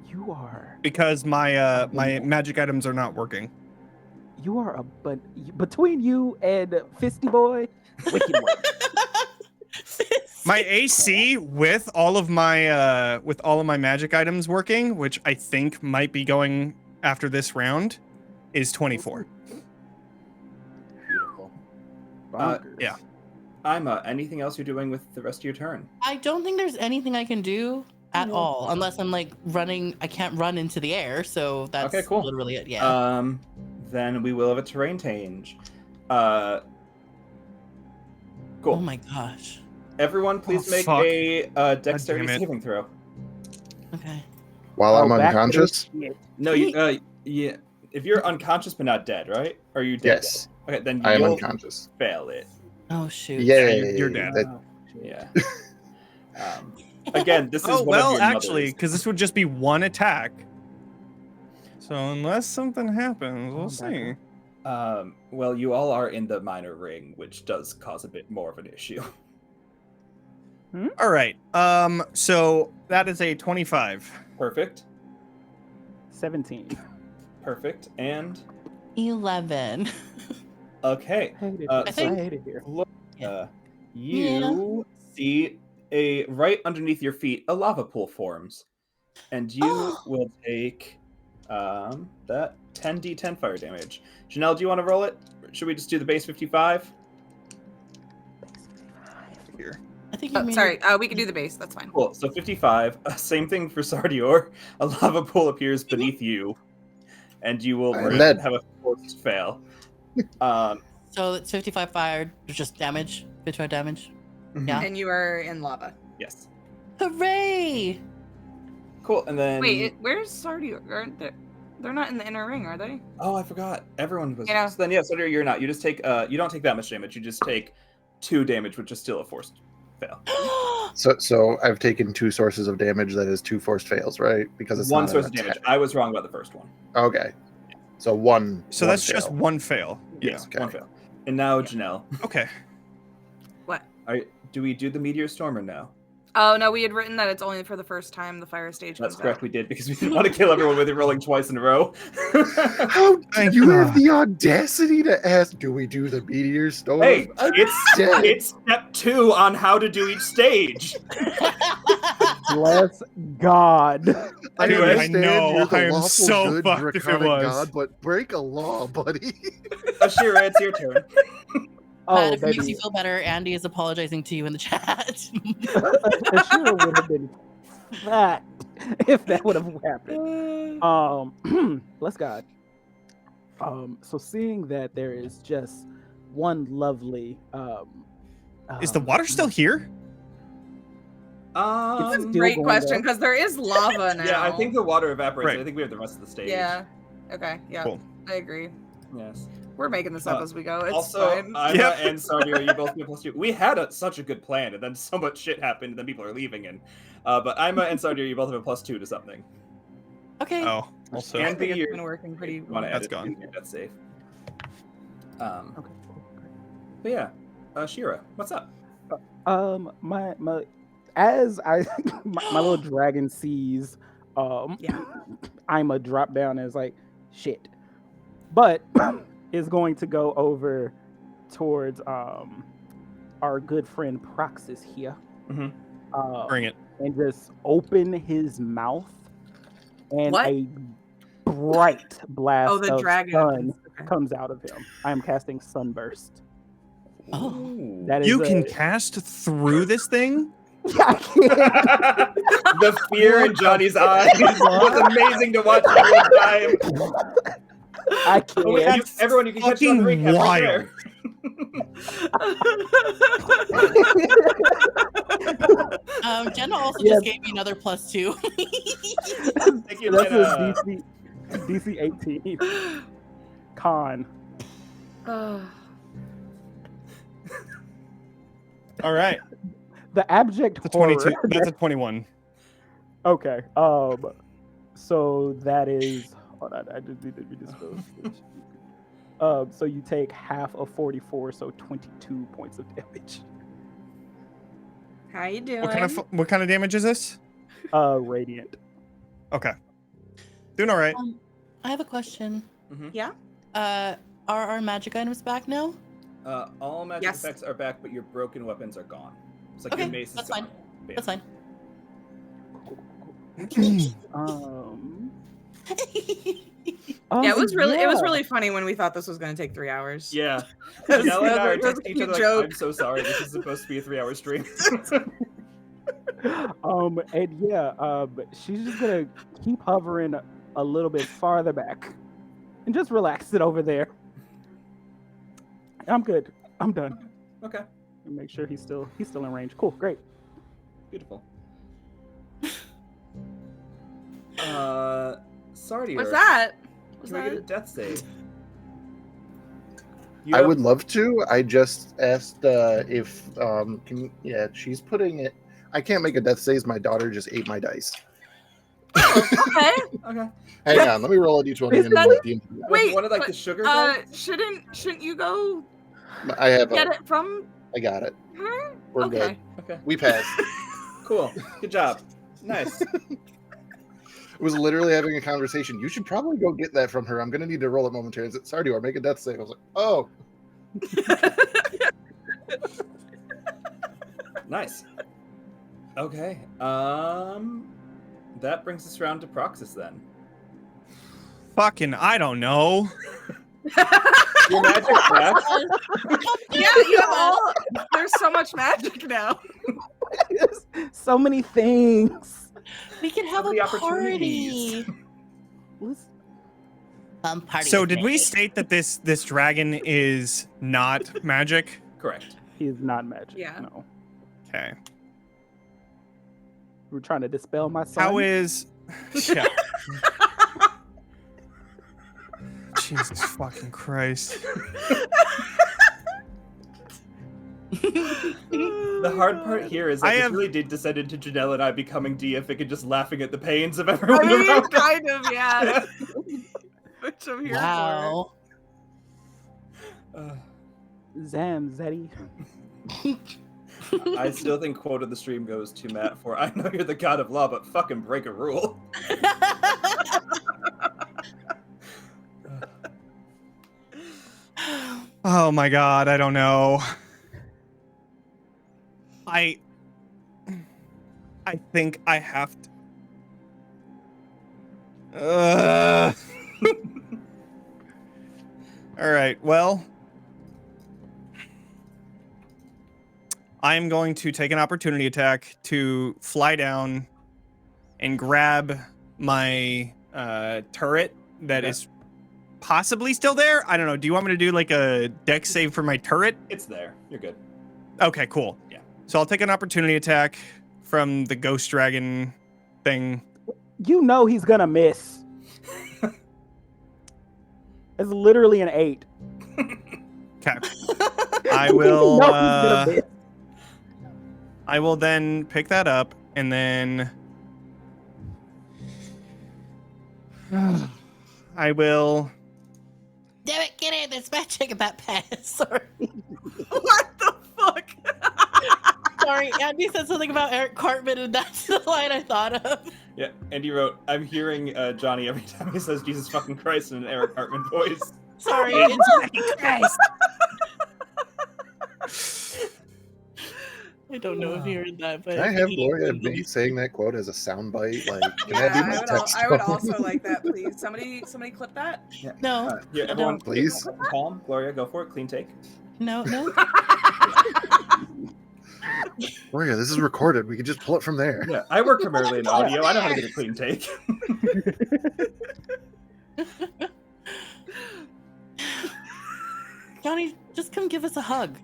You are. because my my magic items are not working. You are between you and Fisty Boy, wicked work. My AC with all of my magic items working, which I think might be going after this round, is 24. Beautiful. Bonkers. Yeah. Ima, anything else you're doing with the rest of your turn? I don't think there's anything I can do at all unless I'm like running. I can't run into the air, so that's Okay, cool. literally it. Yeah. Then we will have a terrain change. Cool. Oh my gosh. Everyone, please make fuck. a dexterity damn it. saving throw. Okay. While I'm back to unconscious? this shit. No, you. Yeah. If you're unconscious but not dead, right? Or are you dead? Yes, Okay, then I am you'll unconscious. fail it. Oh shoot. Yay! you're dead. That- Yeah. Again, this is Oh, one well, of your actually, mothers. because this would just be one attack. So unless something happens, we'll see. Well, you all are in the minor ring, which does cause a bit more of an issue. All right. So that is a 25. Perfect. 17. Perfect. And 11. okay. Hate it. Uh, I so- hate it here. You see right underneath your feet a lava pool forms, and you will take that 10d10 fire damage. Jenel, do you want to roll it? Should we just do the base 55? Here. I think you mean Sorry, we can do the base. That's fine. Cool. So 55. Same thing for Sardior. A lava pool appears beneath you, and you will And then- have a forced fail. So it's 55 fire, just damage, 55 damage. Yeah. And you are in lava. Yes. Hooray! Cool. And then Wait, where's Sardior? Aren't they? They're not in the inner ring, are they? oh, I forgot. Everyone was. Yeah. So then, yeah, Sardior, you're not. You just take. You don't take that much damage. You just take 2 damage, which is still a forced fail. So I've taken 2 sources of damage. That is 2 forced fails, right? Because it's One not source an of damage. attack. I was wrong about the first one. Okay. So one. So one that's just fail. one fail. Yes, okay. one fail. And now, Jenel, Okay. What? do we do the meteor storm or no? Oh no, we had written that it's only for the first time the fire stage That's comes correct. out. We did because we didn't want to kill everyone with it rolling twice in a row. How Thank you have God. the audacity to ask? Do we do the meteor storm? Hey, I'm it's dead. it's step 2 on how to do each stage. Bless God. I Anyway, I understand know, you're the I am lawful so good fucked if it draconic was. god, but break a law, buddy. Ashyrra, it's your turn. Oh, Matt, if it makes baby. you feel better, Andy is apologizing to you in the chat. Ashyrra would have been fat if that would have happened. Bless God. So seeing that there is just one lovely Is the water still here? That's a Still great going question up. because there is lava now. Yeah, I think the water evaporates. Right. I think we have the rest of the stage. Yeah. Okay. Yeah. Cool. I agree. Yes. We're making this up as we go. It's Also, fine. Ima Yep. and Sardior, you both get +2. We had such a good plan, and then so much shit happened, and then people are leaving. And but Ima and Sardior, you both have a +2 to something. Okay. Oh, also. I And think the it's been working pretty You want to That's edit? gone. That's safe. Okay. But yeah, Shira, what's up? My as I my little dragon sees Yeah. Ima drop down and is like shit, but is going to go over towards our good friend Proxus here. Mhm. Bring it. And just open his mouth, and What? a bright blast Oh, the of dragon. sun Okay. comes out of him. I am casting Sunburst. Oh. That is You can a- cast through this thing? Yeah, I can. The fear in Johnny's eyes was amazing to watch the whole time. I Oh, wait, can. everyone, you can catch it on the Fucking recap right wild. there. Jenna also Yeah. just gave me another +2. Thank you, That's Jenna. a DC 18 con. All right. The abject It's a 22. horror. That's a 21. Okay. So that is. Hold on, I just need to redispose. So you take half of 44, so 22 points of damage. How you doing? What kind of damage is this? Radiant. Okay. Doing all right. I have a question. Yeah. Are our magic items back now? All magic effects are back, but your broken weapons are gone. It's like your mace is that's gone. fine. That's fine. Yeah, it was really funny when we thought this was going to take 3 hours. Yeah. That Janelle and I are was a texting each cute other joke. like, I'm so sorry. This is supposed to be a 3-hour stream. And yeah, she's just gonna keep hovering a little bit farther back and just relax it over there. I'm good. I'm done. Okay. And make sure he's still in range. Cool. Great. Beautiful. Sardior. What's that? Can we get a death save? I would love to. I just asked if she's putting it. I can't make a death save. My daughter just ate my dice. Okay. Okay. Hang on, let me roll a d20. Wait, one of like the sugar dice? shouldn't you go I have get it from I got it. her? We're Okay. good. Okay. We passed. Cool. Good job. Nice. It was literally having a conversation. You should probably go get that from her. I'm going to need to roll it momentarily. Sardior, make a death save. I was like, oh. Nice. Okay. That brings us around to Proxus then. Fucking, I don't know. Your magic back. Yeah, you have all. There's so much magic now. So many things. We can have The a opportunities. party. So did we state that this dragon is not magic? Correct. He is not magic. Yeah. No. Okay. We're trying to dispel my son. How is? Yeah. Jesus fucking Christ. The hard part here is that this really did descend into Janelle and I becoming deific and just laughing at the pains of everyone I mean, around. kind of, yeah. Which I'm here Wow. Zam, Zeddy. I still think quote of the stream goes to Matt for I know you're the god of law, but fucking break a rule. Oh my god, I don't know. I think I have to. All right, well, I'm going to take an opportunity attack to fly down and grab my turret that is possibly still there. I don't know. Do you want me to do like a dex save for my turret? It's there. You're good. Okay, cool. Yeah. So I'll take an opportunity attack from the ghost dragon thing. You know he's gonna miss. It's literally an 8. Okay. I will. You know he's gonna miss. I will then pick that up and then. I will. Damn it, get in. There's magic about pass. Sorry. What the fuck? Sorry, Andy said something about Eric Cartman, and that's the line I thought of. Yeah, Andy wrote, I'm hearing Johnny every time he says Jesus fucking Christ in an Eric Cartman voice. Sorry, it's I don't know if you heard that, but Can I have Gloria be saying that quote as a soundbite? Like, can that be my Yeah, text? I would also like that, please. Somebody clip that. Yeah. No, Here, I everyone, don't. Please. calm. Gloria, go for it. Clean take. No. Gloria, this is recorded. We could just pull it from there. Yeah, I work primarily in audio. I know how to get a clean take. Johnny, just come give us a hug.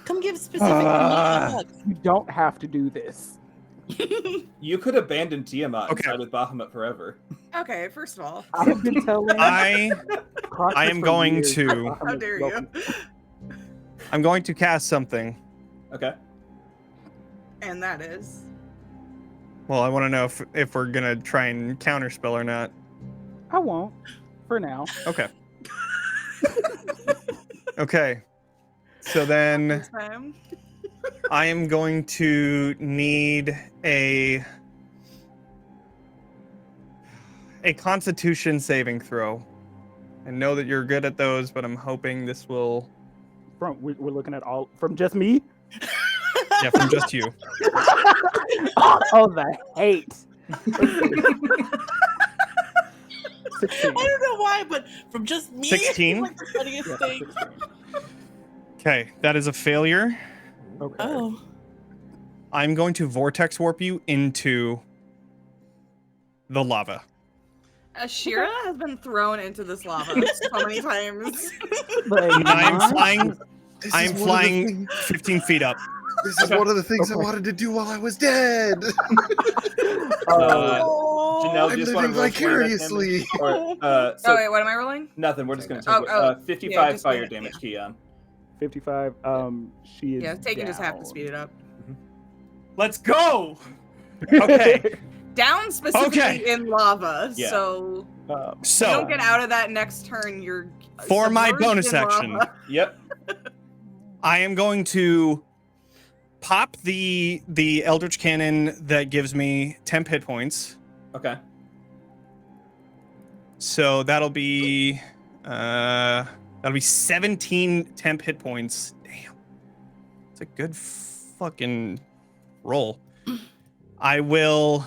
Come give specifically me a hug. You don't have to do this. You could abandon Tiamat and Okay. side with Bahamut forever. Okay, first of all, I've been telling. I Proxus am for going years. to. how dare you? I'm going to cast something. Okay. And that is Well, I want to know if we're gonna try and counterspell or not. I won't for now. Okay. Okay. So then This time. I am going to need a Constitution saving throw. I know that you're good at those, but I'm hoping this will. We're looking at all from just me. Yeah, from just you. Oh, the hate. 16. I don't know why, but from just me, 16? like the funniest thing. Okay, that is a failure. Okay. Oh, I'm going to vortex warp you into the lava. Ashyrra has been thrown into this lava so many times. But I'm flying. This I'm is one of the flying things- 15 feet up. This is one of the things I wanted to do while I was dead. Janelle, I'm do you just want living to roll fire damage? vicariously. Or, Oh so wait, what am I rolling? nothing. We're just gonna take Oh, oh, 55 yeah, just fire gonna- damage, Queon. 55. She is. Yeah, taking just half to down. speed it up. Let's go. Okay. Down specifically Okay. in lava, Yeah. so you So don't get out of that next turn. You're for my submerged bonus in action, lava. Yep. I am going to pop the Eldritch Cannon that gives me temp hit points. Okay. So that'll be 17 temp hit points. Damn. It's a good fucking roll. I will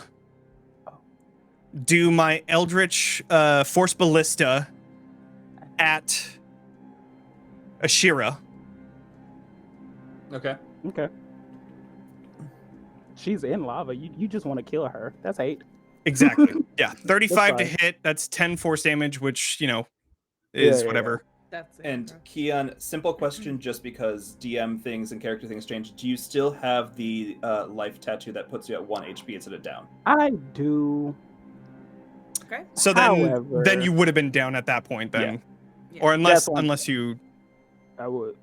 do my Eldritch Force Ballista at Ashyrra. Okay. Okay. She's in lava. You just want to kill her. That's hate. Exactly. Yeah. 35 to fine. hit. That's 10 force damage, which, is Yeah, whatever. That's it. And Queon, simple question, just because DM things and character things change. Do you still have the life tattoo that puts you at 1 HP instead of down? I do. Okay. So then However- you would have been down at that point then. Yeah. Or That's one- unless you I would.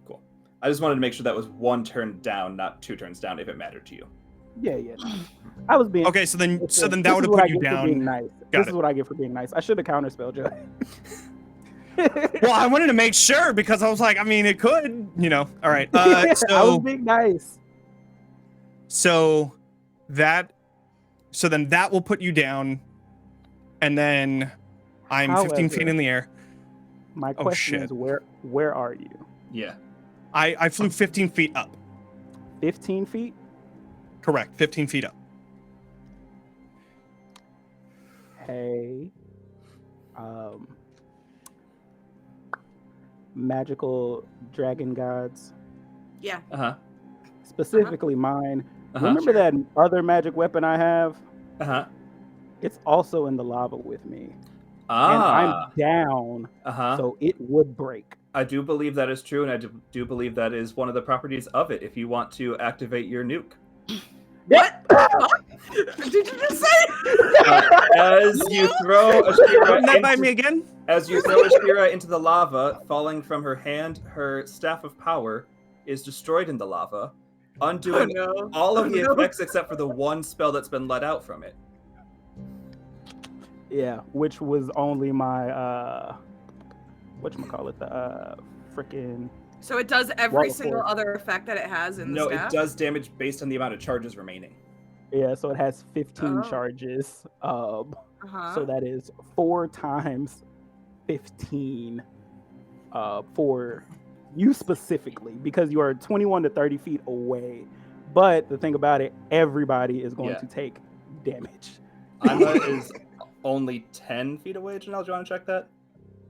Cool. I just wanted to make sure that was 1 turn down, not 2 turns down, if it mattered to you. Yeah. No. I was being. Okay, so then this that is would have what I put you get for being down. nice. Got This it. is what I get for being nice. I should have counterspelled you. Well, I wanted to make sure because I was like, I mean, it could, All right. I was So being nice. then that will put you down, and then I'm 15 feet However- in the air. My Oh, question shit. is, where are you? Yeah. I flew 15 feet up. 15 feet? Correct, 15 feet up. Hey. Magical dragon gods, Yeah. Uh-huh. specifically mine. Uh-huh. Remember that other magic weapon I have? Uh-huh. It's also in the lava with me. And Ah. I'm down, Uh-huh. so it would break. I do believe that is true, and I do believe that is one of the properties of it if you want to activate your nuke. What? Did you just say? As you throw Ashyrra Run that by into- me again? As you throw Ashyrra into the lava, falling from her hand, her staff of power is destroyed in the lava, undoing no. all of the Oh, no. effects except for the one spell that's been let out from it. Yeah, which was only my whatchamacallit, the freaking So it does every Water single force. other effect that it has in the No, staff? it does damage based on the amount of charges remaining. yeah, so it has 15 Oh. charges. Uh-huh. So that is 4 times 15 for you specifically, because you are 21 to 30 feet away. But the thing about it, everybody is going Yeah. to take damage. Ima is only 10 feet away. Janelle, do you want to check that?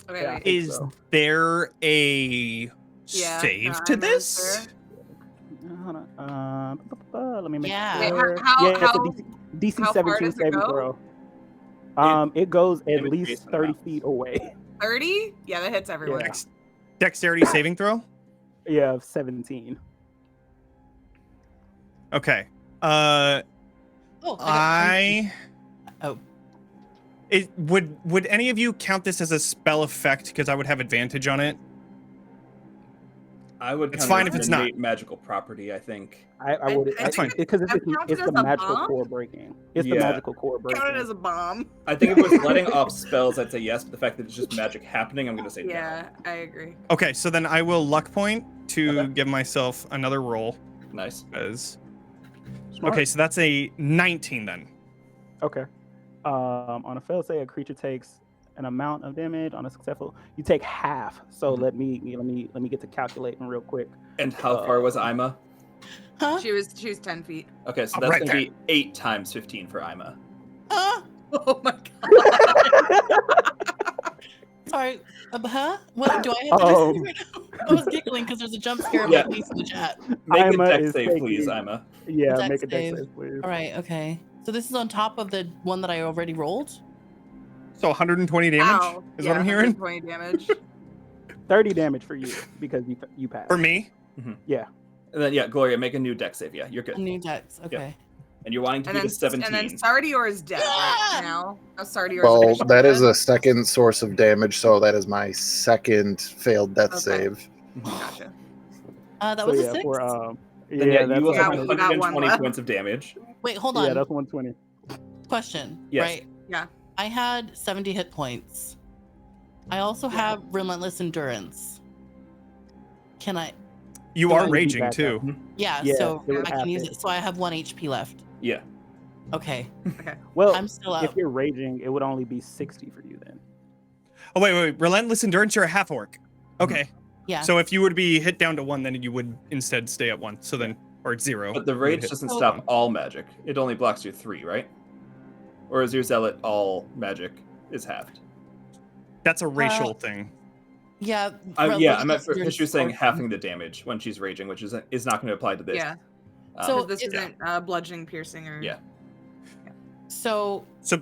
Okay, Yeah. wait. Is so. there a Yeah, save no, to I'm this? Hold on. Let me make Yeah. Wait, sure. how- yeah, it's a how- DC how far 17 does it saving go? throw. It goes at Damage least based on 30 amount. feet away. 30? Yeah, that hits everyone. Yeah. Dexterity saving throw? Yeah, 17. Okay. Oh, Oh. Would any of you count this as a spell effect because I would have advantage on it? I would. It's count fine it as if it's an not. innate magical property. I think. I would I think because I've counted it's as the a magical bomb? core breaking. It's the Yeah. magical core breaking. Count it as a bomb. I think if it was letting off spells, I'd say yes. But the fact that it's just magic happening, I'm gonna say Yeah, I agree. Okay, so then I will luck point to Okay. give myself another roll. no. Nice. Smart. Okay, so that's a 19 then. Okay. On a fail save, a creature takes an amount of damage. On a successful, you take half. So let me get to calculating real quick. And how far was Ima? Huh? She was 10 feet. Okay, so Oh, that's right gonna be 8 times 15 for Ima. Huh? Oh my god. Sorry. What do I have to do right now? I was giggling because there's a jump scare of Yeah. my face in the chat. Make Ima a dex is save, please, taking- Ima. Yeah, Dex make a dex save. save, please. All right. Okay. So this is on top of the one that I already rolled. So 120 damage Ow. is Yeah, what I'm hearing 120 damage. 30 damage for you because you passed. for me. Yeah. And then yeah, Gloria, make a new dex save. Yeah, you're A good. new dex. Okay. And you're wanting to And do then, the 17. and then Sardior is dead Ah! right now. Sardior Well, is that is dead. a second source of damage, so that is my second failed death Okay. save. Gotcha. That So was a yeah, 6. for Then yeah, that's you will have 100 we got one 120 left. points of damage. Wait, hold on. Yeah, that's 120. Question. Yes. Right. Yeah. I had 70 hit points. I also have relentless endurance. Can I? You Yeah, are you'd be raging back too. up. Yeah. Yeah, So it would I can use happen. it. So I have 1 HP left. Yeah. Okay. Well, I'm still if up. you're raging, it would only be 60 for you then. Oh wait. Relentless endurance. You're a half orc. Okay. Yeah. So if you would be hit down to 1, then you would instead stay at 1. So then, or at 0. But the you would rage hit. doesn't Oh. stop all magic. It only blocks you 3, right? Or is your zealot all magic is halved? That's a racial thing. Yeah. Yeah, I relentless meant for endurance she was saying or- halving the damage when she's raging, which is not going to apply to this. Yeah. So Because this it- isn't bludgeoning, piercing, or Yeah. So So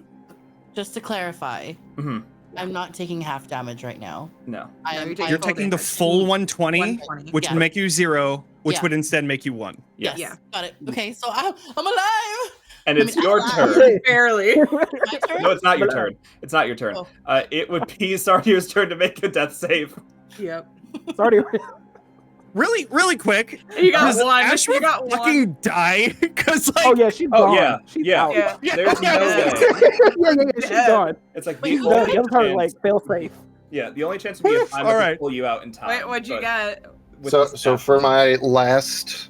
just to clarify, hmm I'm not taking half damage right now. No. I No, am. you're taking you're full taking the damage. full 120, 120. which Yeah. would make you 0, which Yeah. would instead make you 1. Yes. Yeah. Got it. Okay. So I'm alive. And I it's mean, your I'm turn. Barely. My turn? No, it's not your turn. It's not your turn. Oh. It would be Sardior's turn to make a death save. Yep. Sorry. Really quick. You got Does one. Ashyrra You got one. fucking die? Because like, Oh yeah, she's Oh, gone. yeah, She's yeah. out. Yeah. There's no Yeah. way. She's Yeah. gone. It's like Wait, the hold on. only That was her chance. like fail safe. Yeah, the only chance would be if I'm All to right. pull you out in time. Wait, what'd you but get? with So, this so app- for my last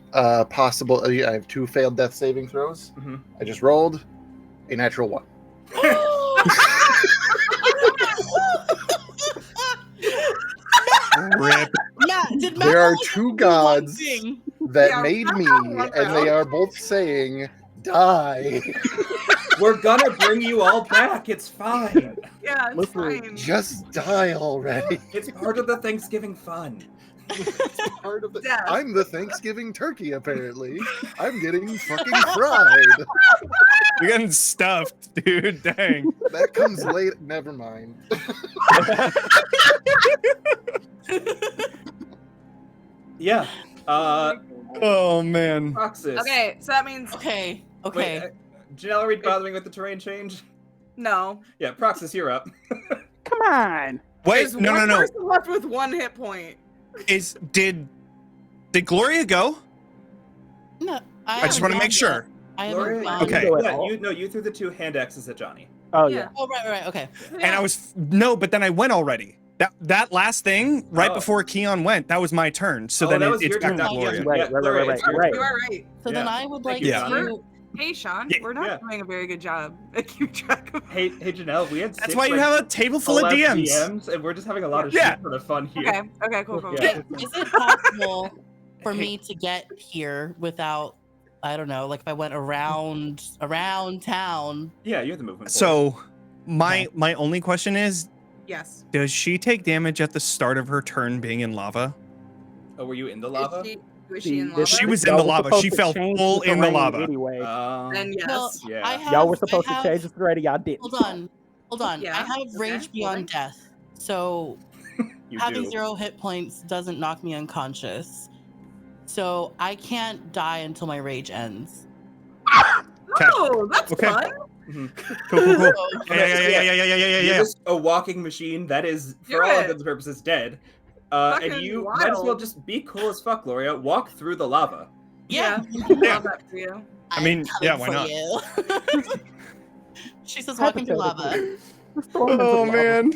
possible, I have 2 failed death saving throws. Mhm. I just rolled a natural 1. rip. Matt, did Matt There are only 2 do one gods thing? that Yeah, made I me, got one and they round. are both saying, "Die." We're gonna bring you all back. It's fine. Yeah, it's Listen, fine. Just die already. It's part of the Thanksgiving fun. Part of the, Death. I'm the Thanksgiving turkey, apparently. I'm getting fucking fried. You're getting stuffed, dude. Dang. That comes late. Never mind. Yeah. Oh man. Proxus. Okay, so that means Okay. Wait, Okay. Janelle, are we bothering with the terrain change? no. Yeah, Proxus, you're up. Come on. Wait, There's no. one person left with 1 hit point. Did Gloria go? No. I just want to make sure. I am Gloria, gone. Okay. Go at Yeah, all. you threw the 2 hand axes at Jonny. Oh Yeah. yeah. Oh right. Okay. And I was but then I went already. That last thing right Oh. before Keon went, that was my turn. So Oh, then that was it's your back turn. to not Gloria. yours. Right, right, Gloria, right, it's your right. You turn. are right. So then Yeah. I would Thank like you, Yeah. to. Hey, Sean, Yeah. we're not Yeah. doing a very good job at keeping track of. Hey, Janelle, we had That's 6, why you like, have a table full of collab DMs. and we're just having a lot of Yeah. shit for the fun here. Okay, cool. Yeah. Is it possible for me to get here without? I don't know. Like if I went around town. Yeah, you're the movement. So my only question is, Yes. does she take damage at the start of her turn being in lava? Oh, were you in the lava? Was she in This- lava? She was in y'all the were lava. supposed She to fell change full in the terrain lava. Anyway. Then yes. Well, yeah. I have, Y'all were supposed I have, to change this already. Y'all didn't. Hold on. Yeah, I have okay, rage beyond okay. death. So You having do. 0 hit points doesn't knock me unconscious. So I can't die until my rage ends. Oh, that's Okay. fun. Mhm. Cool. So, Yeah. You're just a walking machine that is, for Do all it. intents and purposes, dead. And Fucking you might as well wild. just be cool as fuck, Gloria. Walk through the lava. Yeah. Love that for you. I mean, yeah, why not? You. She says, "Walk into lava." Just throw him into Oh lava. man.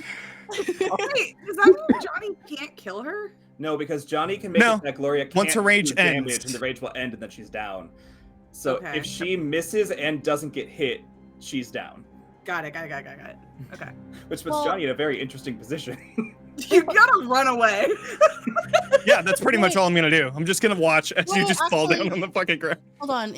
Wait, does that mean Jonny can't kill her? No, because Jonny can make No. it that Gloria can't Once her rage do damage, ends. and the rage will end, and then she's down. So Okay. if she misses and doesn't get hit, she's down. Got it. Okay. Which puts Well- Jonny in a very interesting position. You gotta run away. Yeah, that's pretty much all I'm gonna do. I'm just gonna watch as you Well, just fall actually- down on the fucking ground. Hold on.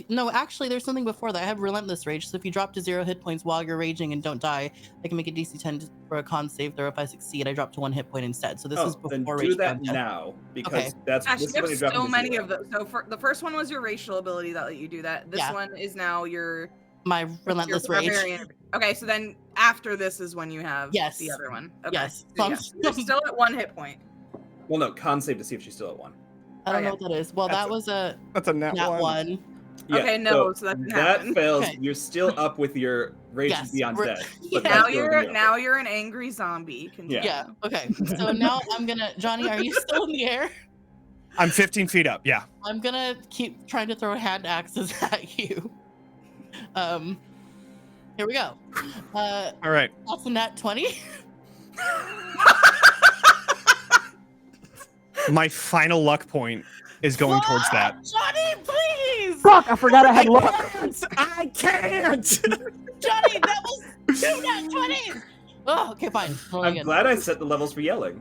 No, actually, there's something before that. I have relentless rage. So if you drop to 0 hit points while you're raging and don't die, I can make a DC 10 for a con save throw. If I succeed, I drop to 1 hit point instead. So this is then before do rage. that content. now, because Okay. that's Actually, this is when you there's drop so into many zero. of those. So the first one was your racial ability that let you do that. This Yeah. one is now your My relentless rage. barbarian. Okay, so then after this is when you have Yes. the other one. Okay. Yes. So yeah, you're still at 1 hit point. Well, no, con save to see if she's still at 1. I don't Oh, know what that is. Well, That's that was a That's a nat nat one. Yeah, Okay, no, so that didn't happen. fails. Okay. You're still up with your rage Yes, beyond we're- death. Yeah. But Now that's you're going now you're an angry zombie. Continue. Yeah. Okay. So now I'm gonna. Johnny, are you still in the air? I'm 15 feet up. Yeah. I'm gonna keep trying to throw hand axes at you. Here we go. All right. That's a nat 20. My final luck point is going towards that. Johnny, please! Fuck! I forgot I had luck. I can't. Johnny, that was 2 nat 20s! Oh, okay, fine. Roll I'm again. glad I set the levels for yelling.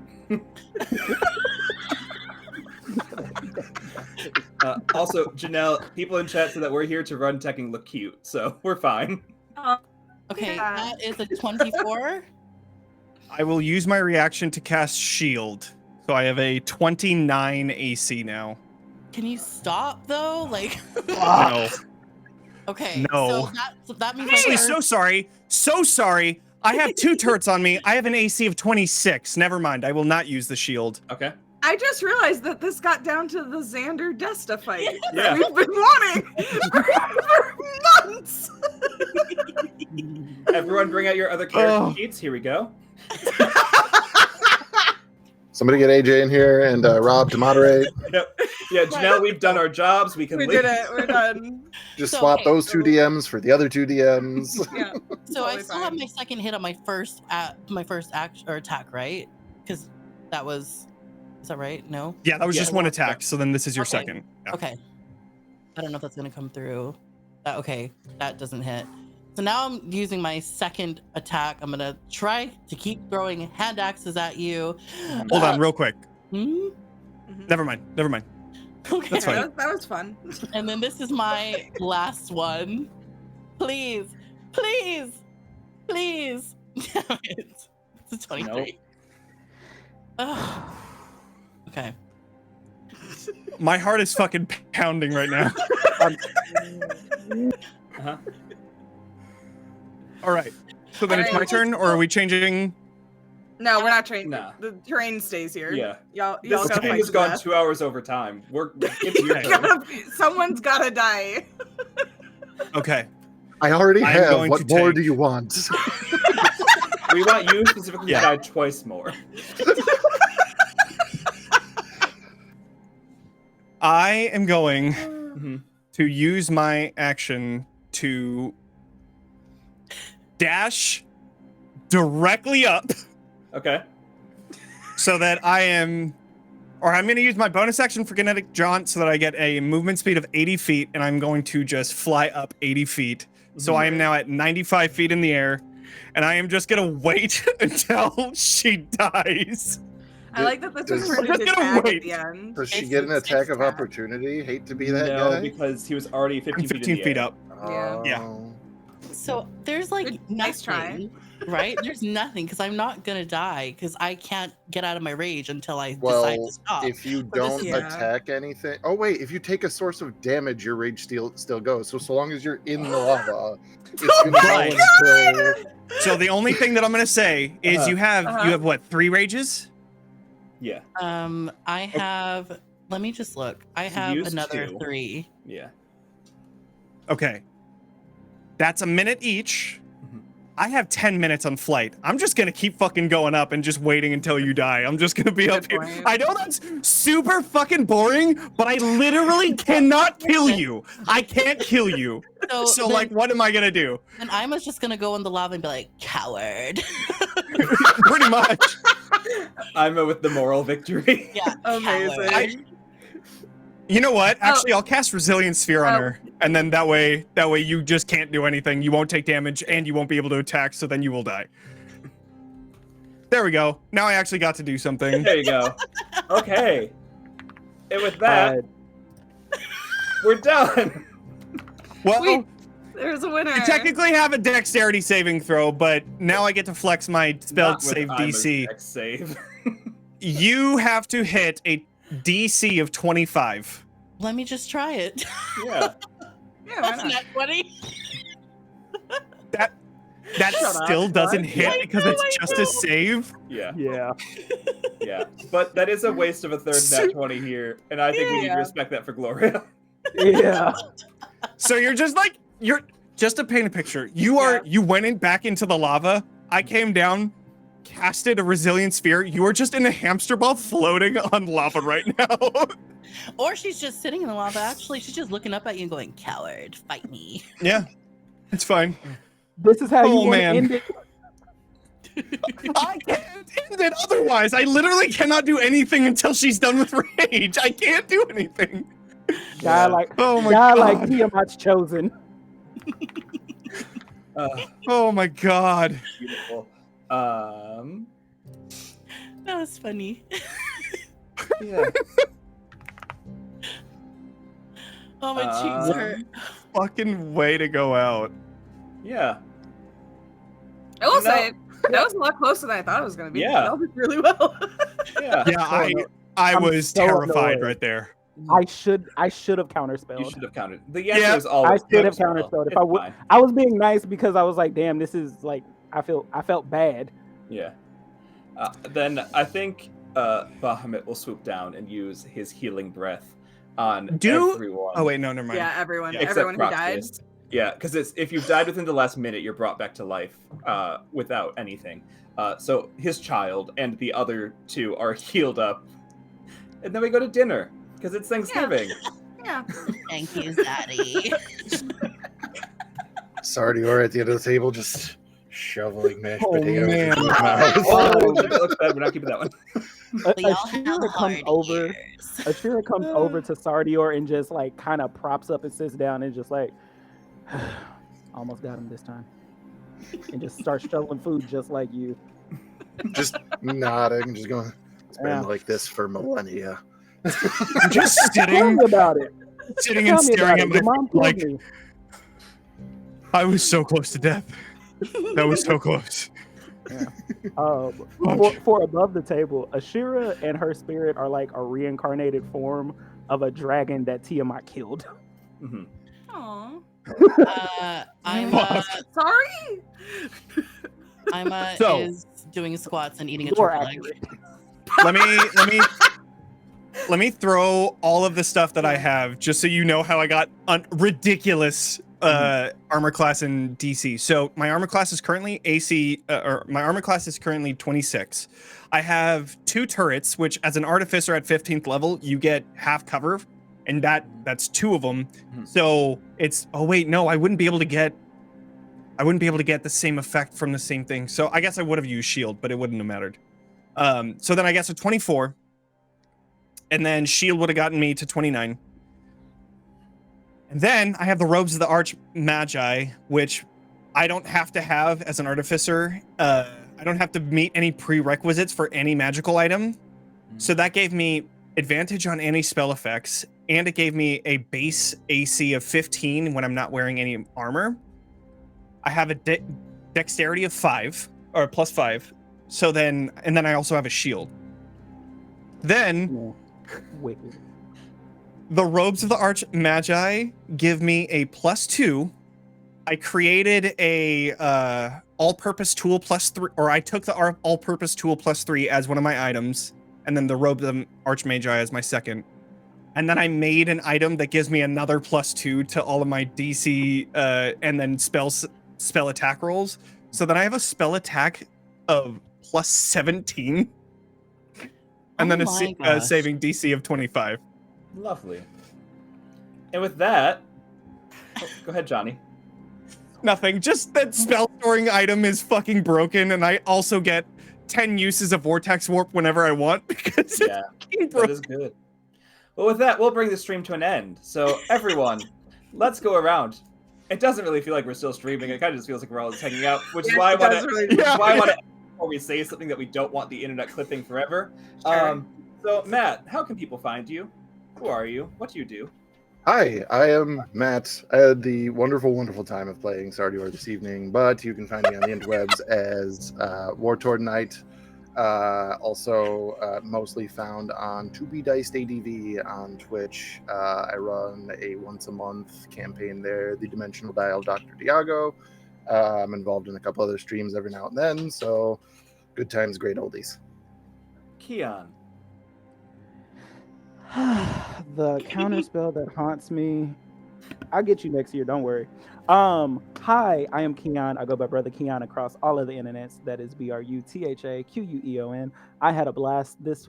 Also, Jenel, people in chat said that we're here to run tech and look cute, so we're fine. Okay, Yeah. that is a 24. I will use my reaction to cast shield. So I have a 29 AC now. Can you stop though? Like, No. okay. No. So that means Actually, like, so sorry. So sorry. I have 2 turrets on me. I have an AC of 26. Never mind. I will not use the shield. Okay. I just realized that this got down to the Xander Desta fight Yeah. that we've been wanting for months. Everyone bring out your other character Oh. sheets. Here we go. Somebody get AJ in here and Rob to moderate. Yep. Yeah, Janelle, we've done our jobs. We can We leave. did it. We're done. Just So, swap okay, those 2 DMs for the other 2 DMs. Yeah. so I totally still have fine. my second hit on my first act or attack, right? Because that was. Is that right? No. Yeah, that was Yeah. just one attack. So then this is your Okay. second. Yeah. Okay. I don't know if that's gonna come through. Okay, that doesn't hit. So now I'm using my second attack. I'm gonna try to keep throwing hand axes at you. Hold on, real quick. Hmm? Never mind. Never mind. Okay. That's fine. That was fun. And then this is my last one. Please, please, please. Damn it. It's a 23. Ugh. Okay. My heart is fucking pounding right now. Uh-huh. All right. So then it's my Alright. turn, or are we changing? No, we're not trained. Nah. The train stays here. Yeah. Y'all This gotta game fight has to gone death. 2 hours over time. It's your Okay. turn. Someone's gotta die. Okay. I already I'm have. going What to more take- do you want? We want you specifically Yeah. to die twice more. I am going Mhm. to use my action to dash directly up Okay. so that I'm going to use my bonus action for kinetic jaunt so that I get a movement speed of 80 feet, and I'm going to just fly up 80 feet. So I am now at 95 feet in the air, and I am just going to wait until she dies. I like that this was Does- turned into Just gonna tag at wait. the end. Does she It's- get an it's attack of sad. opportunity? Hate to be that No, guy. because he was already 15, I'm 15 feet, feet up. Yeah. Yeah. Oh. So there's like Good- nothing, nice try. right? There's nothing because I'm not gonna die because I can't get out of my rage until I decide Well, to stop. if you this don't is- Yeah. attack anything, oh wait, if you take a source of damage, your rage still goes. So long as you're in the lava, it's gonna Right. go until. So the only thing that I'm going to say is Uh-huh. you have Uh-huh. what, 3 rages? Yeah. I have. Let me just look. I have used another 2. 3. Yeah. Okay. That's a minute each. Mhm. I have 10 minutes on flight. I'm just gonna keep fucking going up and just waiting until you die. I'm just gonna be up here. I know that's super fucking boring, but I literally cannot kill you. I can't kill you. So like, what am I gonna do? And Ima's just gonna go in the lava and be like, coward. Pretty much. Ima with the moral victory. Yeah, Amazing. You know what? Actually, I'll cast Resilient Sphere on her, and then that way you just can't do anything. You won't take damage, and you won't be able to attack. So then you will die. There we go. Now I actually got to do something. There you go. Okay. And with that, we're done. Well, Sweet. There's a winner. I technically have a dexterity saving throw, but now I get to flex my spell Not with save Ima's DC. dex save. You have to hit a DC of 25. Let me just try it. Yeah. Yeah, why That's not? not funny. That Shut still up, doesn't bud. hit because it's just a save. Yeah. Yeah. Yeah. But that is a waste of a third nat 20 here, and I think we need to Yeah. respect that for Gloria. Yeah. So you're just to paint a picture. You went back into the lava. I came down, casted a resilient sphere. You are just in a hamster ball floating on lava right now. Or she's just sitting in the lava. Actually, she's just looking up at you and going, coward, fight me. Yeah, it's fine. This is how you want to man. end it. I can't end it otherwise. I literally cannot do anything until she's done with rage. I can't do anything. Guy like Oh my guy god. like Tiamat's chosen. Oh my god. Beautiful. That was funny. Yeah. Oh, my cheeks hurt. Fucking way to go out. Yeah. I will No. say, that was a lot closer than I thought it was going to be. Yeah. That was really well. Yeah. Yeah, I I'm was so terrified annoyed. right there. I should have counterspelled. You should have counted. The answer Yeah. is always I should have counterspell. counterspelled. If It's I would, fine. I was being nice because I was like, damn, this is like I felt bad. Yeah. Then I think Bahamut will swoop down and use his healing breath on everyone. Oh wait, no, never mind. Yeah, everyone. Yeah, except Everyone who died. Proxus. Yeah, because if you've died within the last minute, you're brought back to life without anything. So his child and the other two are healed up. And then we go to dinner, because it's Thanksgiving. Yeah. Thank you, Zaddy. Sardior at the end of the table just shoveling mashed Oh, potatoes man. in his mouth. Oh, that looks bad. We're not keeping that one. We all have Ashyrra comes hard over. years. Ashyrra comes over to Sardior and just like kind of props up and sits down and just like, almost got him this time, and just starts shoveling food just like you. Just nodding, just going. It's been Yeah. like this for millennia. I'm just Tell sitting me about it. sitting and Tell me staring about at it. Your my mom told like me. I was so close to death. That was so close. For above the table, Ashyrra and her spirit are like a reincarnated form of a dragon that Tiamat killed. Mhm. Aw. I'm Sorry. So- is doing squats and eating a More turtle leg. accurate. Let me throw all of the stuff that I have just so you know how I got ridiculous armor class in DC. So my armor class is currently my armor class is currently 26. I have 2 turrets, which as an artificer at 15th level, you get half cover, and that's 2 of them. So it's I wouldn't be able to get the same effect from the same thing. So I guess I would have used shield, but it wouldn't have mattered. So then I guess a 24. And then shield would have gotten me to 29. And then I have the robes of the Arch Magi, which I don't have to have as an artificer. I don't have to meet any prerequisites for any magical item. So that gave me advantage on any spell effects, and it gave me a base AC of 15 when I'm not wearing any armor. I have a dexterity of 5, or plus 5. So then, and then I also have a shield. Then Wicked. the robes of the Arch Magi give me a +2. I created a all-purpose tool +3, or I took the all-purpose tool +3 as one of my items, and then the robes of the Arch Magi as my second. And then I made an item that gives me another +2 to all of my DC and then spell attack rolls. so then I have a spell attack of plus 17, and then a saving DC of 25. Lovely. And with that, go ahead, Johnny. Nothing. Just that spell storing item is fucking broken, and I also get 10 uses of Vortex Warp whenever I want because it's fucking broken. That is good. Well, with that, we'll bring the stream to an end. So, everyone, let's go around. It doesn't really feel like we're still streaming. It kind of just feels like we're all just hanging out, which is why I want to, before we say something that we don't want the internet clipping forever. Sure. So, Matt, how can people find you? Who are you? What do you do? Hi, I am Matt. I had the wonderful, wonderful time of playing Sardior this evening, but you can find me on the interwebs as War Toward Night. Also, mostly found on 2B Diced ADV on Twitch. I run a once-a-month campaign there, The Dimensional Dial Dr. Diago. I'm involved in a couple other streams every now and then, so good times, great oldies. Queon. The counter spell that haunts me. I'll get you next year, don't worry. Hi, I am Queon. I go by Brother Queon across all of the internets. That is BRUTHAQUEON. I had a blast this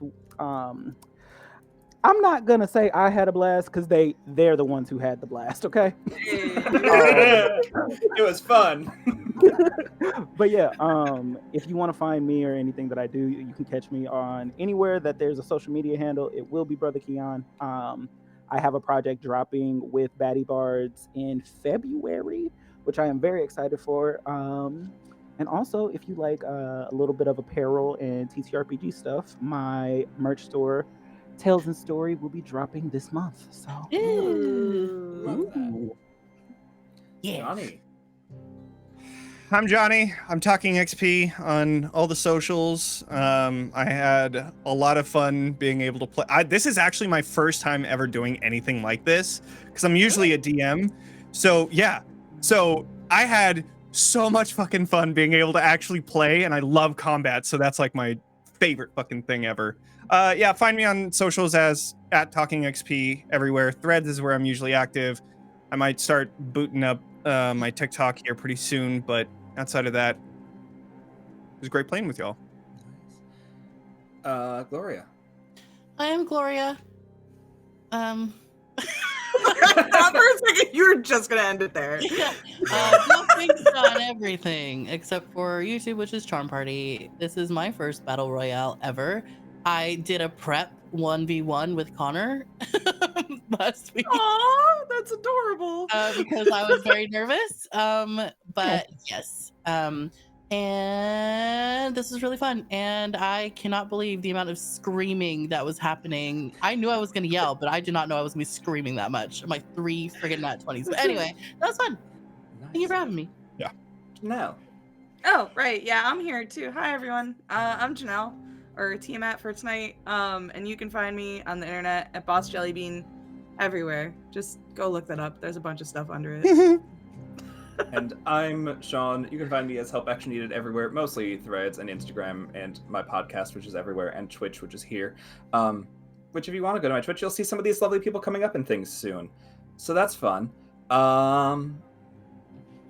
I'm not gonna say I had a blast because they're the ones who had the blast, okay? It was fun. But yeah, if you want to find me or anything that I do, you can catch me on anywhere that there's a social media handle. It will be Brother Queon. I have a project dropping with Batty Bards in February, which I am very excited for. And also, if you like a little bit of apparel and TTRPG stuff, my merch store, Tales and Story, will be dropping this month. So, Yeah. Johnny. I'm Johnny. I'm talking XP on all the socials. I had a lot of fun being able to play. This is actually my first time ever doing anything like this because I'm usually a DM. So yeah. So I had so much fucking fun being able to actually play, and I love combat. So that's like my favorite fucking thing ever. Yeah, find me on socials as @TalkingXP everywhere. Threads is where I'm usually active. I might start booting up my TikTok here pretty soon, but outside of that, it was great playing with y'all. Gloria. I am Gloria. I thought for a second you were just gonna end it there. Yeah. Links on everything except for YouTube, which is Charm Party. This is my first battle royale ever. I did a prep 1v1 with Connor last week. Aw, that's adorable. Because I was very nervous. But yes. And this was really fun. And I cannot believe the amount of screaming that was happening. I knew I was going to yell, but I did not know I was going to be screaming that much. I'm like 3 friggin' nat 20s. But anyway, that was fun. Nice. Thank you for having me. Yeah. Janelle. Oh, right. Yeah, I'm here too. Hi, everyone. I'm Jenel, or Tiamat for tonight. And you can find me on the internet at Boss Jellybean everywhere. Just go look that up. There's a bunch of stuff under it. And I'm Sean. You can find me as Help Action Needed everywhere, mostly Threads and Instagram, and my podcast, which is everywhere, and Twitch, which is here. Which if you want to go to my Twitch, you'll see some of these lovely people coming up and things soon. So that's fun.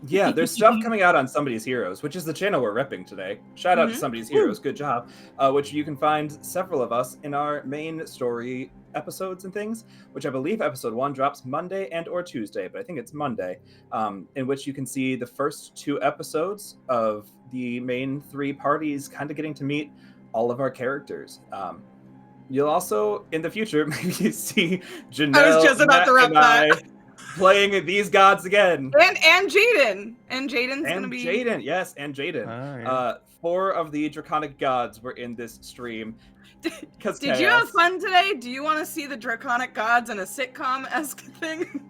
Yeah, there's stuff coming out on Somebody's Heroes, which is the channel we're repping today. Shout out to Somebody's Heroes, good job. Which you can find several of us in our main story episodes and things, which I believe episode 1 drops Monday and or Tuesday, but I think it's Monday, in which you can see the first 2 episodes of the main 3 parties kind of getting to meet all of our characters. You'll also, in the future, maybe see Jenel, I was just about to wrap that. Playing these gods again. And Jayden. And Jayden's going to be... Jayden, yes, and Jayden. Yeah. 4 of the Draconic Gods were in this stream. Did you have fun today? Do you want to see the Draconic Gods in a sitcom-esque thing?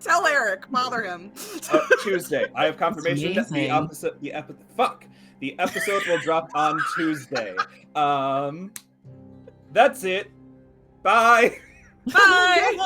Tell Eric. Bother him. Tuesday. I have confirmation that the episode will drop on Tuesday. That's it. Bye. Bye.